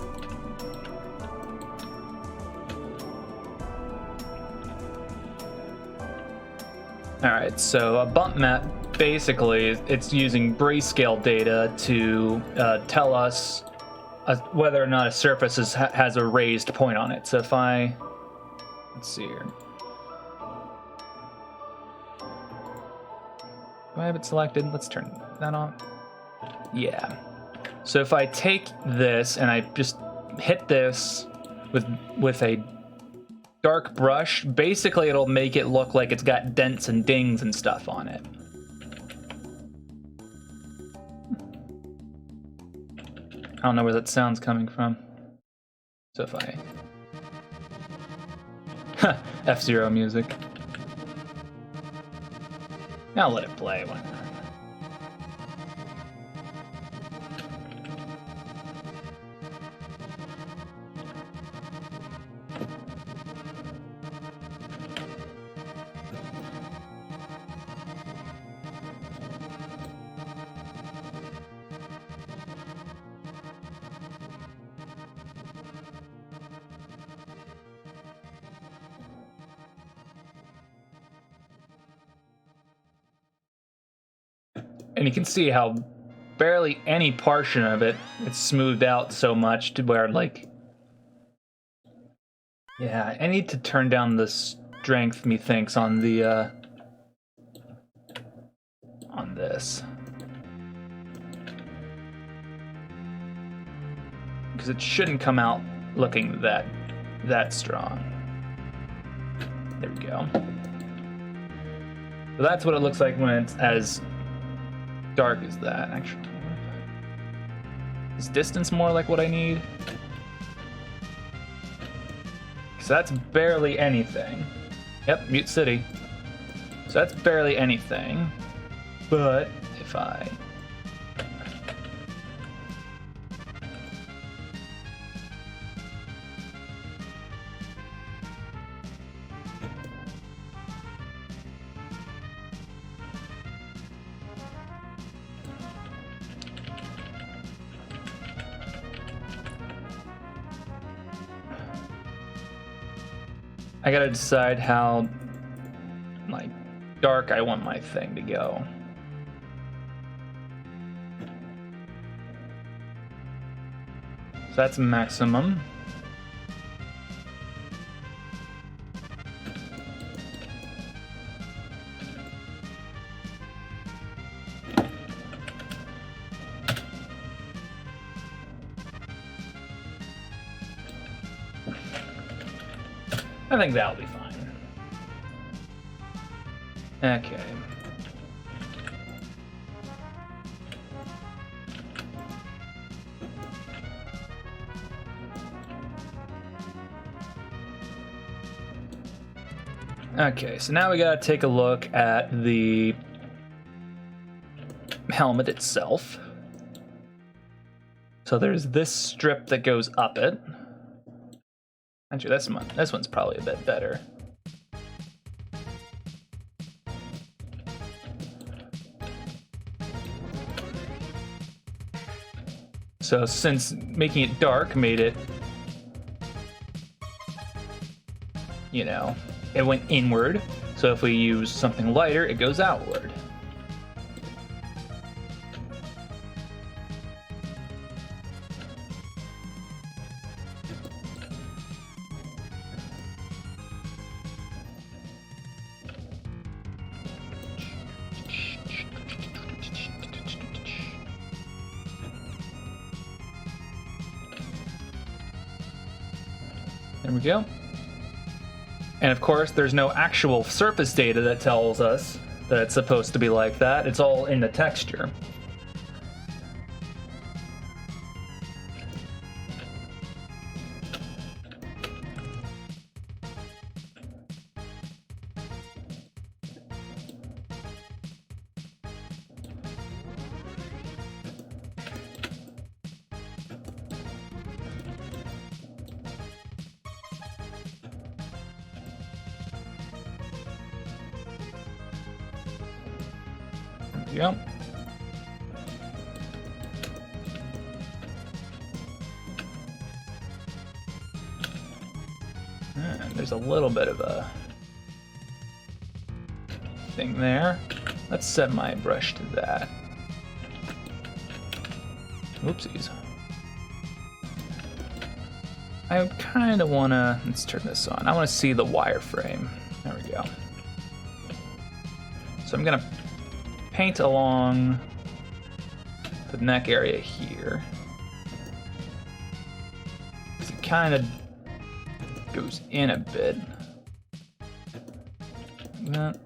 Alright, so a bump map, basically, it's using grayscale data to tell us whether or not a surface has a raised point on it. So if let's see here. Do I have it selected? Let's turn that on. Yeah. So if I take this and I just hit this with a dark brush, basically it'll make it look like it's got dents and dings and stuff on it. I don't know where that sound's coming from. So if I... F-Zero music. I'll let it play. Why not? And you can see how barely any portion of it's smoothed out so much to where, like, yeah, I need to turn down the strength, methinks, on the on this, because it shouldn't come out looking that strong. There we go. So that's what it looks like when it's as dark as that. Actually, is distance more like what I need? So that's barely anything. Yep, Mute City. So that's barely anything. But if I... I gotta decide how, like, dark I want my thing to go. So that's maximum. I think that'll be fine. Okay. Okay, so now we gotta take a look at the helmet itself. So there's this strip that goes up it. Actually, this one's probably a bit better. So since making it dark made it, you know, it went inward. So if we use something lighter, it goes outward. There we go. And of course, there's no actual surface data that tells us that it's supposed to be like that. It's all in the texture. Yep. And there's a little bit of a thing there. Let's set my brush to that. Oopsies. I kind of want to, let's turn this on. I want to see the wireframe. There we go. So I'm going to paint along the neck area here. It kind of goes in a bit. That.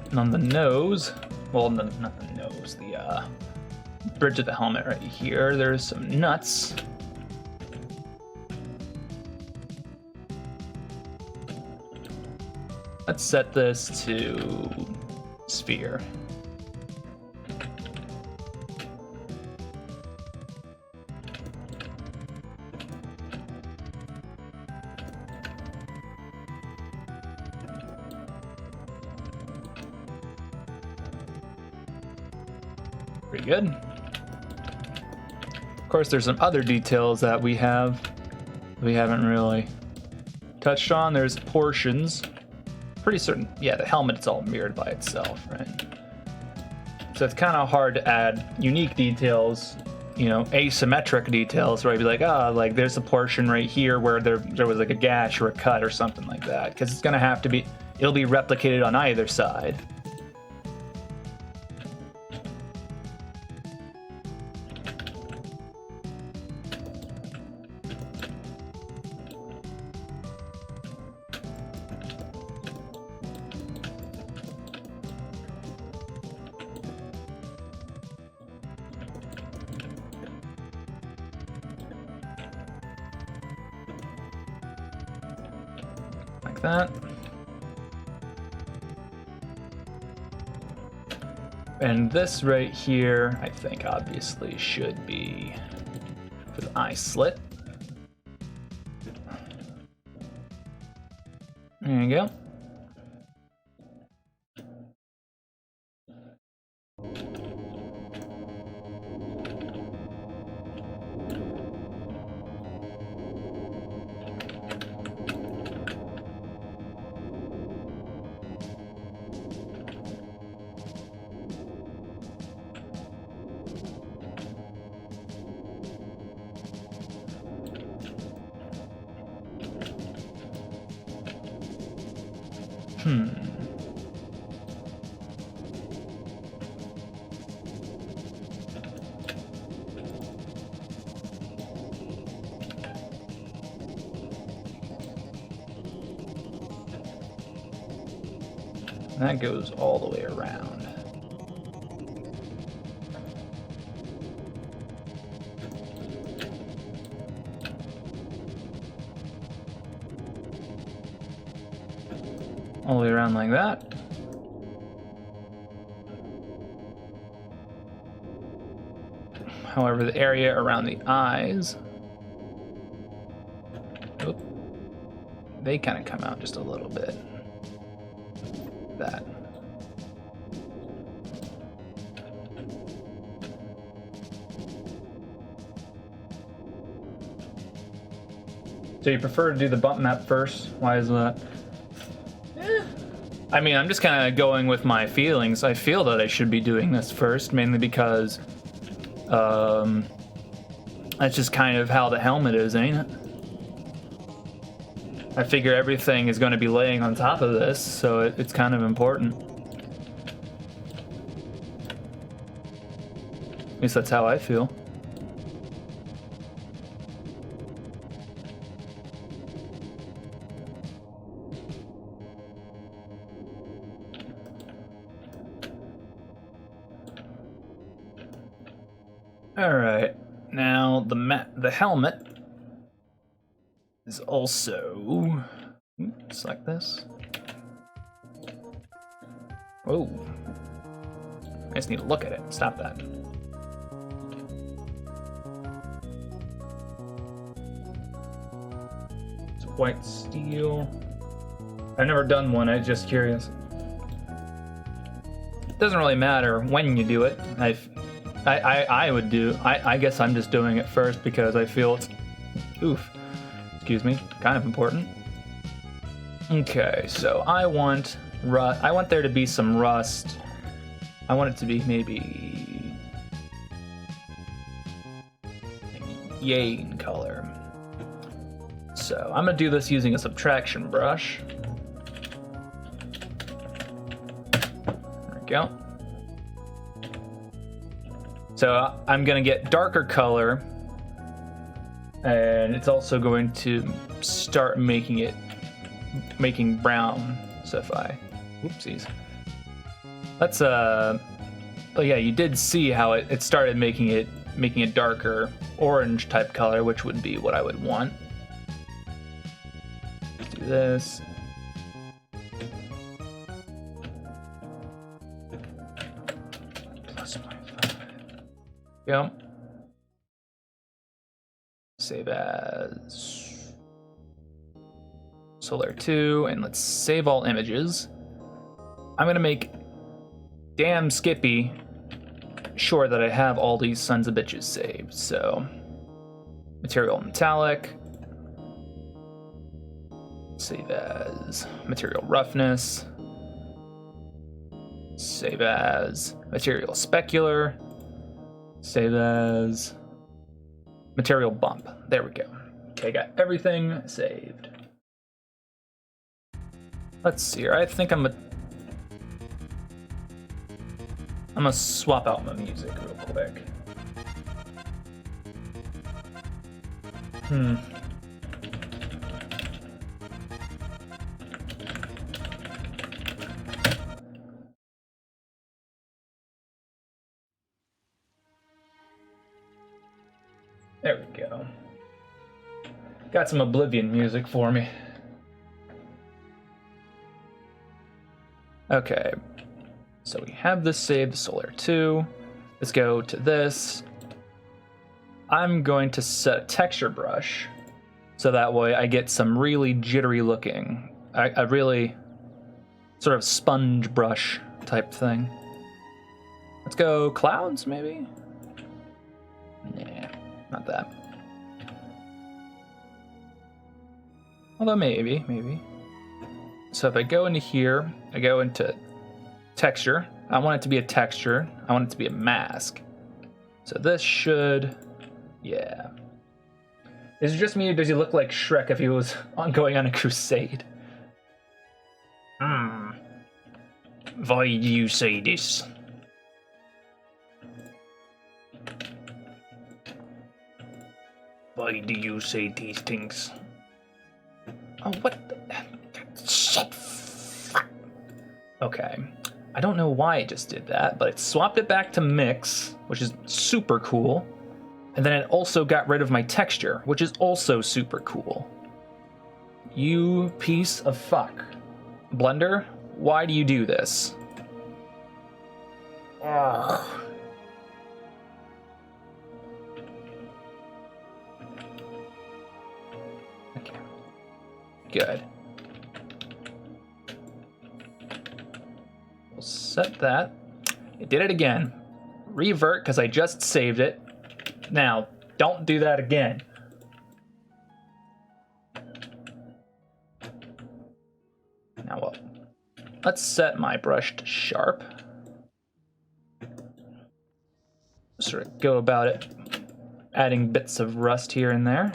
And on the nose, well, not the nose, the bridge of the helmet right here, there's some nuts. Let's set this to sphere. Pretty good. Of course, there's some other details that we haven't really touched on. There's portions. Pretty certain, yeah, the helmet is all mirrored by itself, right? So it's kind of hard to add unique details asymmetric details where I'd be like, like there's a portion right here where there was like a gash or a cut or something like that, because it's gonna have to be, it'll be replicated on either side. Like that. And this right here, I think obviously should be for the eye slit. There you go. That goes all the way around. All the way around like that. However, the area around the eyes, they kind of come out just a little bit. That. So you prefer to do the bump map first? Why is that? I mean, I'm just kind of going with my feelings. I feel that I should be doing this first, mainly because that's just kind of how the helmet is, ain't it? I figure everything is going to be laying on top of this, so it's kind of important. At least that's how I feel. All right, now the helmet is also, just like this. Whoa. I just need to look at it. Stop that. It's white steel. I've never done one, I'm just curious. It doesn't really matter when you do it. I guess I'm just doing it first because I feel it's, excuse me, kind of important. Okay, so I want there to be some rust. I want it to be maybe yay in color. So I'm gonna do this using a subtraction brush. There we go. So I'm gonna get darker color, and it's also going to start making brown. So if whoopsies. Let's oh yeah, you did see how it started making it darker orange type color, which would be what I would want. Let's do this. Go. Save as Solaire 2, and let's save all images. I'm gonna make damn Skippy sure that I have all these sons of bitches saved. So, material metallic, save as material roughness, save as material specular, save as Material bump. There we go. Okay, got everything saved. Let's see here. I think I'm gonna swap out my music real quick. There we go. Got some Oblivion music for me. Okay. So we have this saved, Solaire 2. Let's go to this. I'm going to set a texture brush so that way I get some really jittery looking, a really sort of sponge brush type thing. Let's go clouds, maybe? Nah, not that. Although maybe. So if I go into here, I go into texture. I want it to be a texture. I want it to be a mask. So this should, yeah. Is it just me or does he look like Shrek if he was going on a crusade? Why do you say this? Why do you say these things? Oh, what the... Shit. Fuck. Okay. I don't know why it just did that, but it swapped it back to mix, which is super cool. And then it also got rid of my texture, which is also super cool. You piece of fuck. Blender, why do you do this? Ugh. Okay. Good. We'll set that. It did it again. Revert, because I just saved it. Now, don't do that again. Now, well, let's set my brush to sharp. Sort of go about it, adding bits of rust here and there.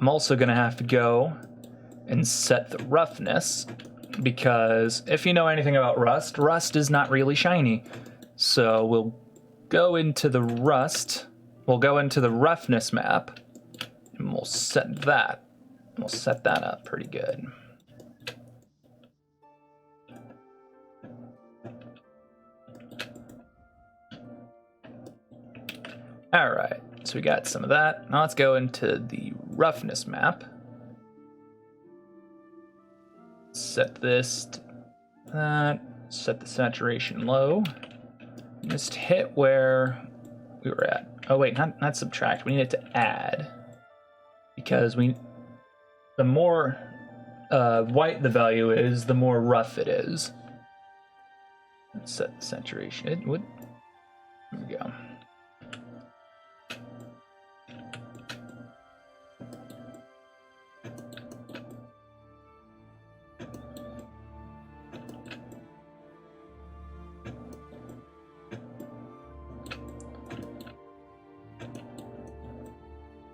I'm also going to have to go and set the roughness, because if you know anything about rust, rust is not really shiny. So we'll go into the rust, we'll go into the roughness map, and we'll set that. We'll set that up pretty good. All right, so we got some of that. Now let's go into the roughness map. Set this to that, set the saturation low. Just hit where we were at. Oh wait, not subtract, we need it to add. Because the more white the value is, the more rough it is. Let's set the saturation. It would, there we go.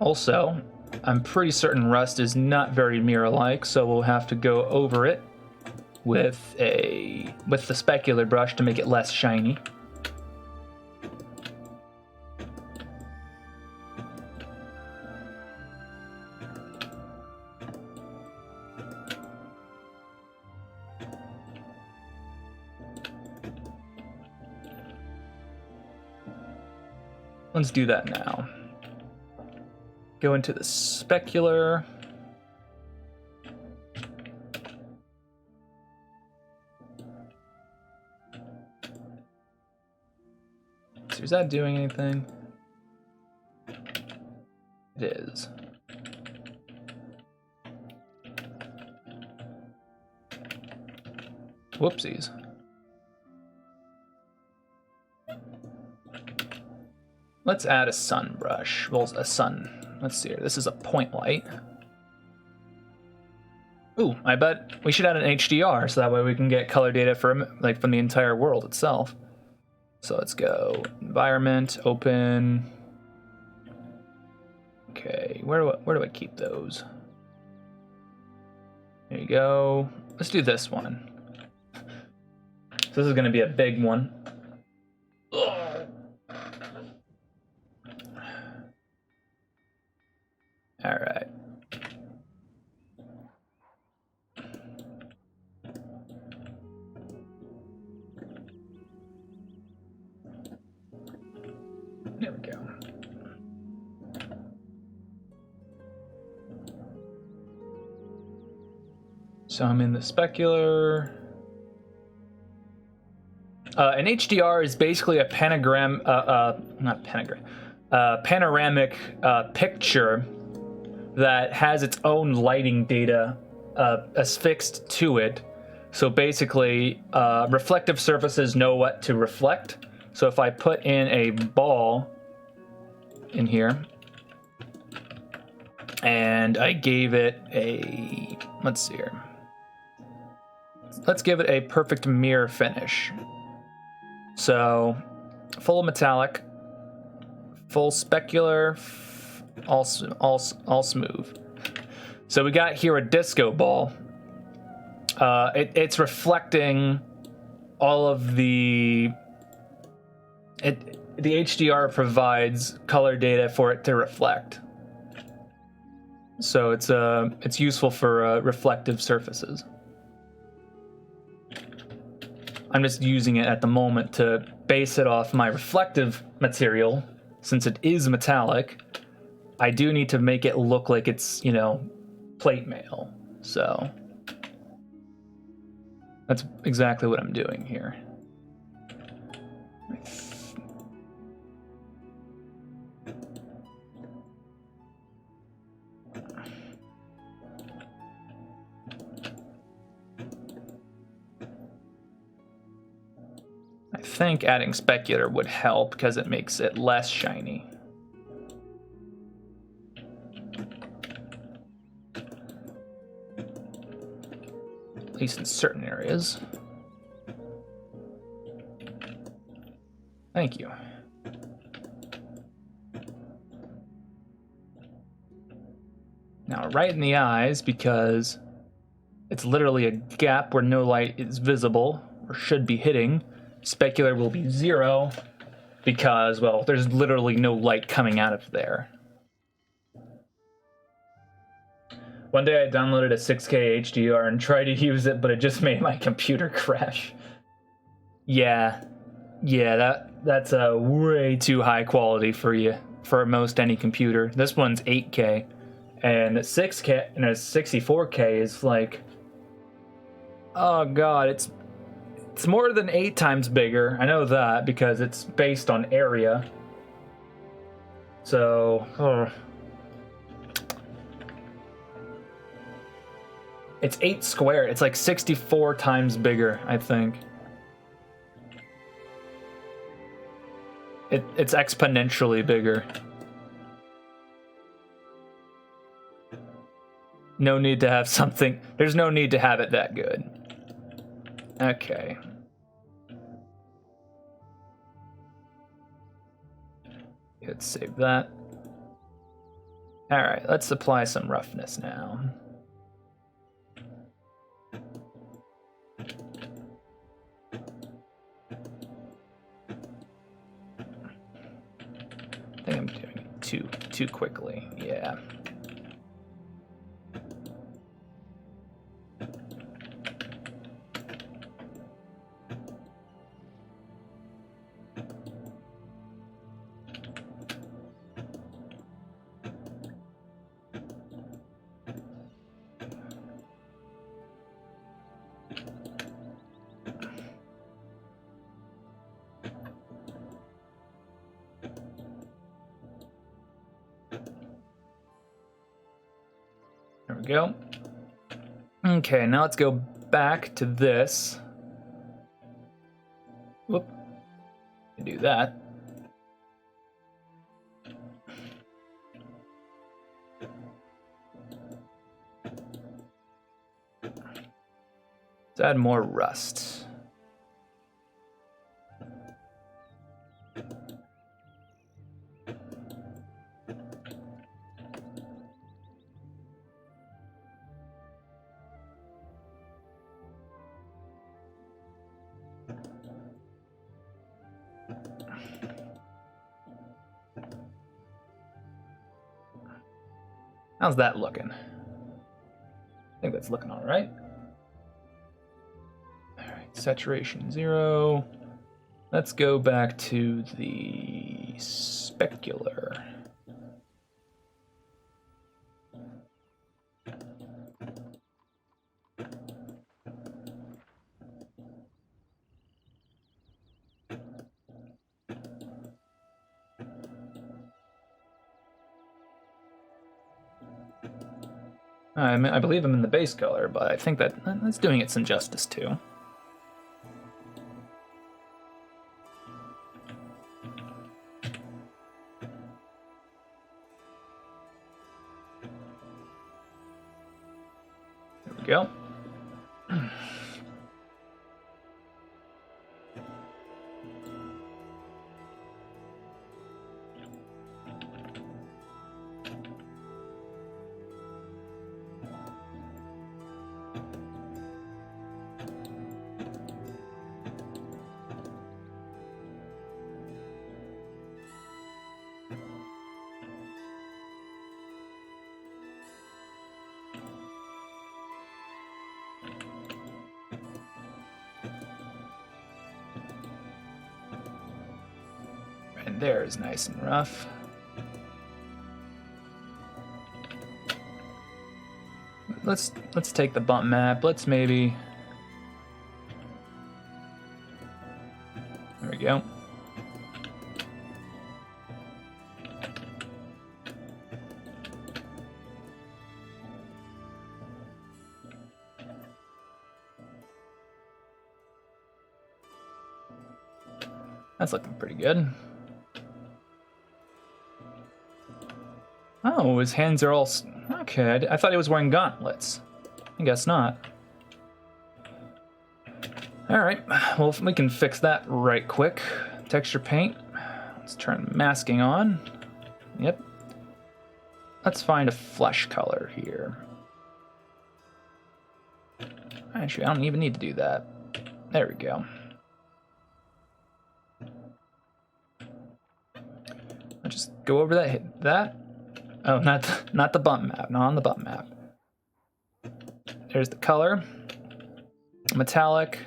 Also, I'm pretty certain rust is not very mirror-like, so we'll have to go over it with the specular brush to make it less shiny. Let's do that now. Go into the specular. So is that doing anything? It is. Whoopsies. Let's add a sun brush. Well, a sun. Let's see here. This is a point light. Ooh, I bet we should add an HDR so that way we can get color data from the entire world itself. So let's go environment, open. Okay, where do I keep those? There you go. Let's do this one. So this is going to be a big one. All right. There we go. So I'm in the specular. An HDR is basically a panoramic picture that has its own lighting data affixed to it. So basically, reflective surfaces know what to reflect. So if I put in a ball in here, and I gave it a, let's see here. Let's give it a perfect mirror finish. So, full metallic, full specular, all smooth. So we got here a disco ball. It's reflecting all of the. The HDR provides color data for it to reflect. So it's useful for reflective surfaces. I'm just using it at the moment to base it off my reflective material. Since it is metallic, I do need to make it look like it's, plate mail. So that's exactly what I'm doing here. I think adding specular would help because it makes it less shiny. At least in certain areas. Thank you. Now, right in the eyes, because it's literally a gap where no light is visible or should be hitting. Specular will be 0 because, well, there's literally no light coming out of there. One day I downloaded a 6K HDR and tried to use it, but it just made my computer crash. Yeah, that's a way too high quality for most any computer. This one's 8K, and 6K and a 64K is like, oh god, it's more than 8 times bigger. I know that because it's based on area. So, it's 8 square. It's like 64 times bigger, I think. It's exponentially bigger. No need to have something. There's no need to have it that good. Okay. Let's save that. All right, let's apply some roughness now. I think I'm doing it too quickly. Yeah. There we go. Okay, now let's go back to this. Whoop. Do that. Let's add more rust. How's that looking? I think that's looking all right. All right, saturation 0. Let's go back to the specular. I believe I'm in the base color, but I think that's doing it some justice too. There we go. Right there is nice and rough. Let's take the bump map. Let's maybe. There we go. That's looking pretty good. Oh, his hands are all... Okay, I thought he was wearing gauntlets. I guess not. Alright, well, we can fix that right quick. Texture paint. Let's turn masking on. Yep. Let's find a flesh color here. Actually, I don't even need to do that. There we go. I'll just go over that, hit that. Oh, not the bump map, not on the bump map. There's the color. Metallic.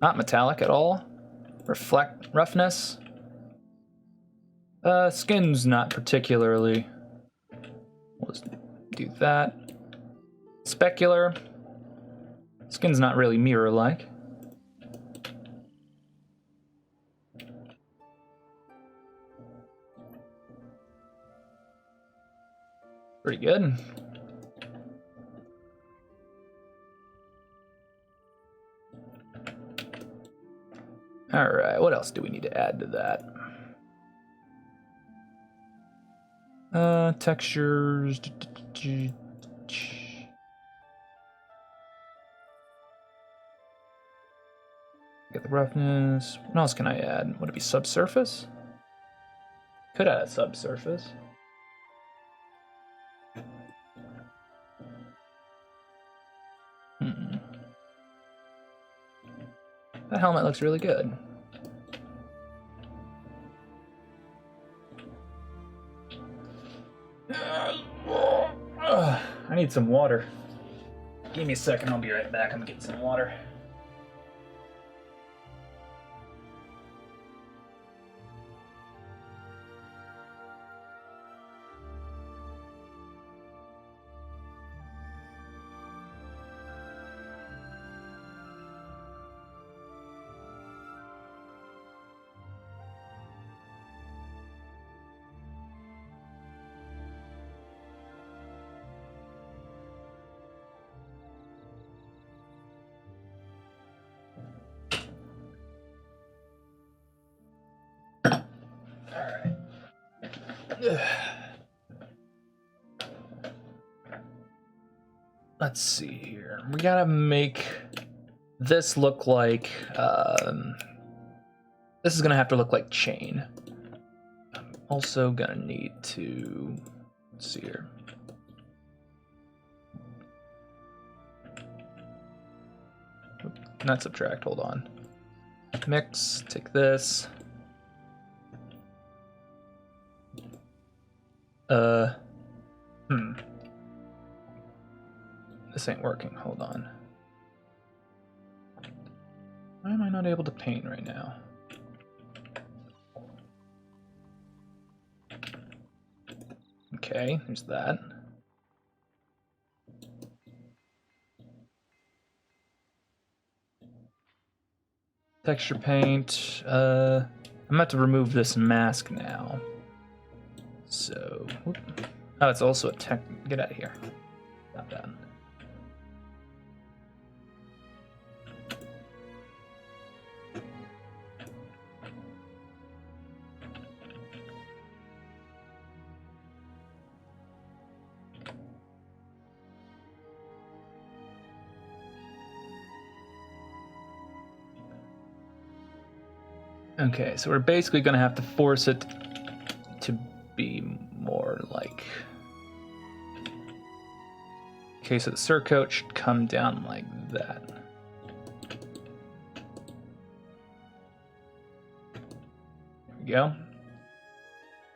Not metallic at all. Reflect roughness. Skin's not particularly. We'll just do that. Specular. Skin's not really mirror-like. Pretty good. All right, what else do we need to add to that? Textures. Get the roughness. What else can I add? Would it be subsurface? Could add a subsurface. That helmet looks really good. I need some water. Give me a second, I'll be right back. I'm gonna get some water. Let's see here. We gotta make this look like, this is gonna have to look like chain. I'm also gonna need to, let's see here. Not subtract, hold on. Mix, take this. This ain't working. Hold on. Why am I not able to paint right now? Okay, there's that. Texture paint. I'm about to remove this mask now. So, whoop. Oh, it's also a tech. Get out of here. Not bad. Okay, so we're basically gonna have to force it to be more like. Okay, so the surcoat should come down like that. There we go.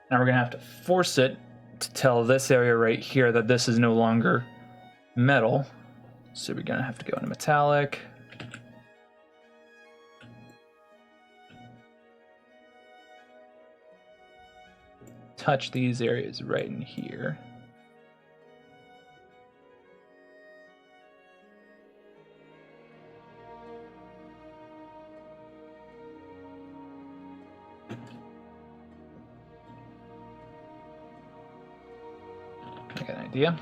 Now we're gonna have to force it to tell this area right here that this is no longer metal. So we're gonna have to go into metallic. Touch these areas right in here. I got an idea.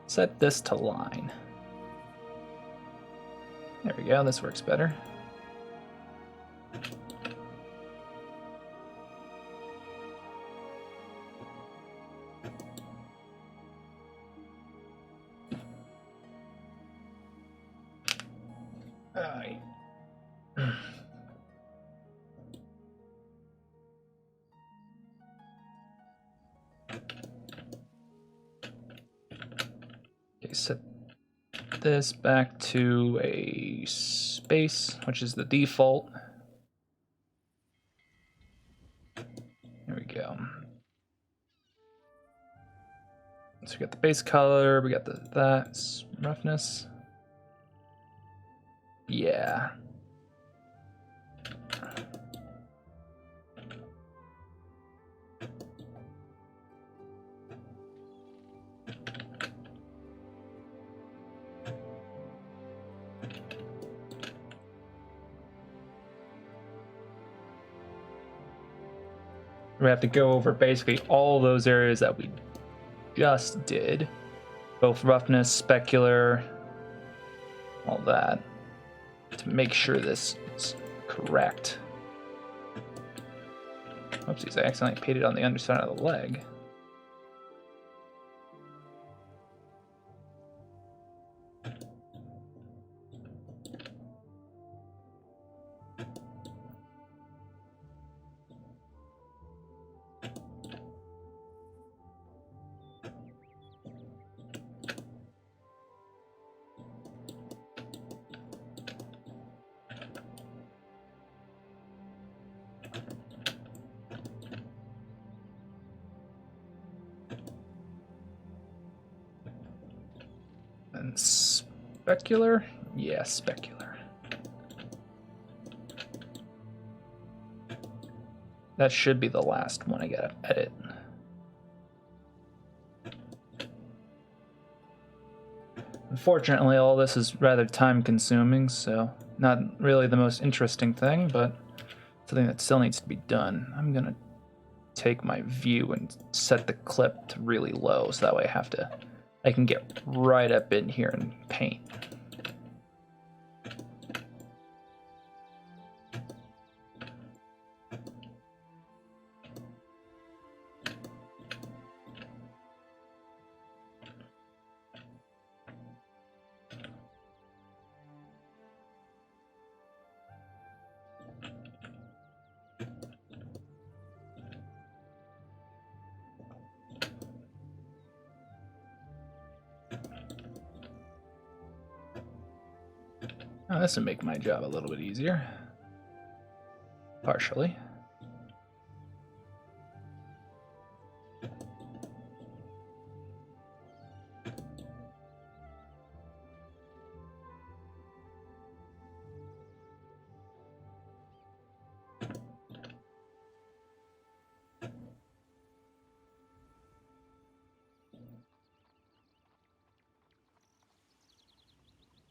Set this to line. There we go, this works better. Alright. Okay, set this back to a space, which is the default. There we go. So we got the base color, we got that roughness. Yeah. We have to go over basically all those areas that we just did. Both roughness, specular, all that. To make sure this is correct. Oopsies, I accidentally painted on the underside of the leg. And specular? Yeah, specular. That should be the last one I gotta edit. Unfortunately, all this is rather time consuming, so not really the most interesting thing, but something that still needs to be done. I'm gonna take my view and set the clip to really low, so that way I can get right up in here and paint. Oh, this will make my job a little bit easier. Partially.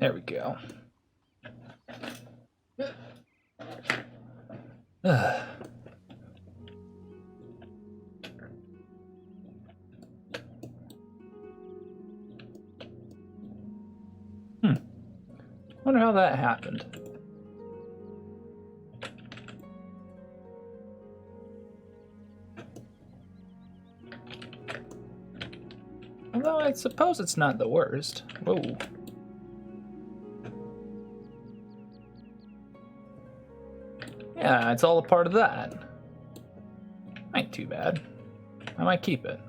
There we go. Wonder how that happened. Although I suppose it's not the worst. Whoa. Yeah, it's all a part of that. Ain't too bad. I might keep it.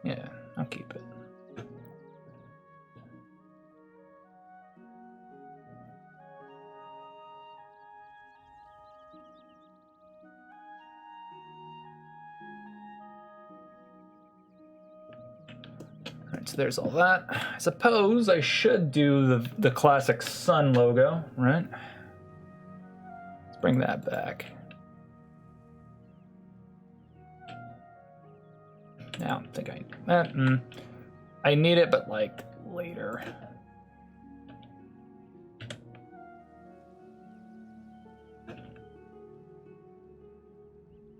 Yeah, I'll keep it. Alright, so there's all that. I suppose I should do the classic sun logo, right? Let's bring that back. I don't think I need it, but like later.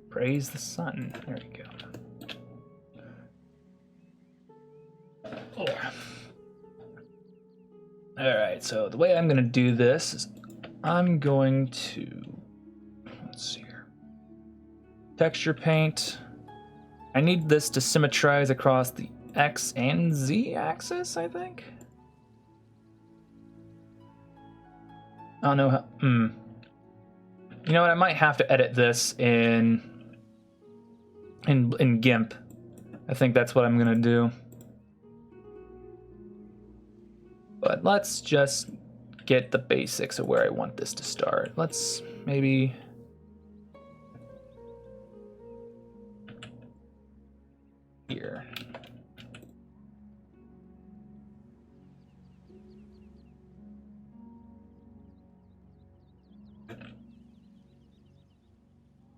Praise the sun. There we go. Oh. Alright, so the way I'm going to do this is I'm going to, let's see here, texture paint. I need this to symmetrize across the X and Z axis, I think. I don't know how, You know what, I might have to edit this in GIMP. I think that's what I'm gonna do. But let's just get the basics of where I want this to start. Let's maybe... here.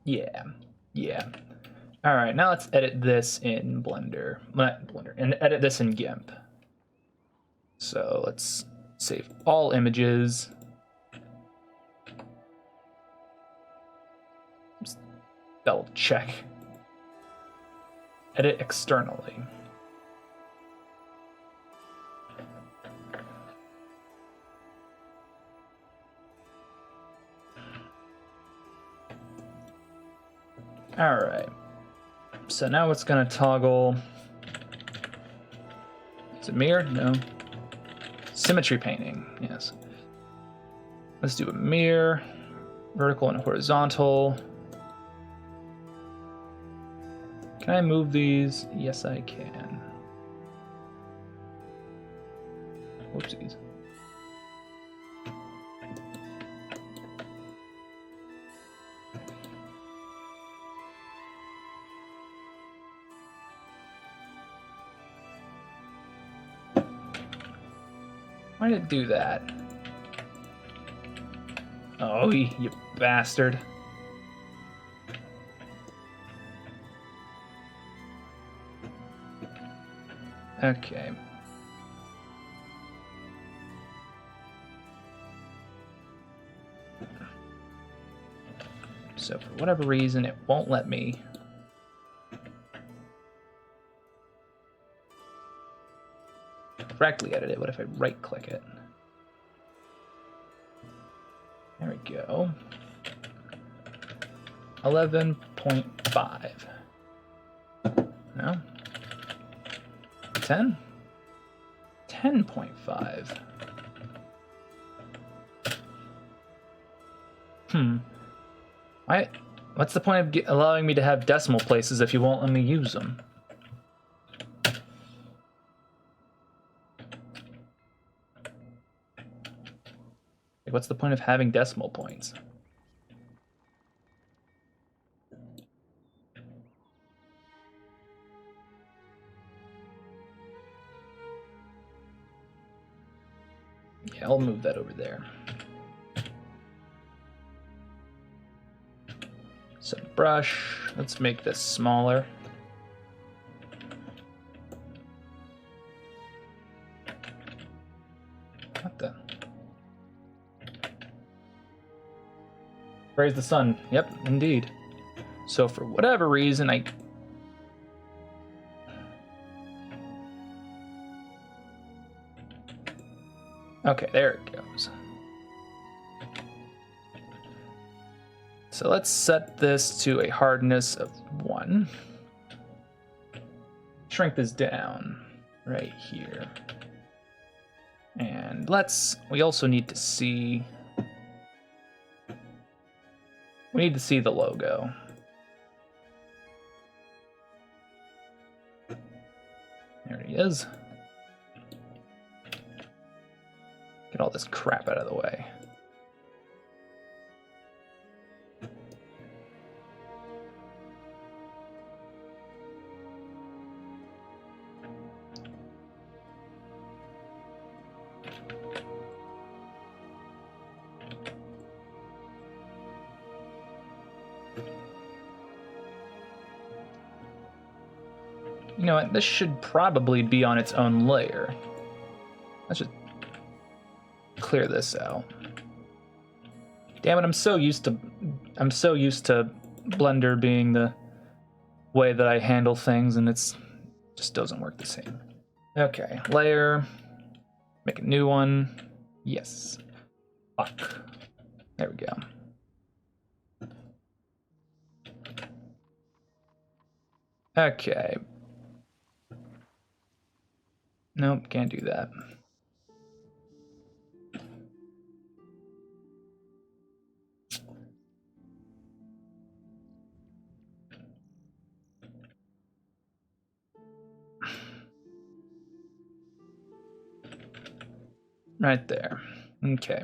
Yeah. All right, now let's edit this in Blender. Not Blender, and edit this in GIMP. So let's save all images. Just double check. Edit externally. All right. So now it's gonna toggle. Is it mirror? No. Symmetry painting. Yes. Let's do a mirror, vertical and horizontal. Can I move these? Yes, I can. Whoopsies. Why did it do that? Oh, you bastard. Okay. So for whatever reason, it won't let me correctly edit it. What if I right click it? There we go. 11.5. No? 10? 10.5. What's the point of allowing me to have decimal places if you won't let me use them? Like, what's the point of having decimal points? Yeah, I'll move that over there. So brush, let's make this smaller. What the? Praise the sun. Yep, indeed. So for whatever reason, Okay, there it goes. So let's set this to a hardness of 1. Shrink this down right here. And we also need to see, the logo. There he is. Get all this crap out of the way. You know what? This should probably be on its own layer. Let's just clear this out. Damn it! I'm so used to Blender being the way that I handle things, and just doesn't work the same. Okay, layer. Make a new one. Yes. Fuck. There we go. Okay. Nope, can't do that. Right there. Okay.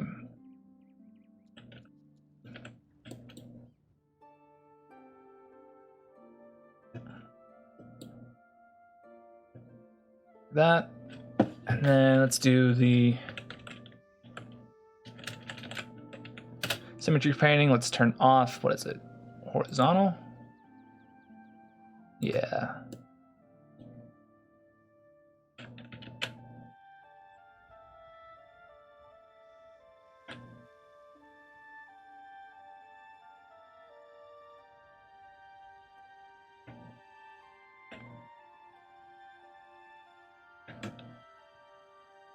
That. And then let's do the symmetry painting. Let's turn off, what is it? Horizontal? Yeah.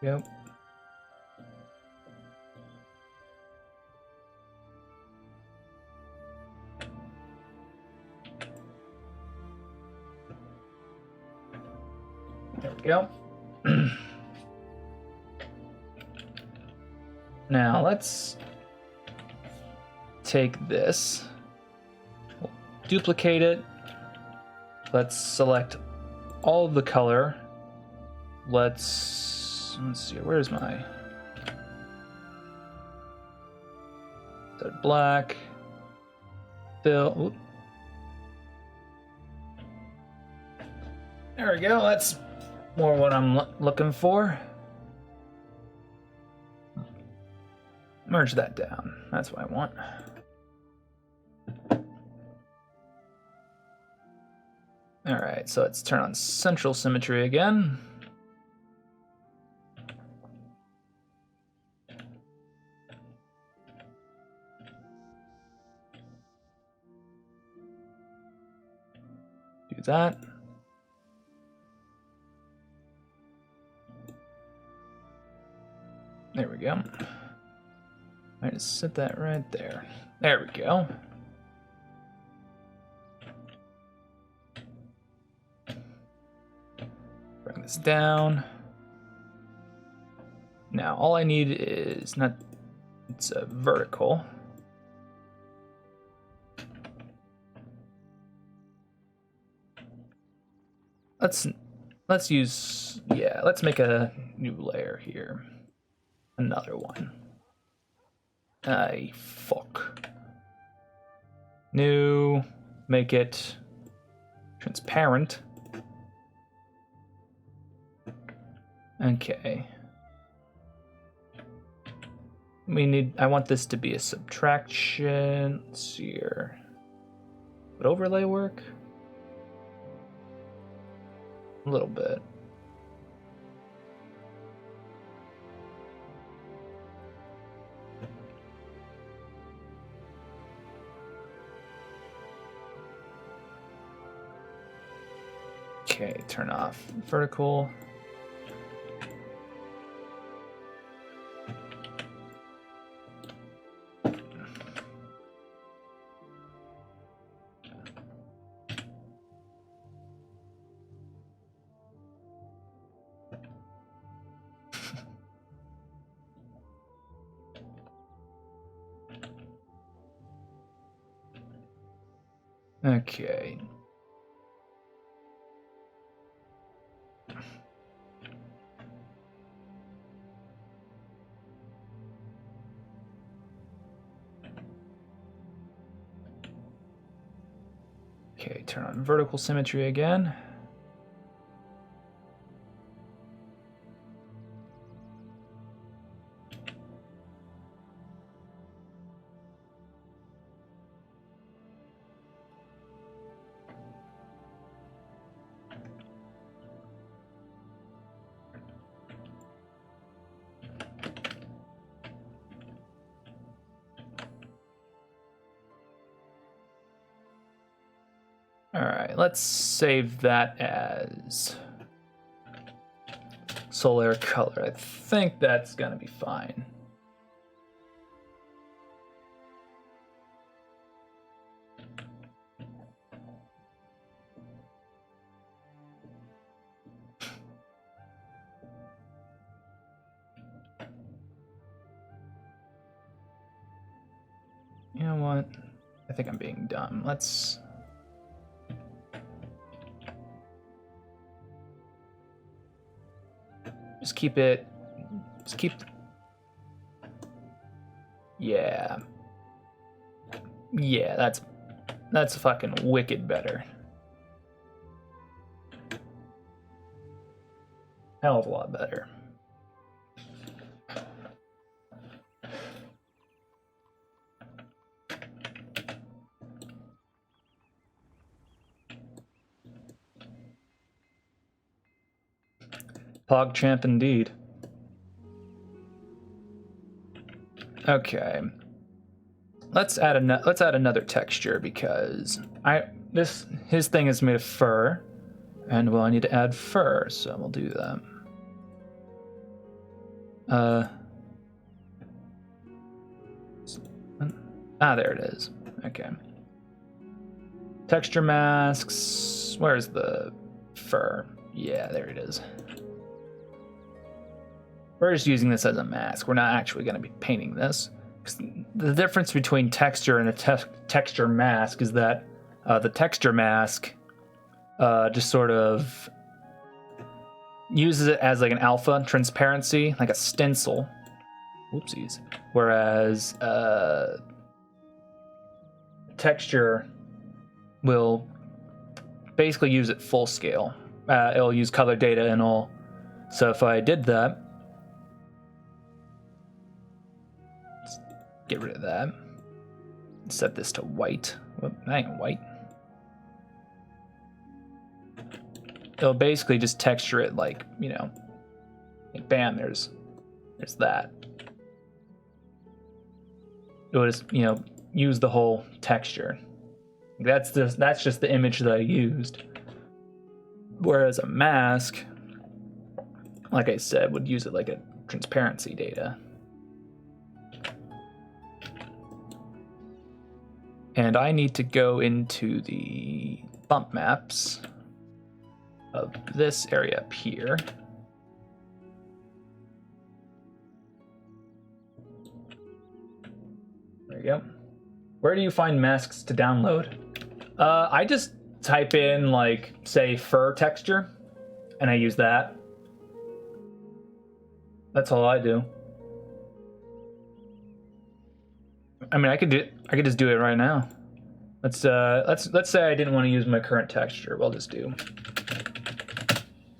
Yep. There we go. Now let's take this, we'll duplicate it. Let's select all of the color. Let's see, where's my black fill. Oop. There we go. That's more what I'm looking for. Merge that down. That's what I want. All right, so let's turn on central symmetry again. Do that. There we go. I just set that right there. There we go. Bring this down. Now all I need is it's a vertical. Let's use, yeah, let's make a new layer here. Another one. Fuck. New, make it transparent. Okay. I want this to be a subtraction. Let's see here. Would overlay work? A little bit. Okay, turn off vertical. Okay. Okay, turn on vertical symmetry again. All right, let's save that as Solaire color. I think that's gonna be fine. You know what? I think I'm being dumb. Let's just keep it. Just keep. Yeah. Yeah, that's fucking wicked better. Hell of a lot better. PogChamp indeed. Okay. Let's add another texture because his thing is made of fur, and well, I need to add fur, so we'll do that. There it is. Okay. Texture masks. Where's the fur? Yeah, there it is. We're just using this as a mask. We're not actually going to be painting this. The difference between texture and a texture mask is that the texture mask just sort of uses it as like an alpha transparency, like a stencil. Whoopsies. Whereas texture will basically use it full scale. It'll use color data and all. So if I did that, let's get rid of that. Set this to white. Whoop, that ain't white. It'll basically just texture it like, you know, like bam, there's that. It'll just, you know, use the whole texture. That's just the image that I used. Whereas a mask, like I said, would use it like a transparency data. And I need to go into the bump maps of this area up here. There you go. Where do you find masks to download? I just type in, like, say, fur texture, and I use that. That's all I do. I mean, I could just do it right now. Let's say I didn't want to use my current texture. We'll just do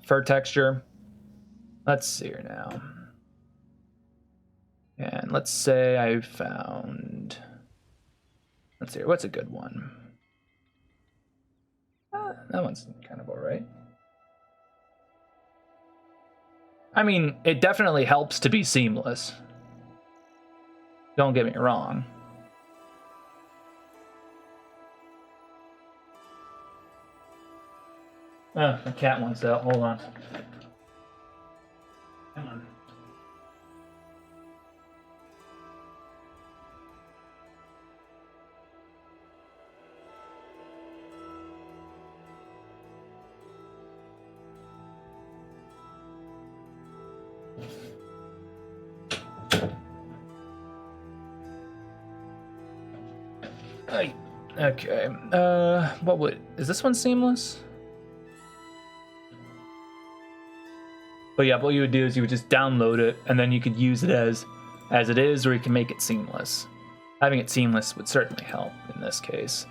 fur texture. Let's see here now. And let's say I found. Let's see here. What's a good one? That one's kind of alright. I mean, it definitely helps to be seamless. Don't get me wrong. Oh, my cat wants out. Hold on. Come on. Hey. Okay. What would... Is this one seamless? But yeah, what you would do is you would just download it, and then you could use it as it is, or you can make it seamless. Having it seamless would certainly help in this case.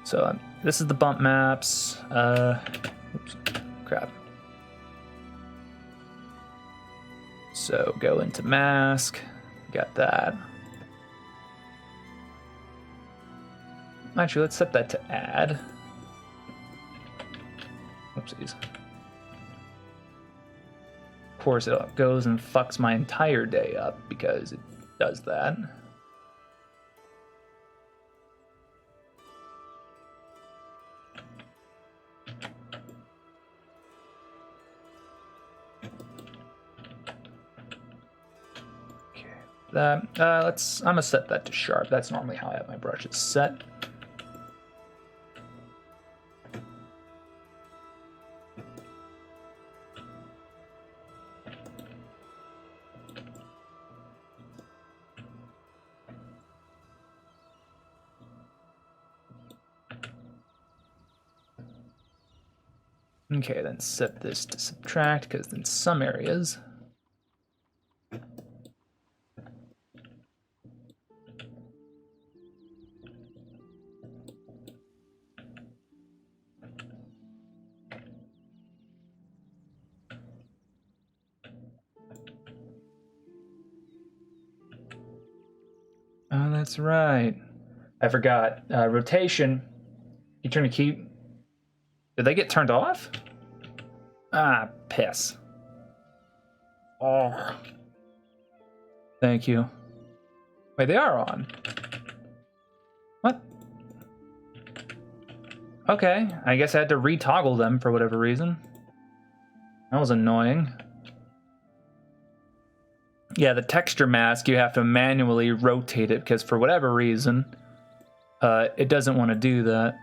So this is the bump maps. Oops, crap. So go into mask. Got that. Actually, let's set that to add. Oopsies. Of course, it goes and fucks my entire day up because it does that. Okay, that I'm gonna set that to sharp. That's normally how I have my brushes set. Okay, then set this to subtract, because in some areas... Oh, that's right. I forgot. Rotation. You turn the key... Did they get turned off? Ah, piss. Oh. Thank you. Wait, they are on. What? Okay, I guess I had to retoggle them for whatever reason. That was annoying. Yeah, the texture mask, you have to manually rotate it because for whatever reason, it doesn't want to do that.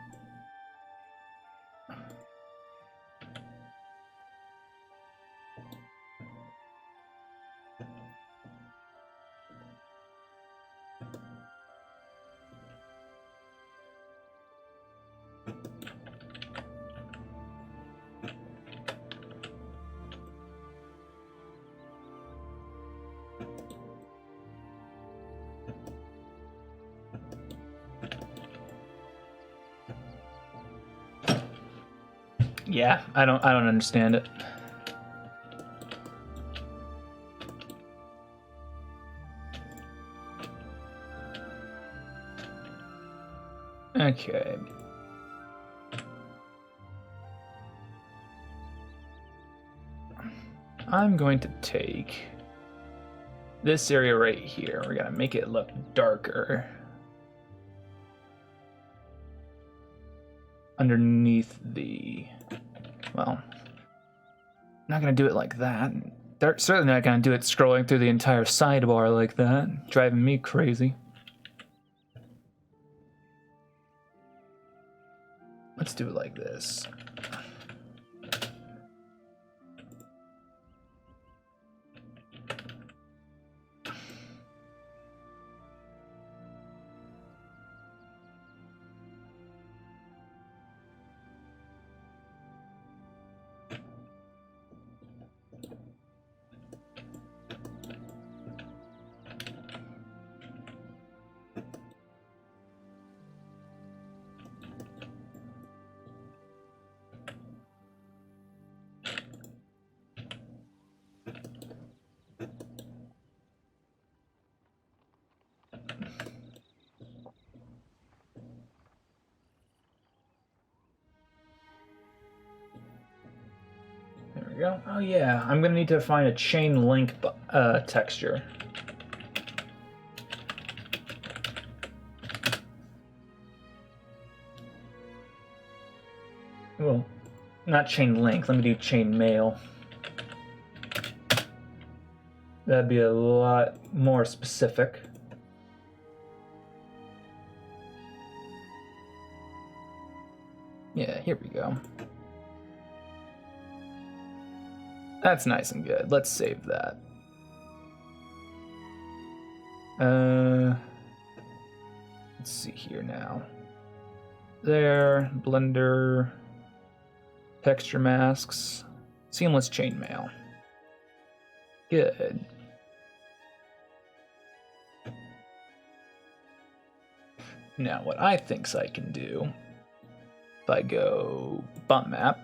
Yeah, I don't understand it. Okay. I'm going to take this area right here. We're gonna make it look darker. Underneath the... Well, not gonna do it like that. They're certainly not gonna do it scrolling through the entire sidebar like that. Driving me crazy. Let's do it like this. There we go. Oh yeah, I'm gonna need to find a chain link texture. Well, not chain length. Let me do chain mail. That'd be a lot more specific. Yeah, here we go. That's nice and good. Let's save that. Let's see here now. There, Blender, texture masks, seamless chainmail. Good. Now, what I think I can do, if I go bump map,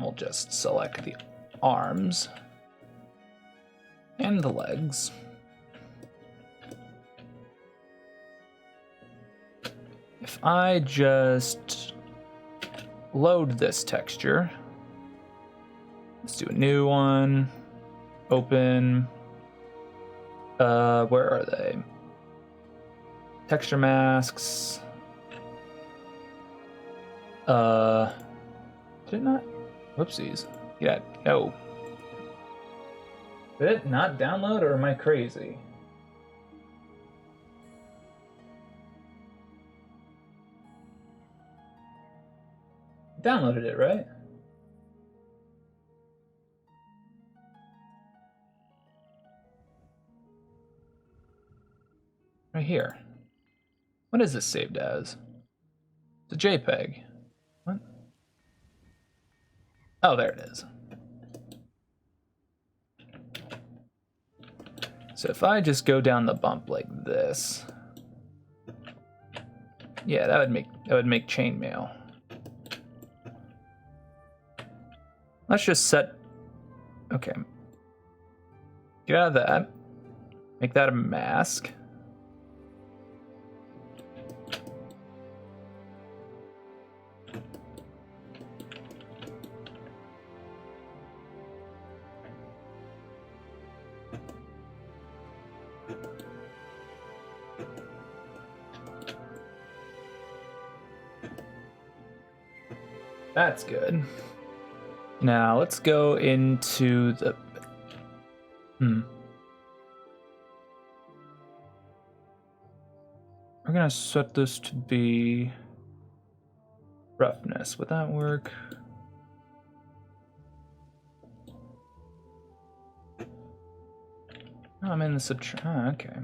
we'll just select the arms and the legs. If I just load this texture, let's do a new one, open, where are they? Texture masks. Did it not? Whoopsies. Yeah, no. Did it not download, or am I crazy? Downloaded it, right? Right here. What is this saved as? It's a JPEG. What? Oh, there it is. So if I just go down the bump like this, yeah, that would make chainmail. Let's just set. Okay. Get out of that. Make that a mask. That's good. Now let's go into the. We're gonna set this to be roughness. Would that work? Oh, I'm in the subtract. Oh, okay.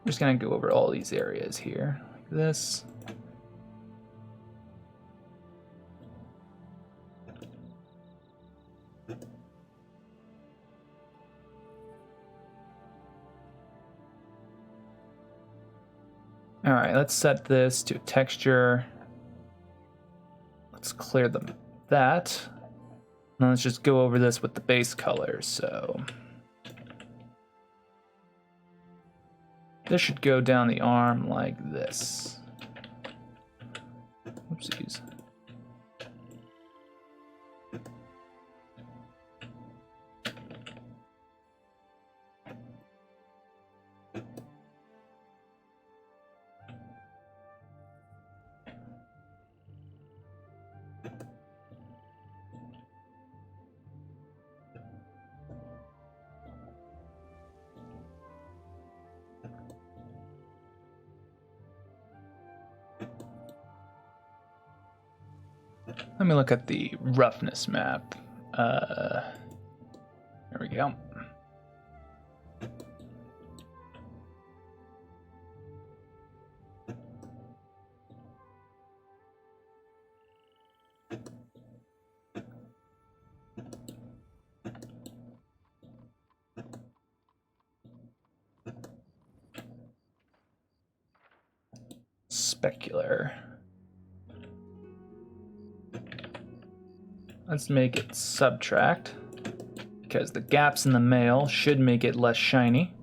I'm just gonna go over all these areas here, like this. All right, let's set this to texture. Let's clear that. And let's just go over this with the base color. So this should go down the arm like this. Oopsies. Let me look at the roughness map. There we go. Specular. Let's make it subtract, because the gaps in the mail should make it less shiny.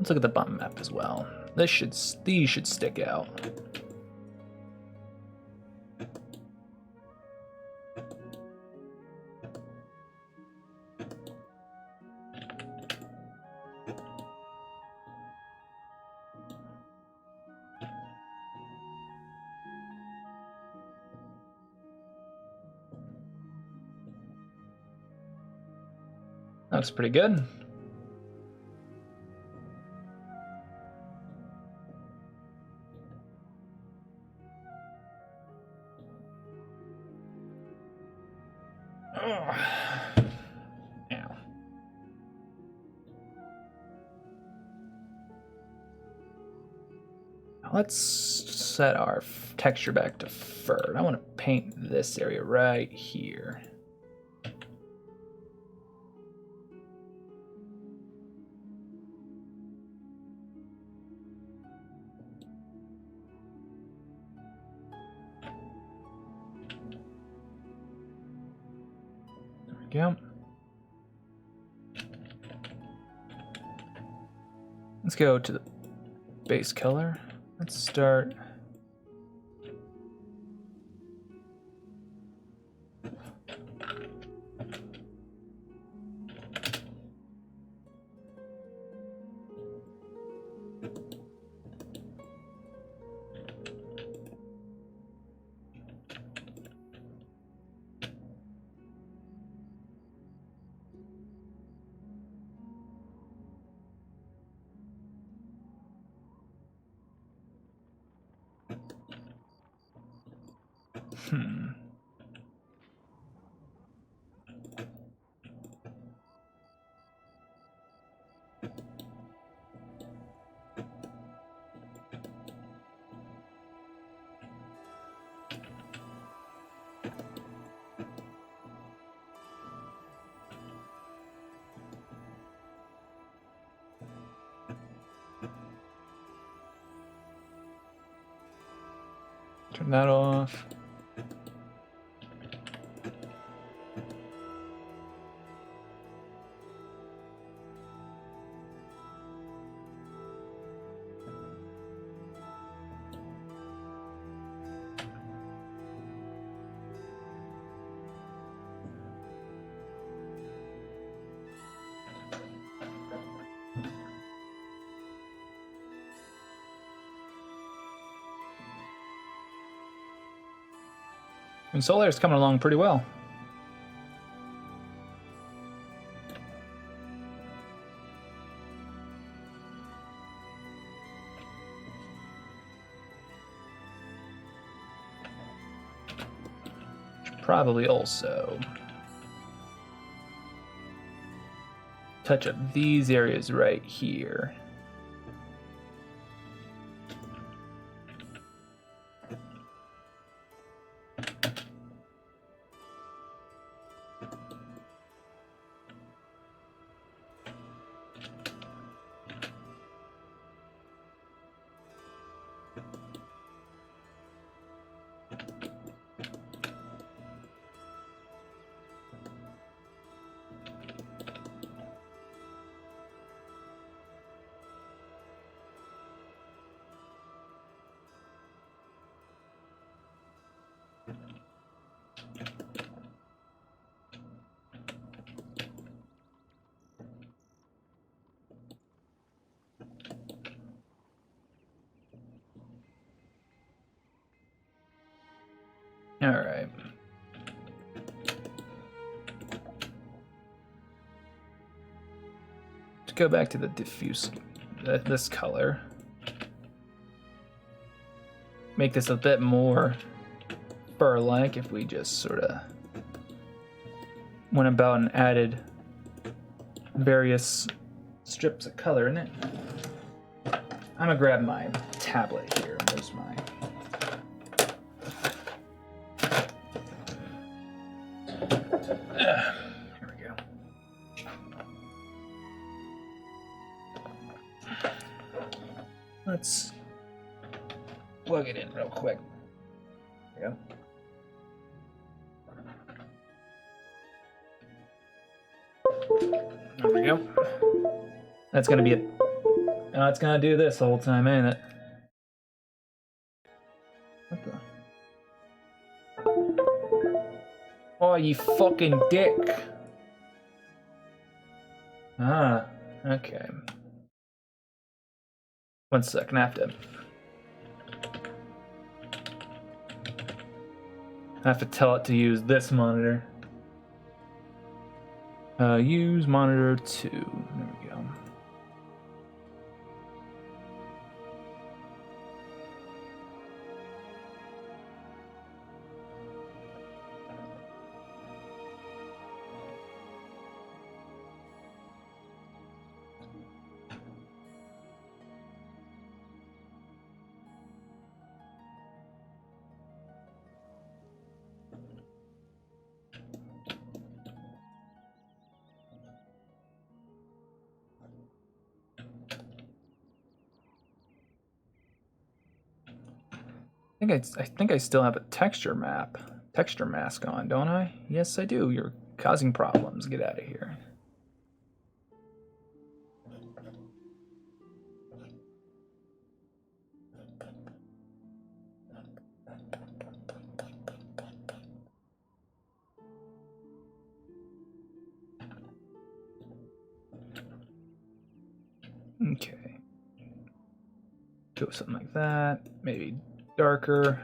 Let's look at the bottom map as well. These should stick out. Looks pretty good. Yeah. Let's set our texture back to fur. I want to paint this area right here. Go. Let's go to the base color. Let's start. Turn that off. And Solaire's coming along pretty well. Should probably also touch up these areas right here. All right. Let's go back to the diffuse, this color. Make this a bit more fur-like if we just sort of went about and added various strips of color in it. I'm gonna grab my tablet here. Where's my... Here we go. Let's plug it in real quick. There we go. There we go. That's gonna be a Now it's gonna do this the whole time, ain't it? What the? Oh, you fucking dick. Ah, okay. 1 second, I have to tell it to use this monitor. Use monitor 2. There we go. I think I still have a texture mask on, don't I? Yes, I do. You're causing problems. Get out of here. Okay. Go something like that. Maybe darker.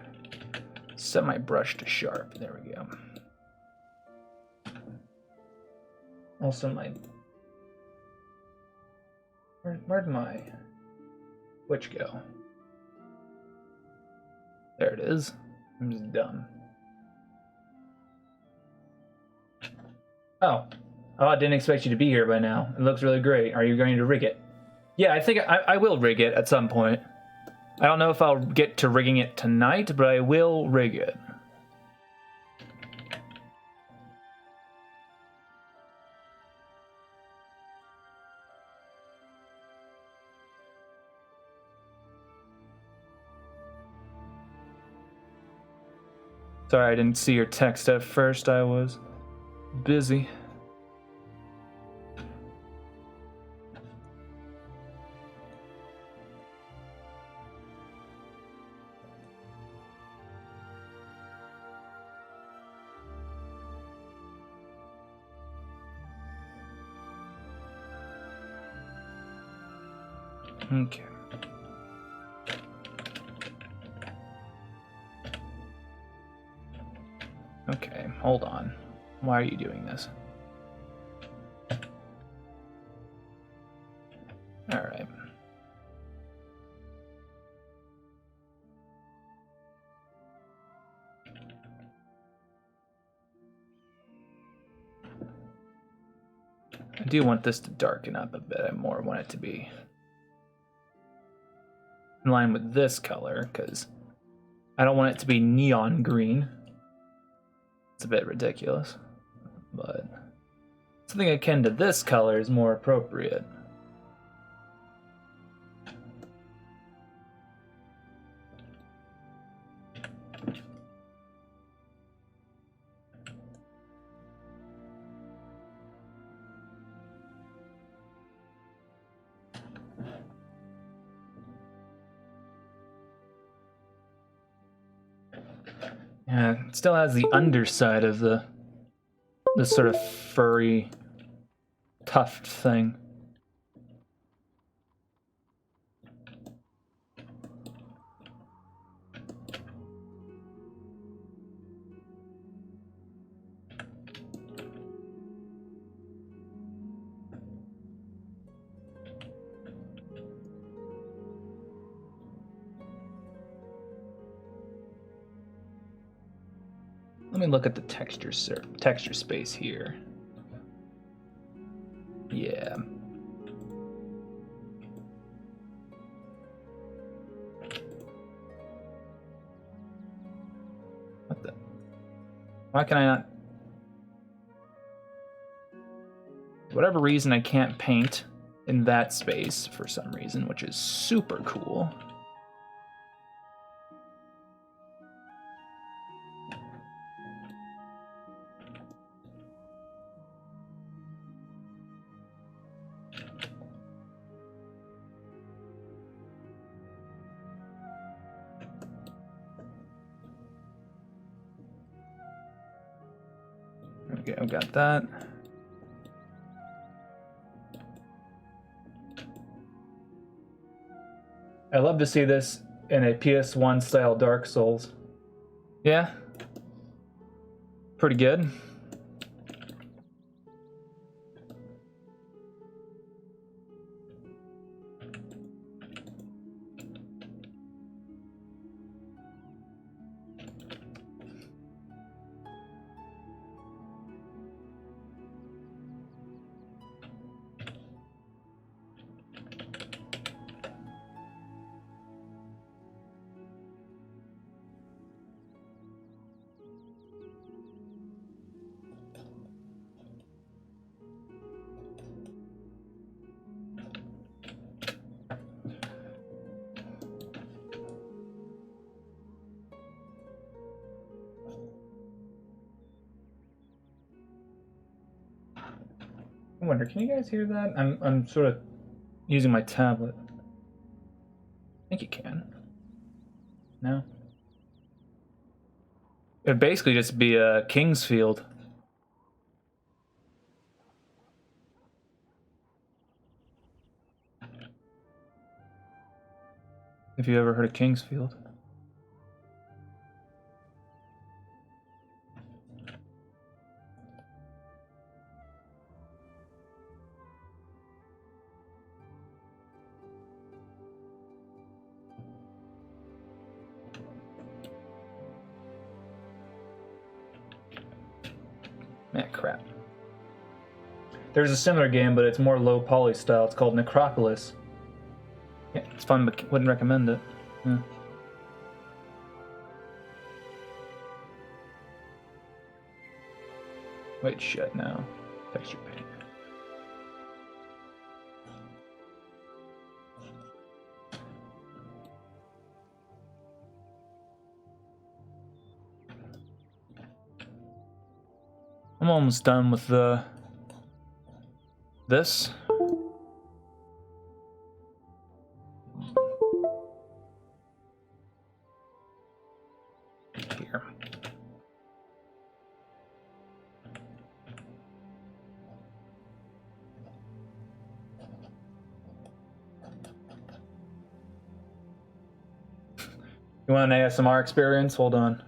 Set my brush to sharp. There we go. Also my... Where'd my... Which go? There it is. I'm just dumb. Oh. Oh, I didn't expect you to be here by now. It looks really great. Are you going to rig it? Yeah, I think I will rig it at some point. I don't know if I'll get to rigging it tonight, but I will rig it. Sorry, I didn't see your text at first. I was busy. Okay. Okay, hold on. Why are you doing this? All right. I do want this to darken up a bit. I more want it to be in line with this color, because I don't want it to be neon green. It's a bit ridiculous, but something akin to this color is more appropriate. Yeah, it still has the underside of this sort of furry tuft thing. Let me look at the texture space here. Yeah. What the? Why can I not? For whatever reason, I can't paint in that space for some reason, which is super cool. Okay, I've got that. I love to see this in a PS1 style Dark Souls. Yeah. Pretty good. I wonder, can you guys hear that? I'm sort of using my tablet. I think you can. No? It'd basically just be a Kingsfield. If you ever heard of Kingsfield. Ah, crap. There's a similar game, but it's more low poly style. It's called Necropolis. Yeah, it's fun, but wouldn't recommend it. Yeah. Wait, shit, no. Texture paint. I'm almost done with this. Here. You want an ASMR experience? Hold on.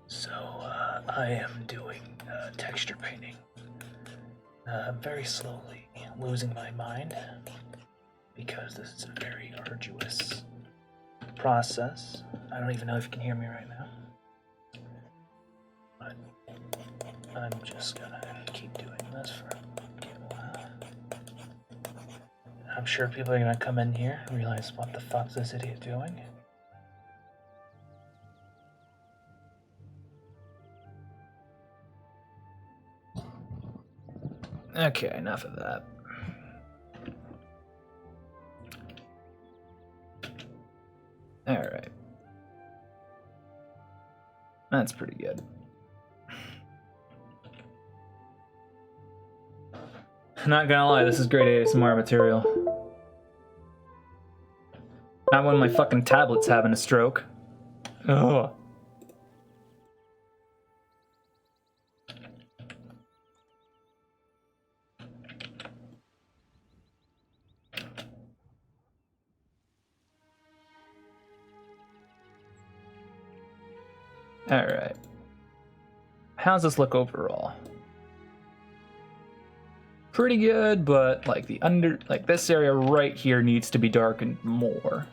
So, I am doing texture painting very slowly, losing my mind because this is a very arduous process. I don't even know if you can hear me right now, but I'm just gonna keep doing this for a while. I'm sure people are gonna come in here and realize, what the fuck's this idiot doing? Okay, enough of that. Alright. That's pretty good. Not gonna lie, this is great ASMR material. Not when my fucking tablet's having a stroke. Oh. Alright. How's this look overall? Pretty good, but like this area right here needs to be darkened more.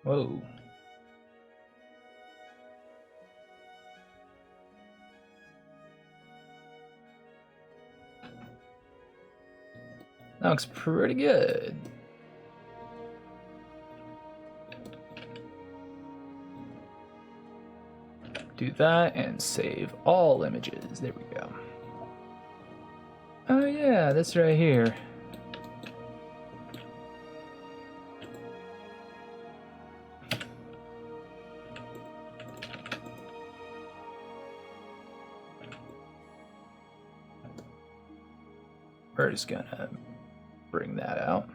Whoa. That looks pretty good. Do that and save all images. There we go. Oh yeah, this right here. We're just gonna bring that out.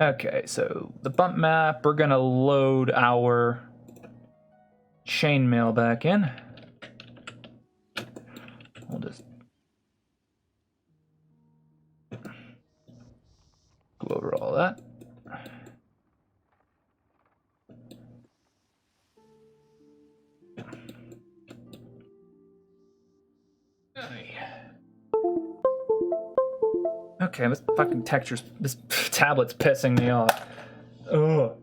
Okay, so the bump map, we're gonna load our chainmail back in. We'll just go over all that. Okay, this fucking texture's, this tablet's pissing me off. Ugh.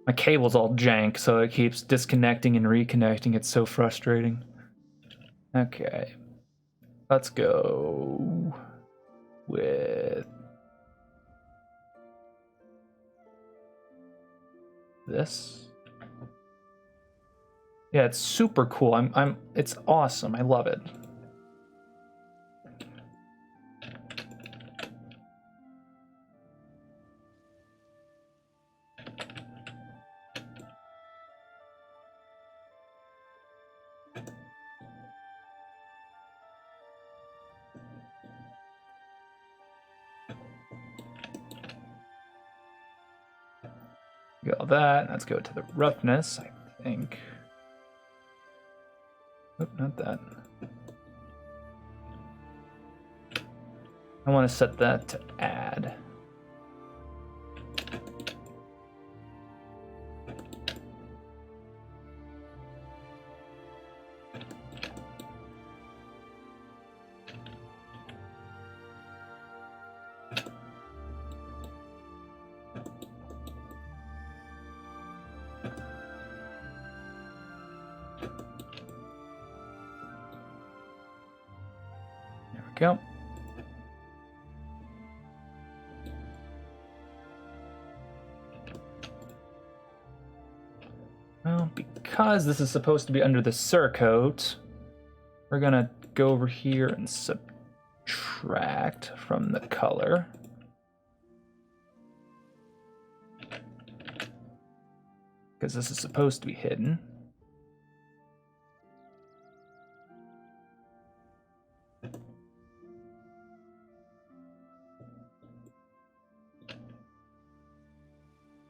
My cable's all jank, so it keeps disconnecting and reconnecting. It's so frustrating. Okay. Let's go with this. Yeah, it's super cool. It's awesome. I love it. Got all that. Let's go to the roughness, I think. Oop, not that. I want to set that to add. Go. Well, because this is supposed to be under the surcoat, we're gonna go over here and subtract from the color. Because this is supposed to be hidden.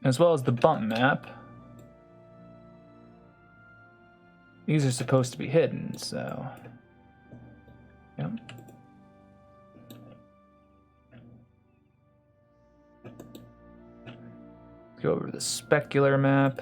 As well as the bump map. These are supposed to be hidden, so... Yep. Go over the specular map.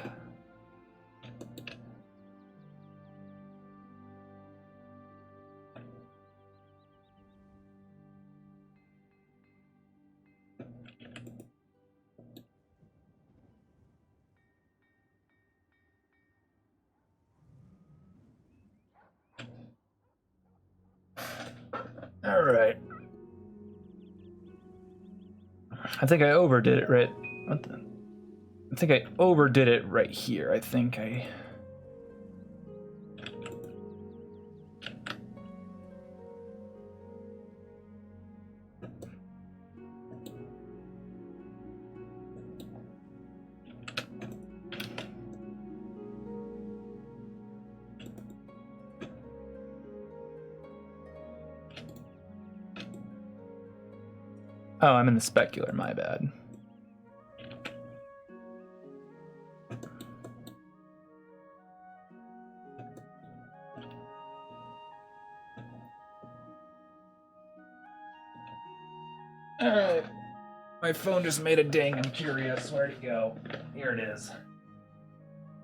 All right. I think I overdid it right. What the? I think I overdid it right here. I think I... Oh, I'm in the specular, my bad. Alright. My phone just made a ding. I'm curious. Where'd it go? Here it is.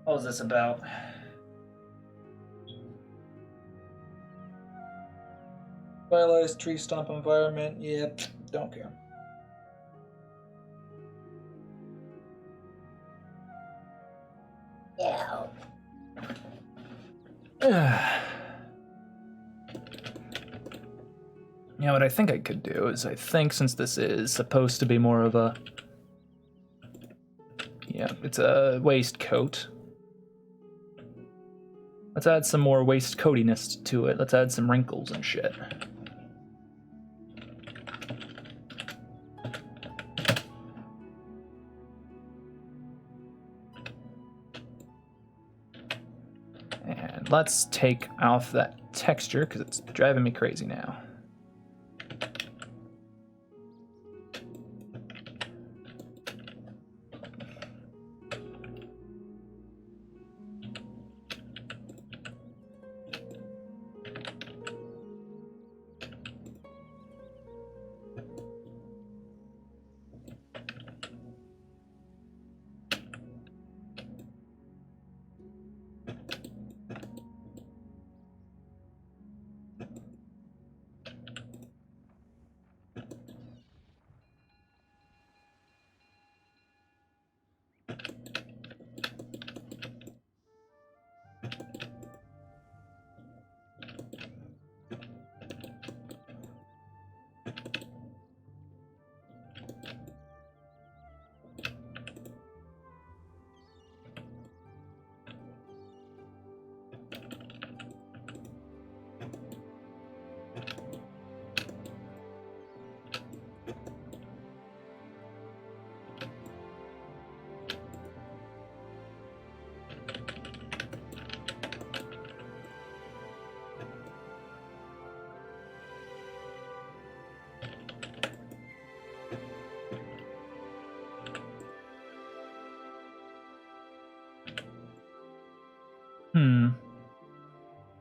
What was this about? Stylized tree stump environment. Yep, don't care. Yeah, what I think I could do is, I think since this is supposed to be more of a, yeah, it's a waistcoat. Let's add some more waistcoatiness to it. Let's add some wrinkles and shit. And let's take off that texture because it's driving me crazy now.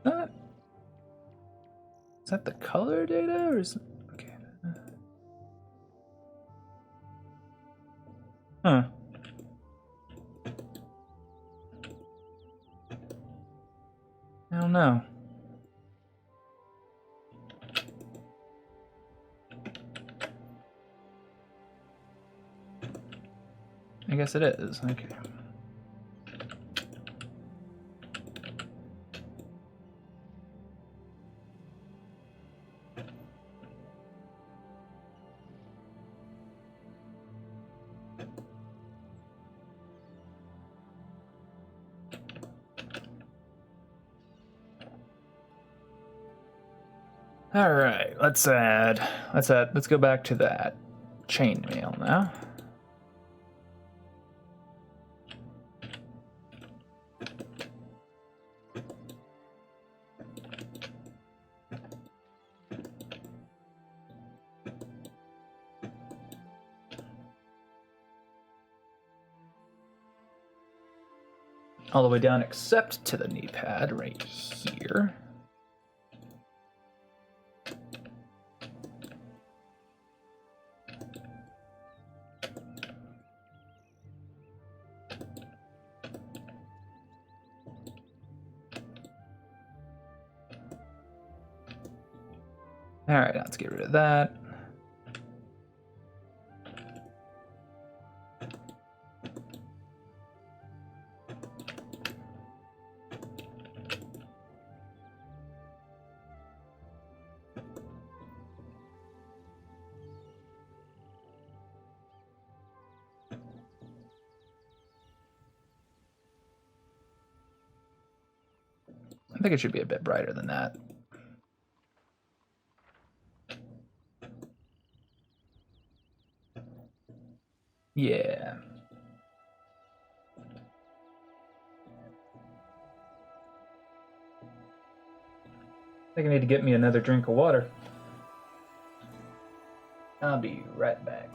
That, is that the color data or is it, okay? Huh. I don't know. I guess it is. Okay. All right, let's go back to that chainmail now. All the way down except to the knee pad right here. All right, let's get rid of that. I think it should be a bit brighter than that. Yeah. I think I need to get me another drink of water. I'll be right back.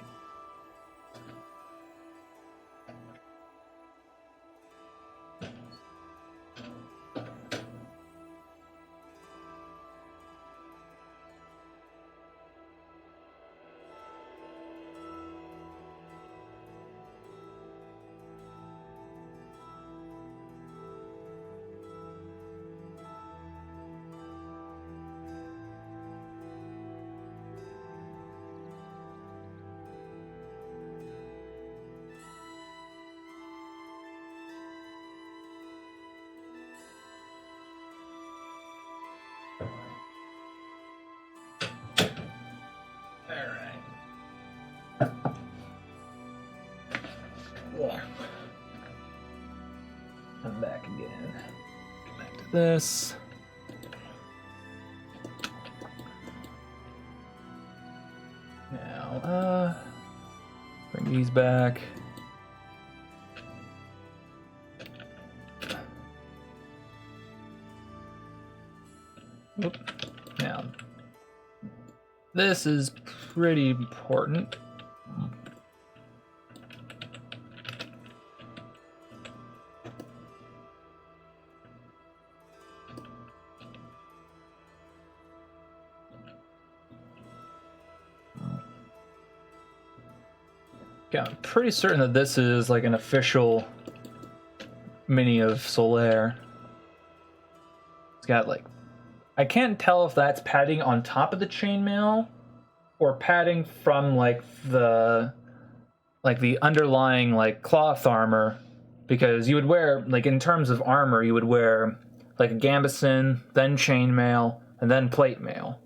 Alright. Yeah. I'm back again. Go back to this. Now, bring these back. Oop. Now, this is pretty important. Yeah, I'm pretty certain that this is like an official mini of Solaire. It's got like, I can't tell if that's padding on top of the chainmail or padding from like the underlying like cloth armor, because you would wear, like in terms of armor, you would wear like a gambeson, then chainmail, and then plate mail.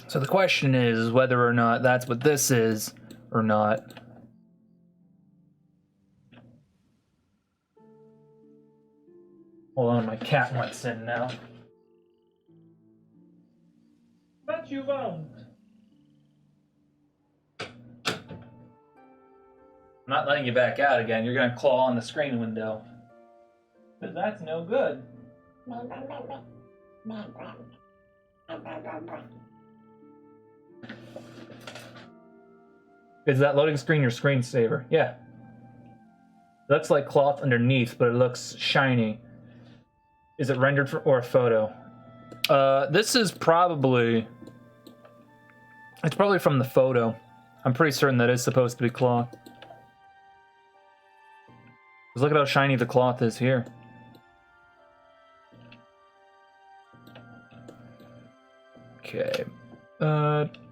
So the question is whether or not that's what this is or not. Hold on, my cat wants in now. But you won't. I'm not letting you back out again. You're gonna claw on the screen window. But that's no good. Is that loading screen your screensaver? Yeah. It looks like cloth underneath, but it looks shiny. Is it rendered for, or a photo? This is probably... It's probably from the photo. I'm pretty certain that is supposed to be cloth. Just look at how shiny the cloth is here. Okay.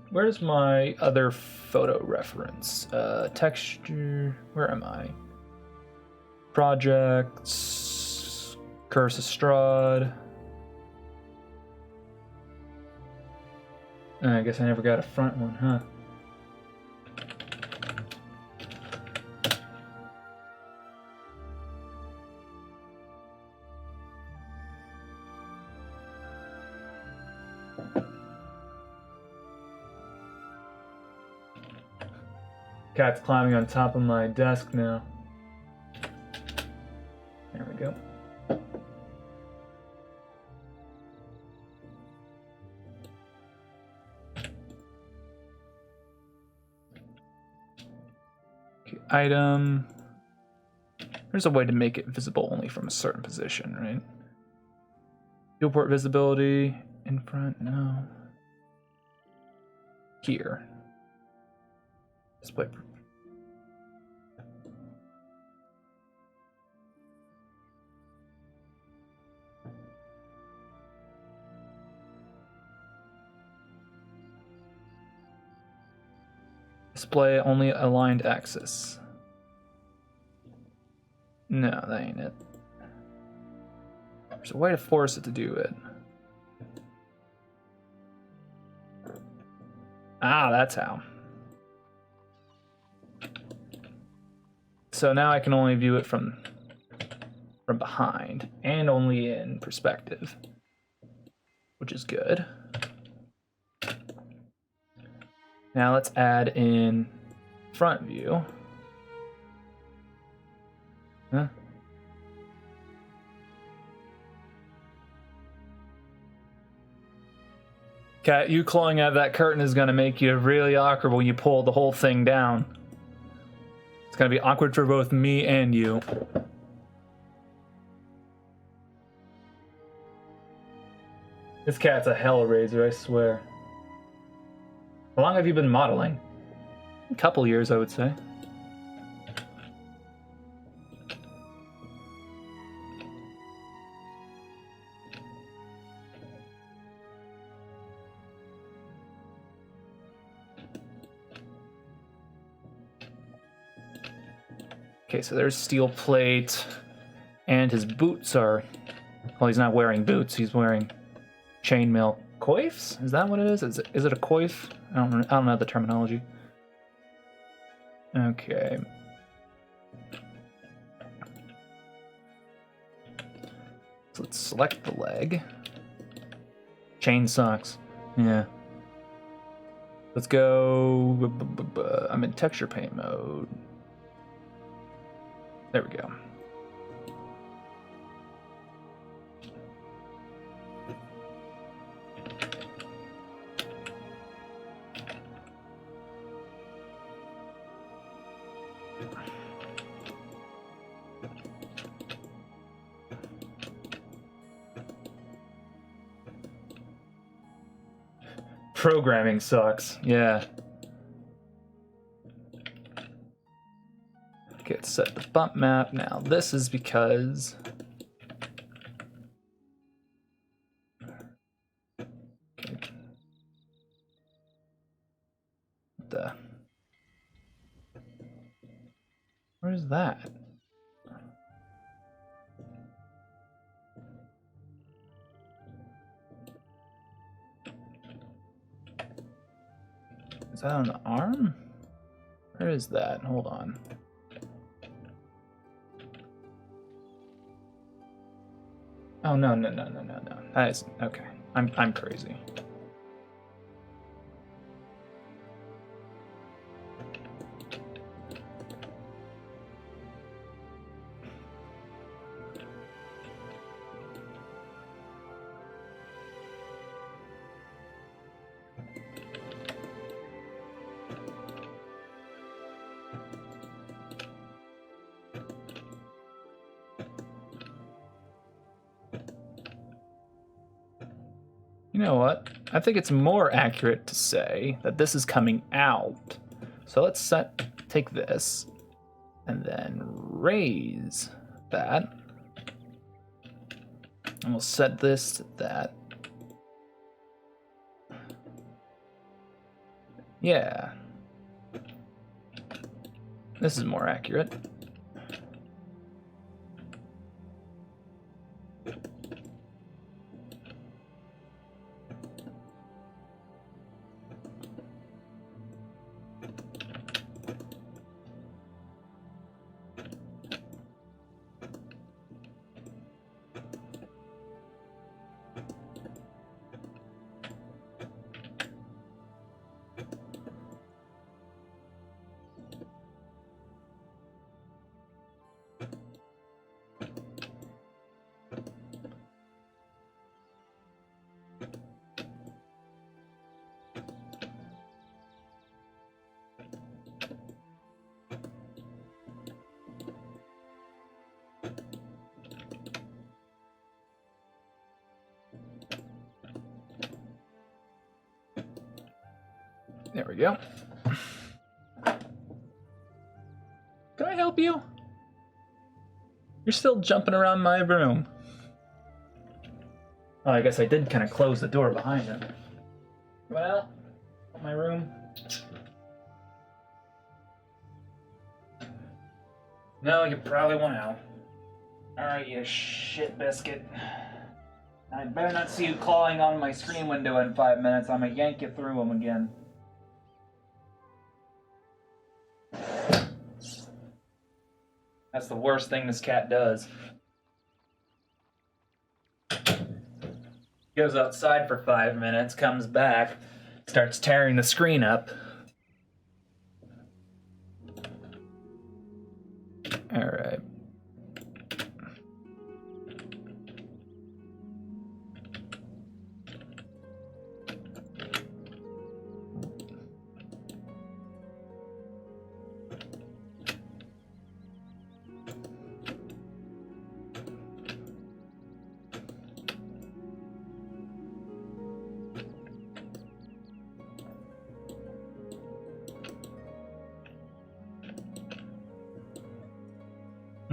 Where's my other photo reference? Texture... Where am I? Projects... Curse of Strahd. I guess I never got a front one, huh? Cat's climbing on top of my desk now. There we go. Okay, item. There's a way to make it visible only from a certain position, right? Viewport visibility in front, no. Here. Display. Display only aligned axis. No, that ain't it. There's a way to force it to do it. Ah, that's how. So now I can only view it from behind and only in perspective, which is good. Now let's add in front view. Huh? Cat, you clawing out of that curtain is gonna make you really awkward when you pull the whole thing down. It's gonna be awkward for both me and you. This cat's a hellraiser, I swear. How long have you been modeling? A couple years, I would say. Okay, so there's steel plate, and his boots are... Well, he's not wearing boots, he's wearing chainmail Coifs? Is that what it is? Is it a coif? I don't know the terminology. Okay. So let's select the leg. Chain sucks. Yeah. Let's go. I'm in texture paint mode. There we go. Programming sucks. Yeah. Okay, let's set the bump map. Now this is because where is that? Is that on the arm? Where is that? Hold on. Oh no. That is okay. I'm crazy. You know what? I think it's more accurate to say that this is coming out. So let's take this and then raise that. And we'll set this to that. Yeah. This is more accurate. There we go. Can I help you? You're still jumping around my room. Oh, I guess I did kind of close the door behind him. Well, my room. No, you probably won't out. Alright, you shit biscuit. I better not see you clawing on my screen window in 5 minutes. I'm gonna yank you through them again. That's the worst thing this cat does. Goes outside for 5 minutes, comes back, starts tearing the screen up. All right.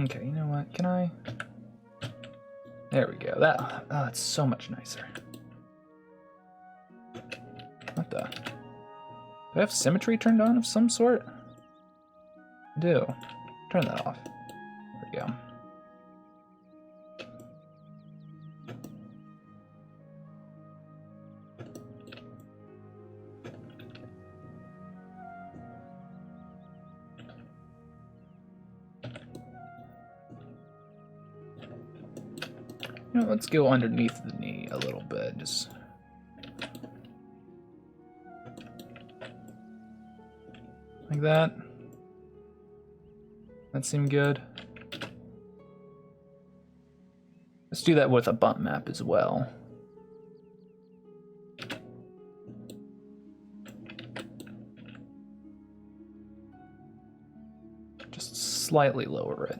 Okay, you know what? Can I? There we go. That's so much nicer. What the? Do I have symmetry turned on of some sort? I do. Turn that off. There we go. Now let's go underneath the knee a little bit. Just like that. That seemed good. Let's do that with a bump map as well. Just slightly lower it.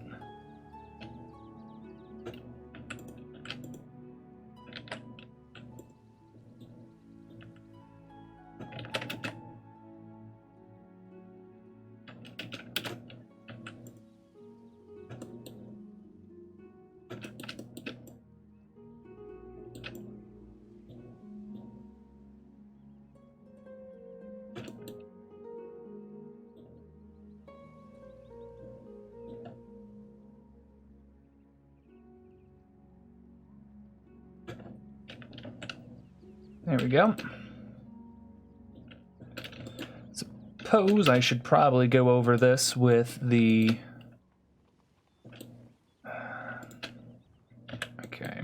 There we go. Suppose I should probably go over this with the... Okay.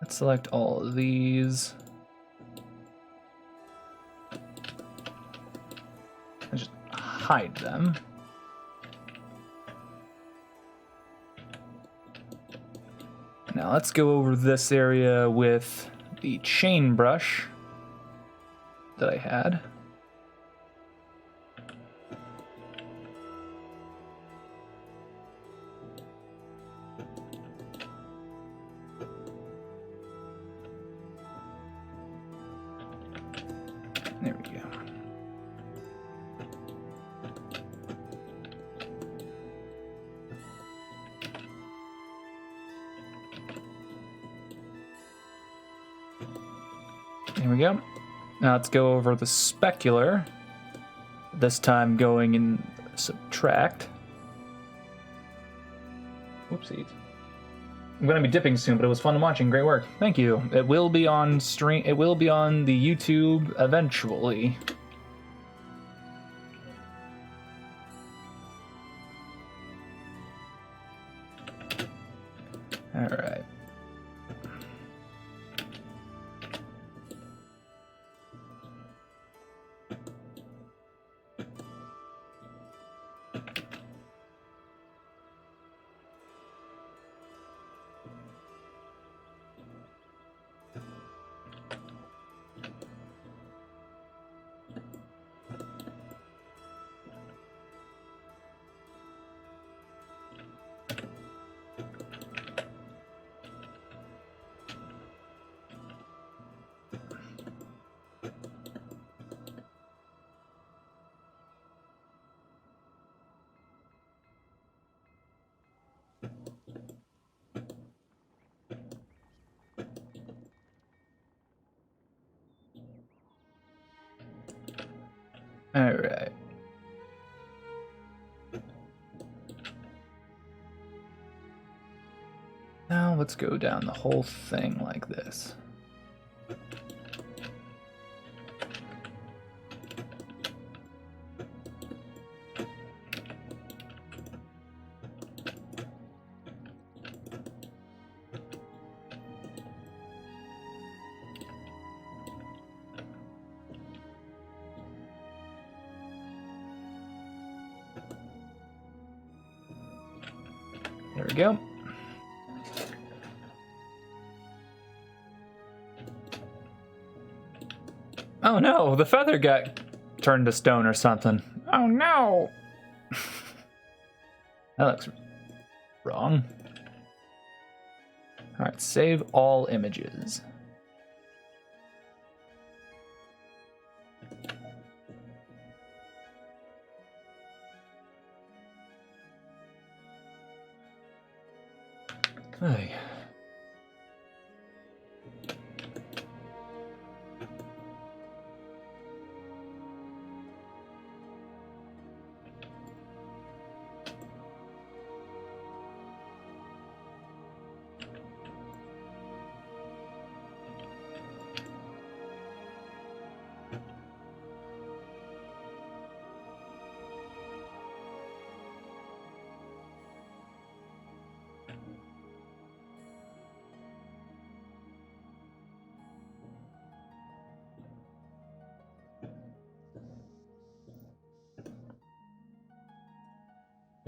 Let's select all of these. And just hide them. Now let's go over this area with the chain brush that I had. There we go. Here we go. Now let's go over the specular. This time going in subtract. Whoopsies. I'm going to be dipping soon, but it was fun watching. Great work. Thank you. It will be on stream. It will be on the YouTube eventually. All right. All right. Now let's go down the whole thing like this. There we go. Oh no, the feather got turned to stone or something. Oh no! That looks wrong. Alright, save all images. Hey.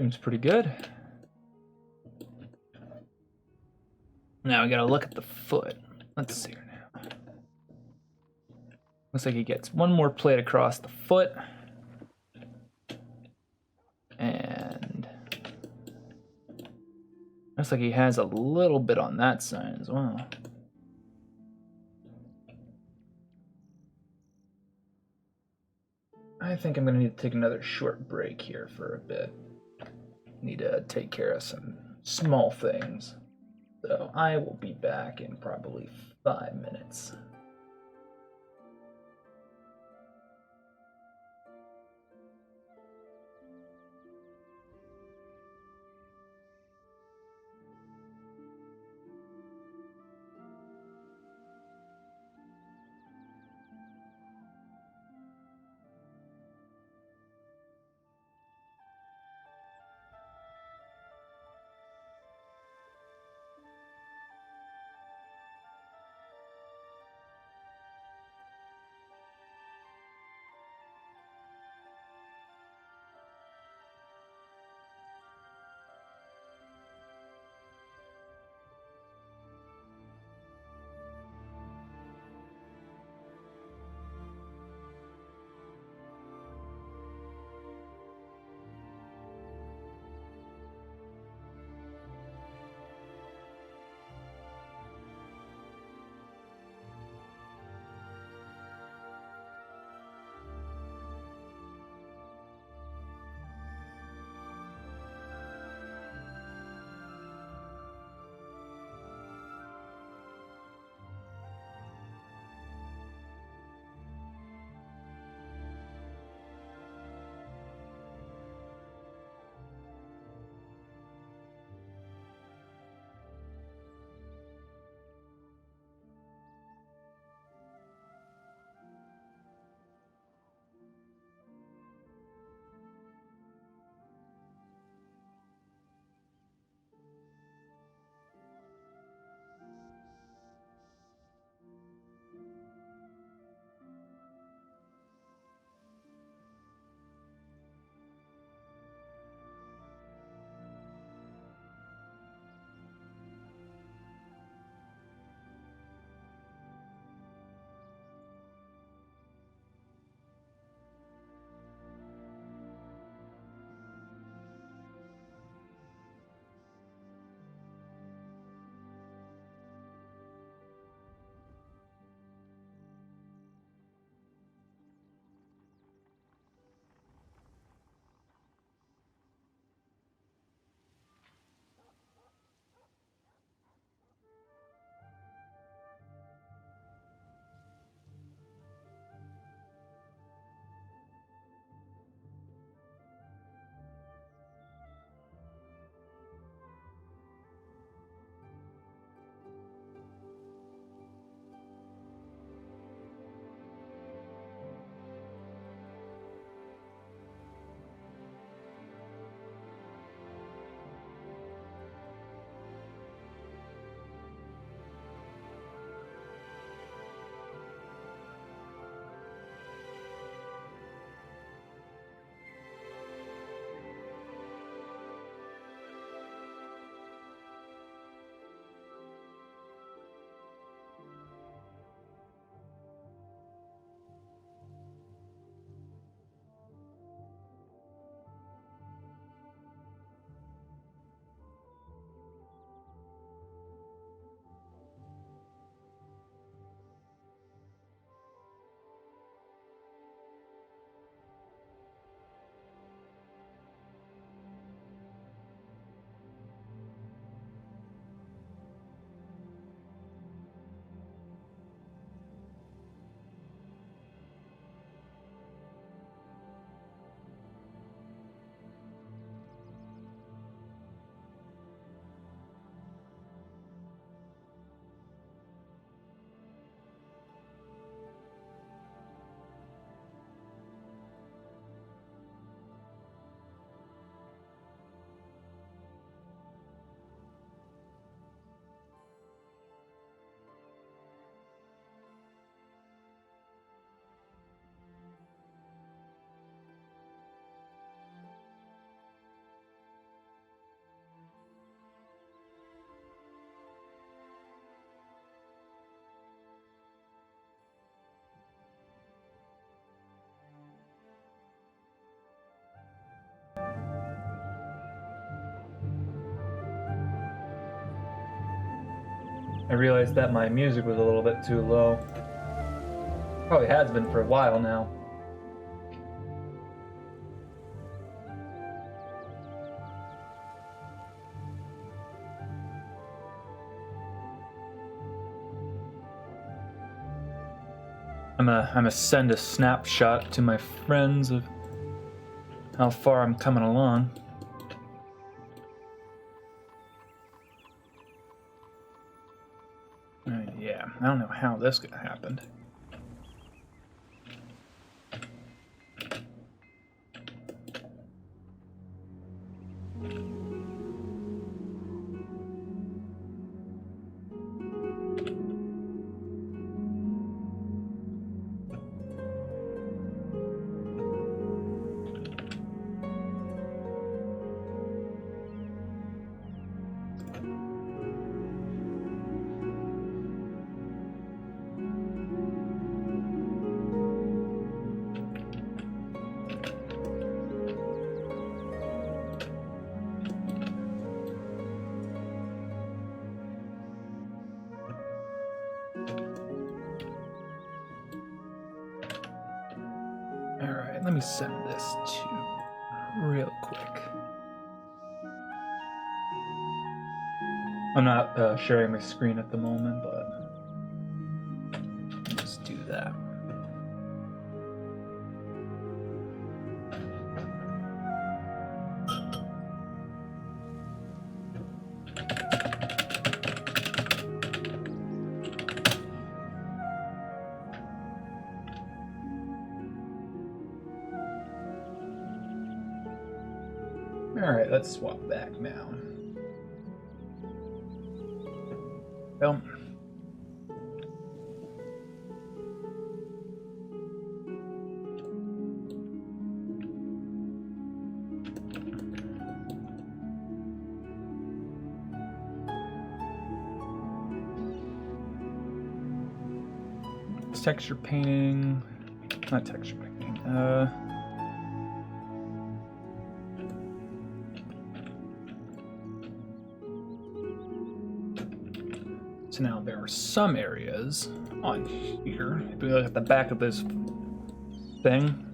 Seems pretty good. Now we gotta look at the foot. Let's see here now. Looks like he gets one more plate across the foot. And looks like he has a little bit on that side as well. I think I'm gonna need to take another short break here for a bit. Need to take care of some small things. So I will be back in probably 5 minutes. I realized that my music was a little bit too low. Probably has been for a while now. I'm gonna send a snapshot to my friends of how far I'm coming along. Yeah, I don't know how this happened. Alright, let me send this to real quick. I'm not sharing my screen at the moment, but let's do that. Alright, let's swap back now. Well, it's texture painting, not texture painting, so now there are some areas on here. If we look at the back of this thing,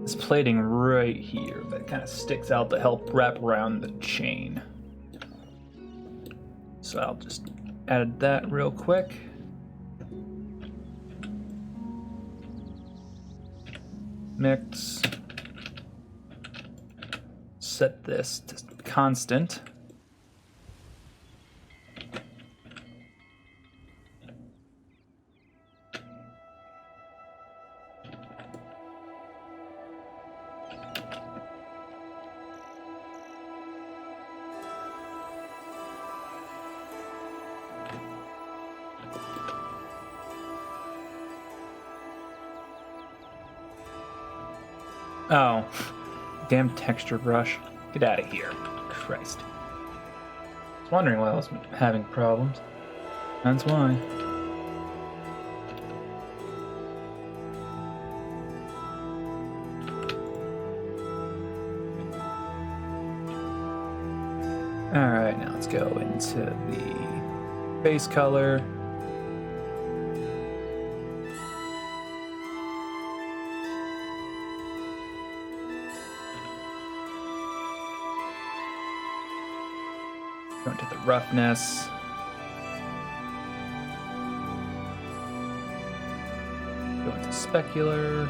this plating right here that kind of sticks out to help wrap around the chain. So I'll just add that real quick. Mix. Set this to constant. Oh, damn texture brush. Get out of here. Christ. I was wondering why I was having problems. That's why. Alright, now let's go into the base color. Go into the roughness. Go into specular.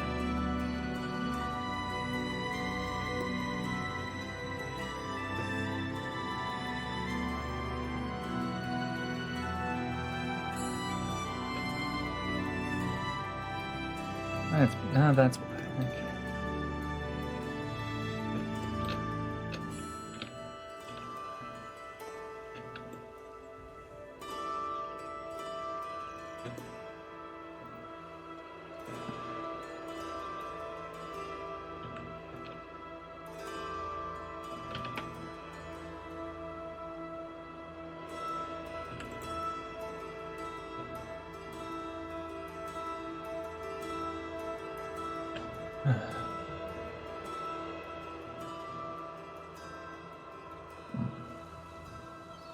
That's what I think.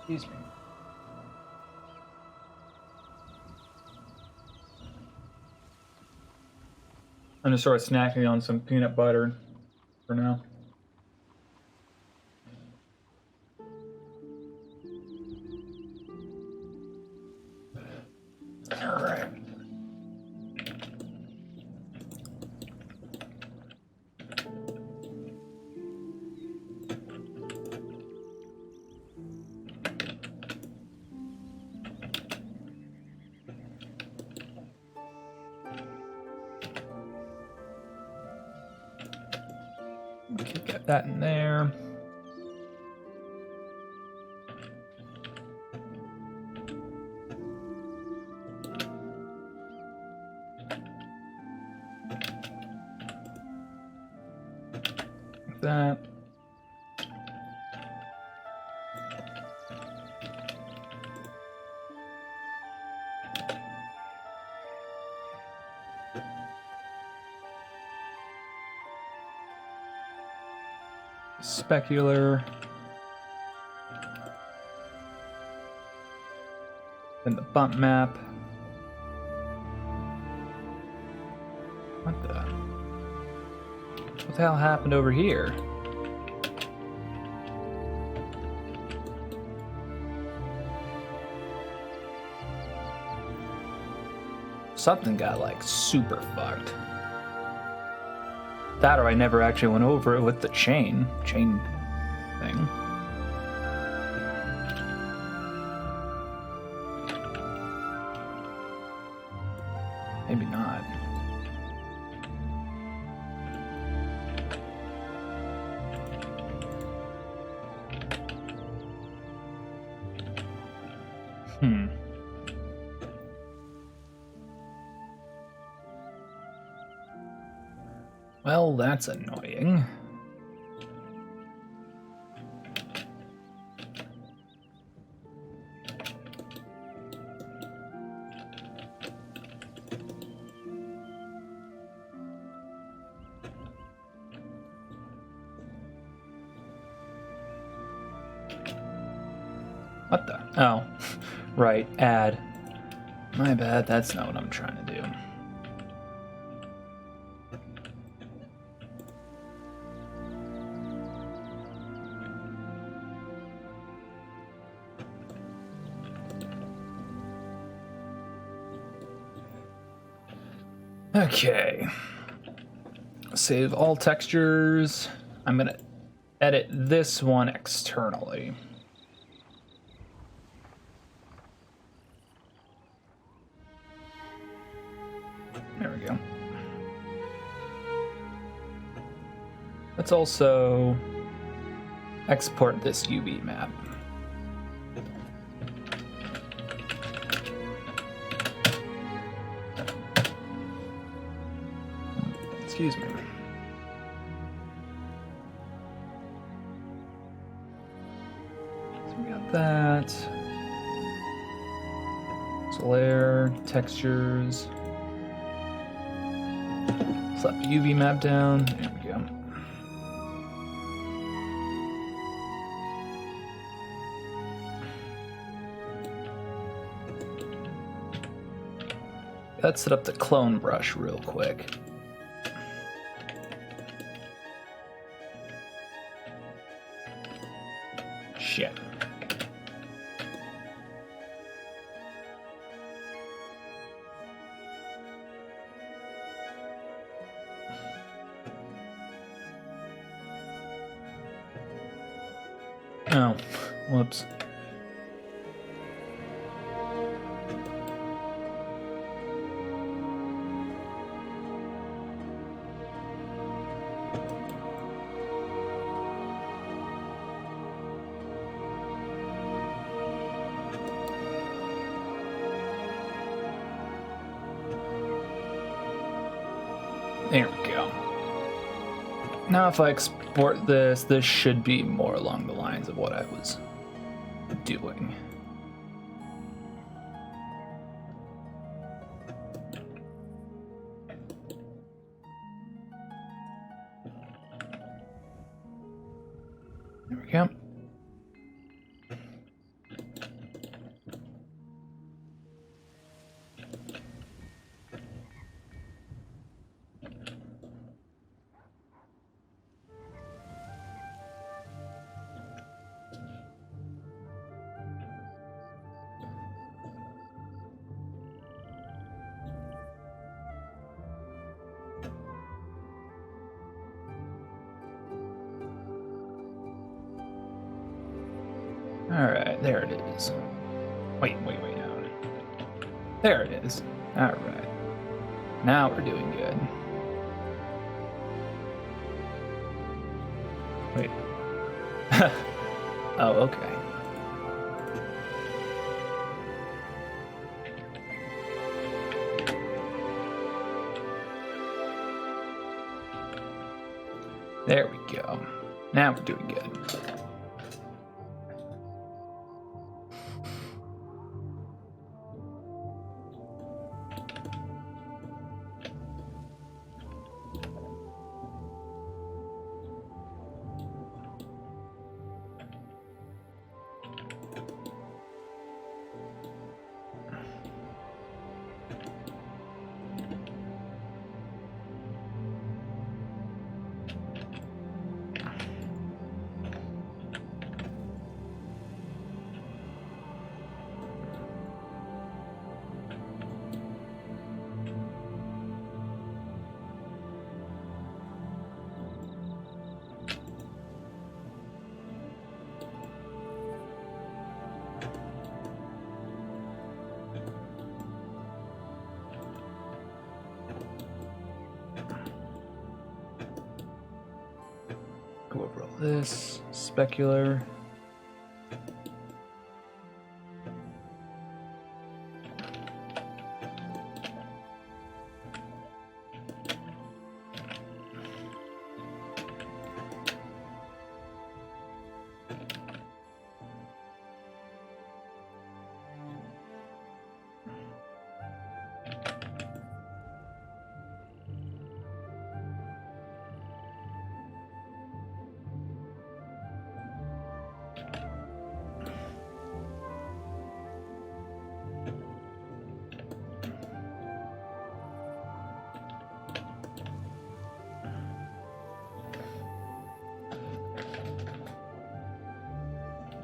Excuse me. I'm just sort of snacking on some peanut butter for now. All right. Okay, get that in there. Like that. Specular. Then the bump map. What the hell happened over here? Something got like super fucked. That or I never actually went over it with the chain thing. Maybe not. Well, that's annoying. What the? Oh, right, add. My bad, that's not what I'm trying to do. Okay. Save all textures. I'm gonna edit this one externally. There we go. Let's also export this UV map. Excuse me. So we got that. Solaire, textures. Slap the UV map down. There we go. Let's set up the clone brush real quick. Shit. Oh, whoops. There we go. Now if I export this, this should be more along the lines of what I was doing. There we go. Alright, there it is. Wait. No. There it is. Alright. Now we're doing good. Wait. Oh, okay. There we go. Now we're doing good. Go over all this. Specular.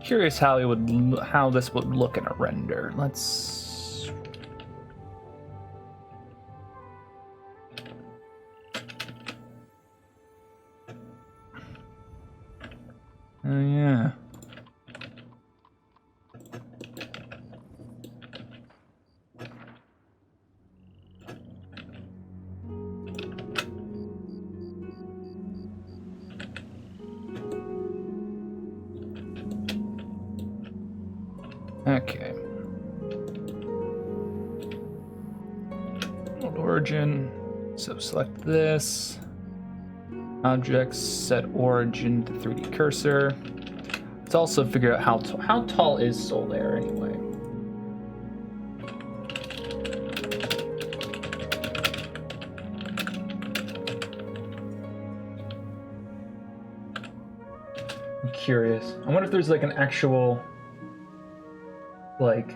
Curious how this would look in a render. Let's. Oh yeah. Okay. World origin. So select this. Objects, set origin to 3D cursor. Let's also figure out how tall is Solaire anyway. I'm curious. I wonder if there's like an actual like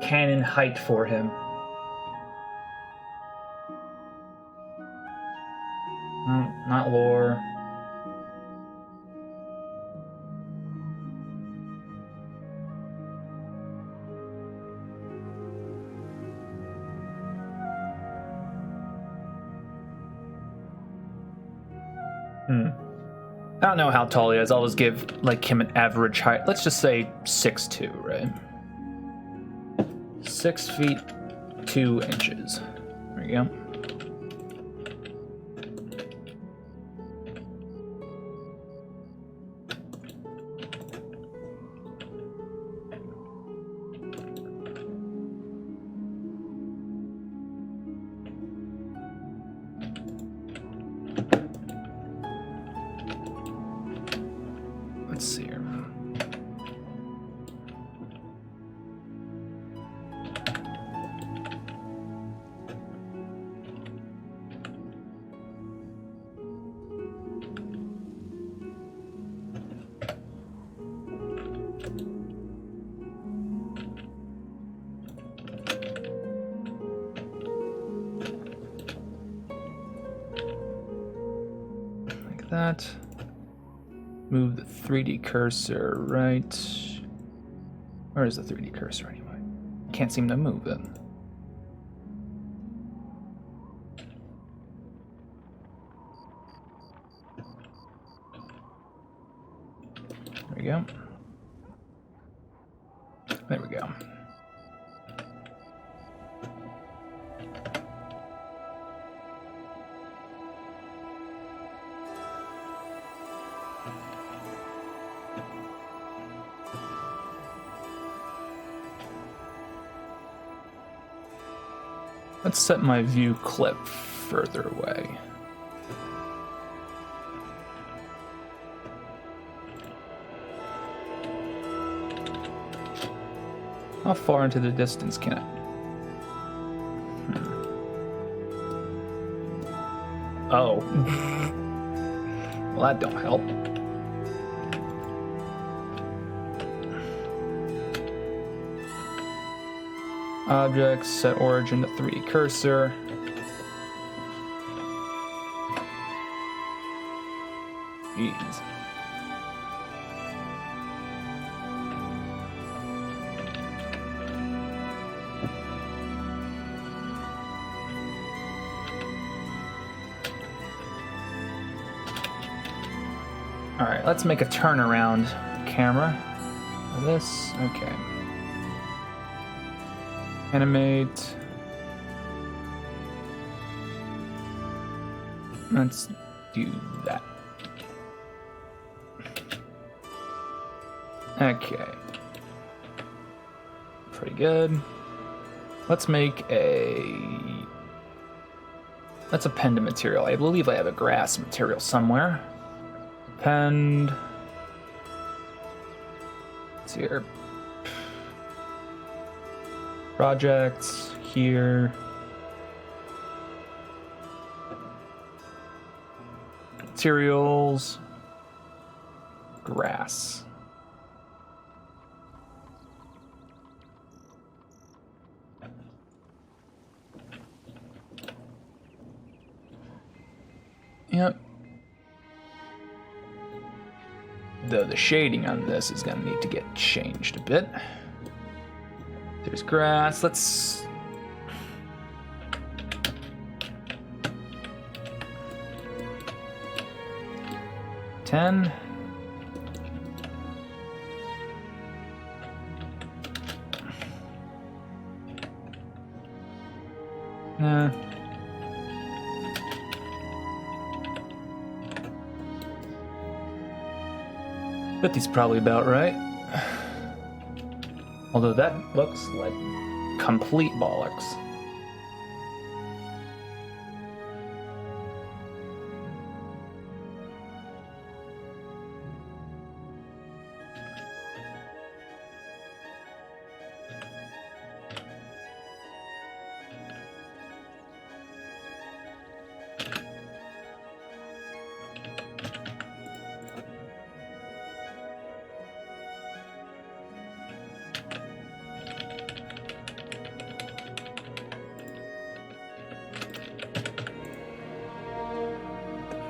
canon height for him. Not lore. I don't know how tall he is. I'll just give like him an average height. Let's just say 6'2", right? 6 feet 2 inches. There you go. Let's see here. Like that. Move the 3D cursor right. Where is the 3D cursor anyway? Can't seem to move it. There we go. Let's set my view clip further away. How far into the distance can it? Oh. Well, that don't help. Objects, set origin to 3D cursor. Jeez. All right, let's make a turnaround camera. This, okay. Animate. Let's do that. Okay. Pretty good. Let's append a material. I believe I have a grass material somewhere. Append. It's here. Projects here. Materials. Grass. Yep. Though the shading on this is gonna need to get changed a bit. There's grass. Let's... $10. Nah. But he's probably about right. Although that looks like complete bollocks.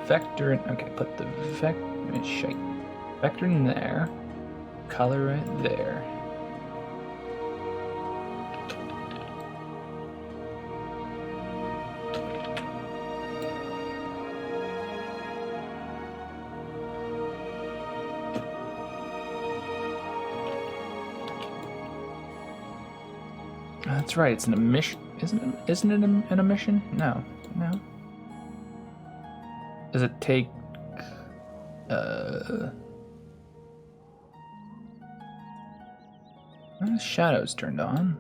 Vector in, okay, put the vector in there, color right there. That's right, it's an emission, isn't it an emission? No. Does it take, the shadows turned on.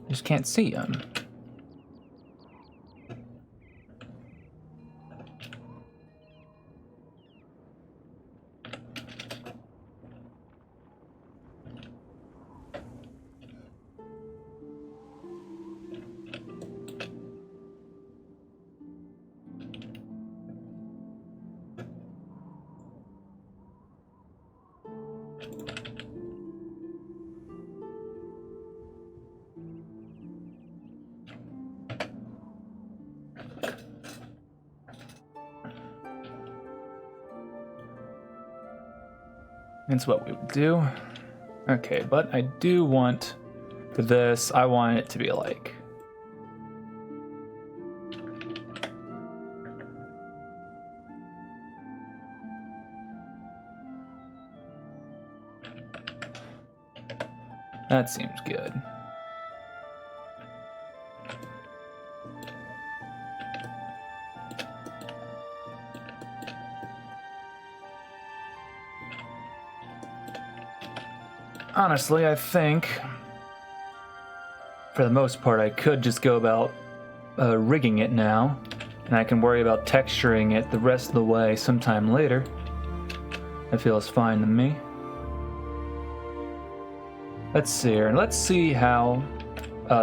Just can't see them. That's what we would do. Okay, but I do want for this, I want it to be like that seems good. Honestly, I think, for the most part, I could just go about rigging it now, and I can worry about texturing it the rest of the way sometime later. That feels fine to me. Let's see here. Let's see how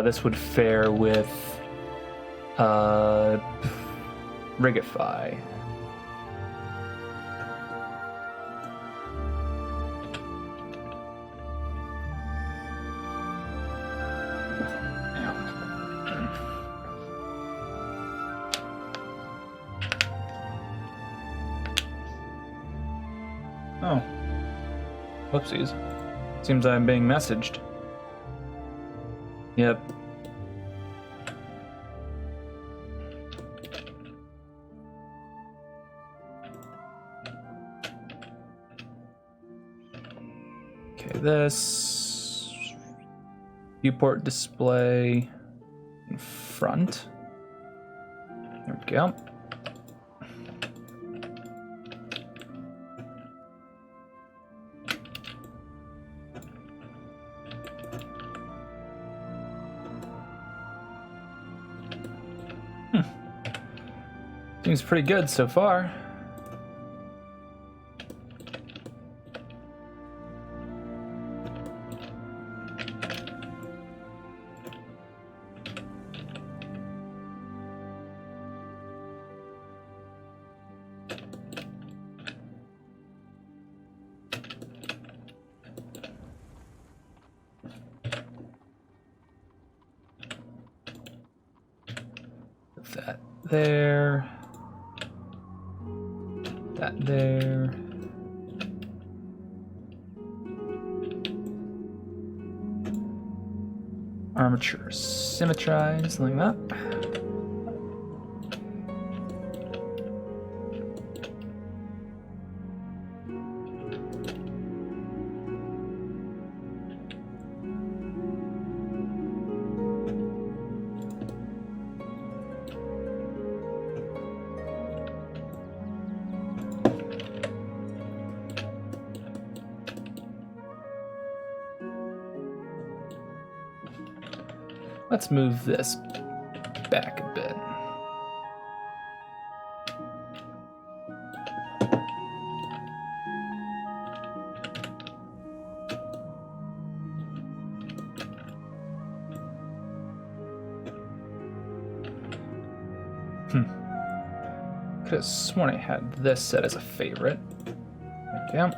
this would fare with Rigify. Oh. Whoopsies. Seems I'm being messaged. Yep. Okay, this viewport display in front. There we go. Seems pretty good so far. That there. That there. Armature symmetrize, like that. Let's move this back a bit. Could have sworn I had this set as a favorite. There we go.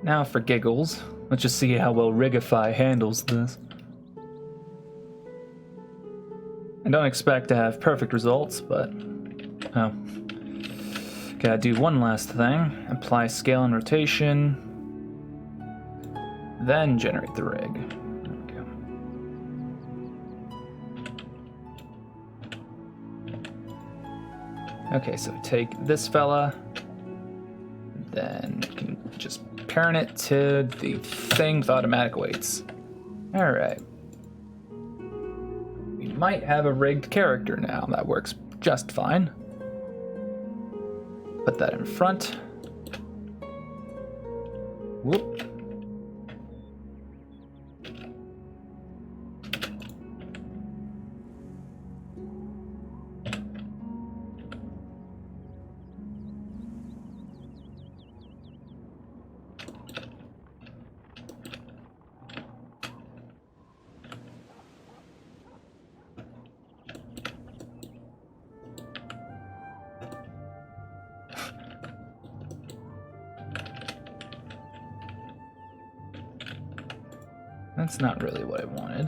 Now for giggles, let's just see how well Rigify handles this. I don't expect to have perfect results, but oh. Gotta do one last thing. Apply scale and rotation, then generate the rig. There we go. Okay, so take this fella, then you can just parent it to the thing with automatic weights. Alright. We might have a rigged character now. That works just fine. Put that in front. Whoop. That's not really what I wanted.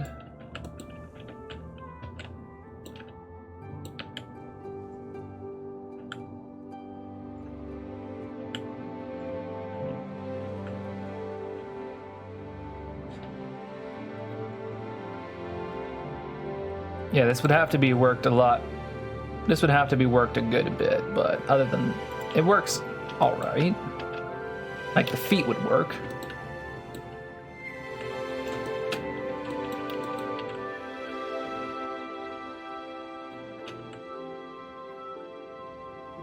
Yeah, this would have to be worked a lot. This would have to be worked a good bit, but other than it works all right. Like the feet would work.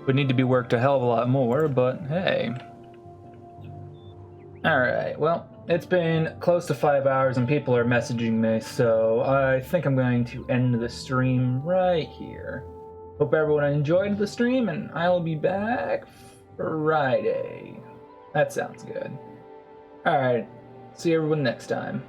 Would need to be worked a hell of a lot more, but hey. Alright, well, it's been close to 5 hours and people are messaging me, so I think I'm going to end the stream right here. Hope everyone enjoyed the stream, and I'll be back Friday. That sounds good. Alright, see everyone next time.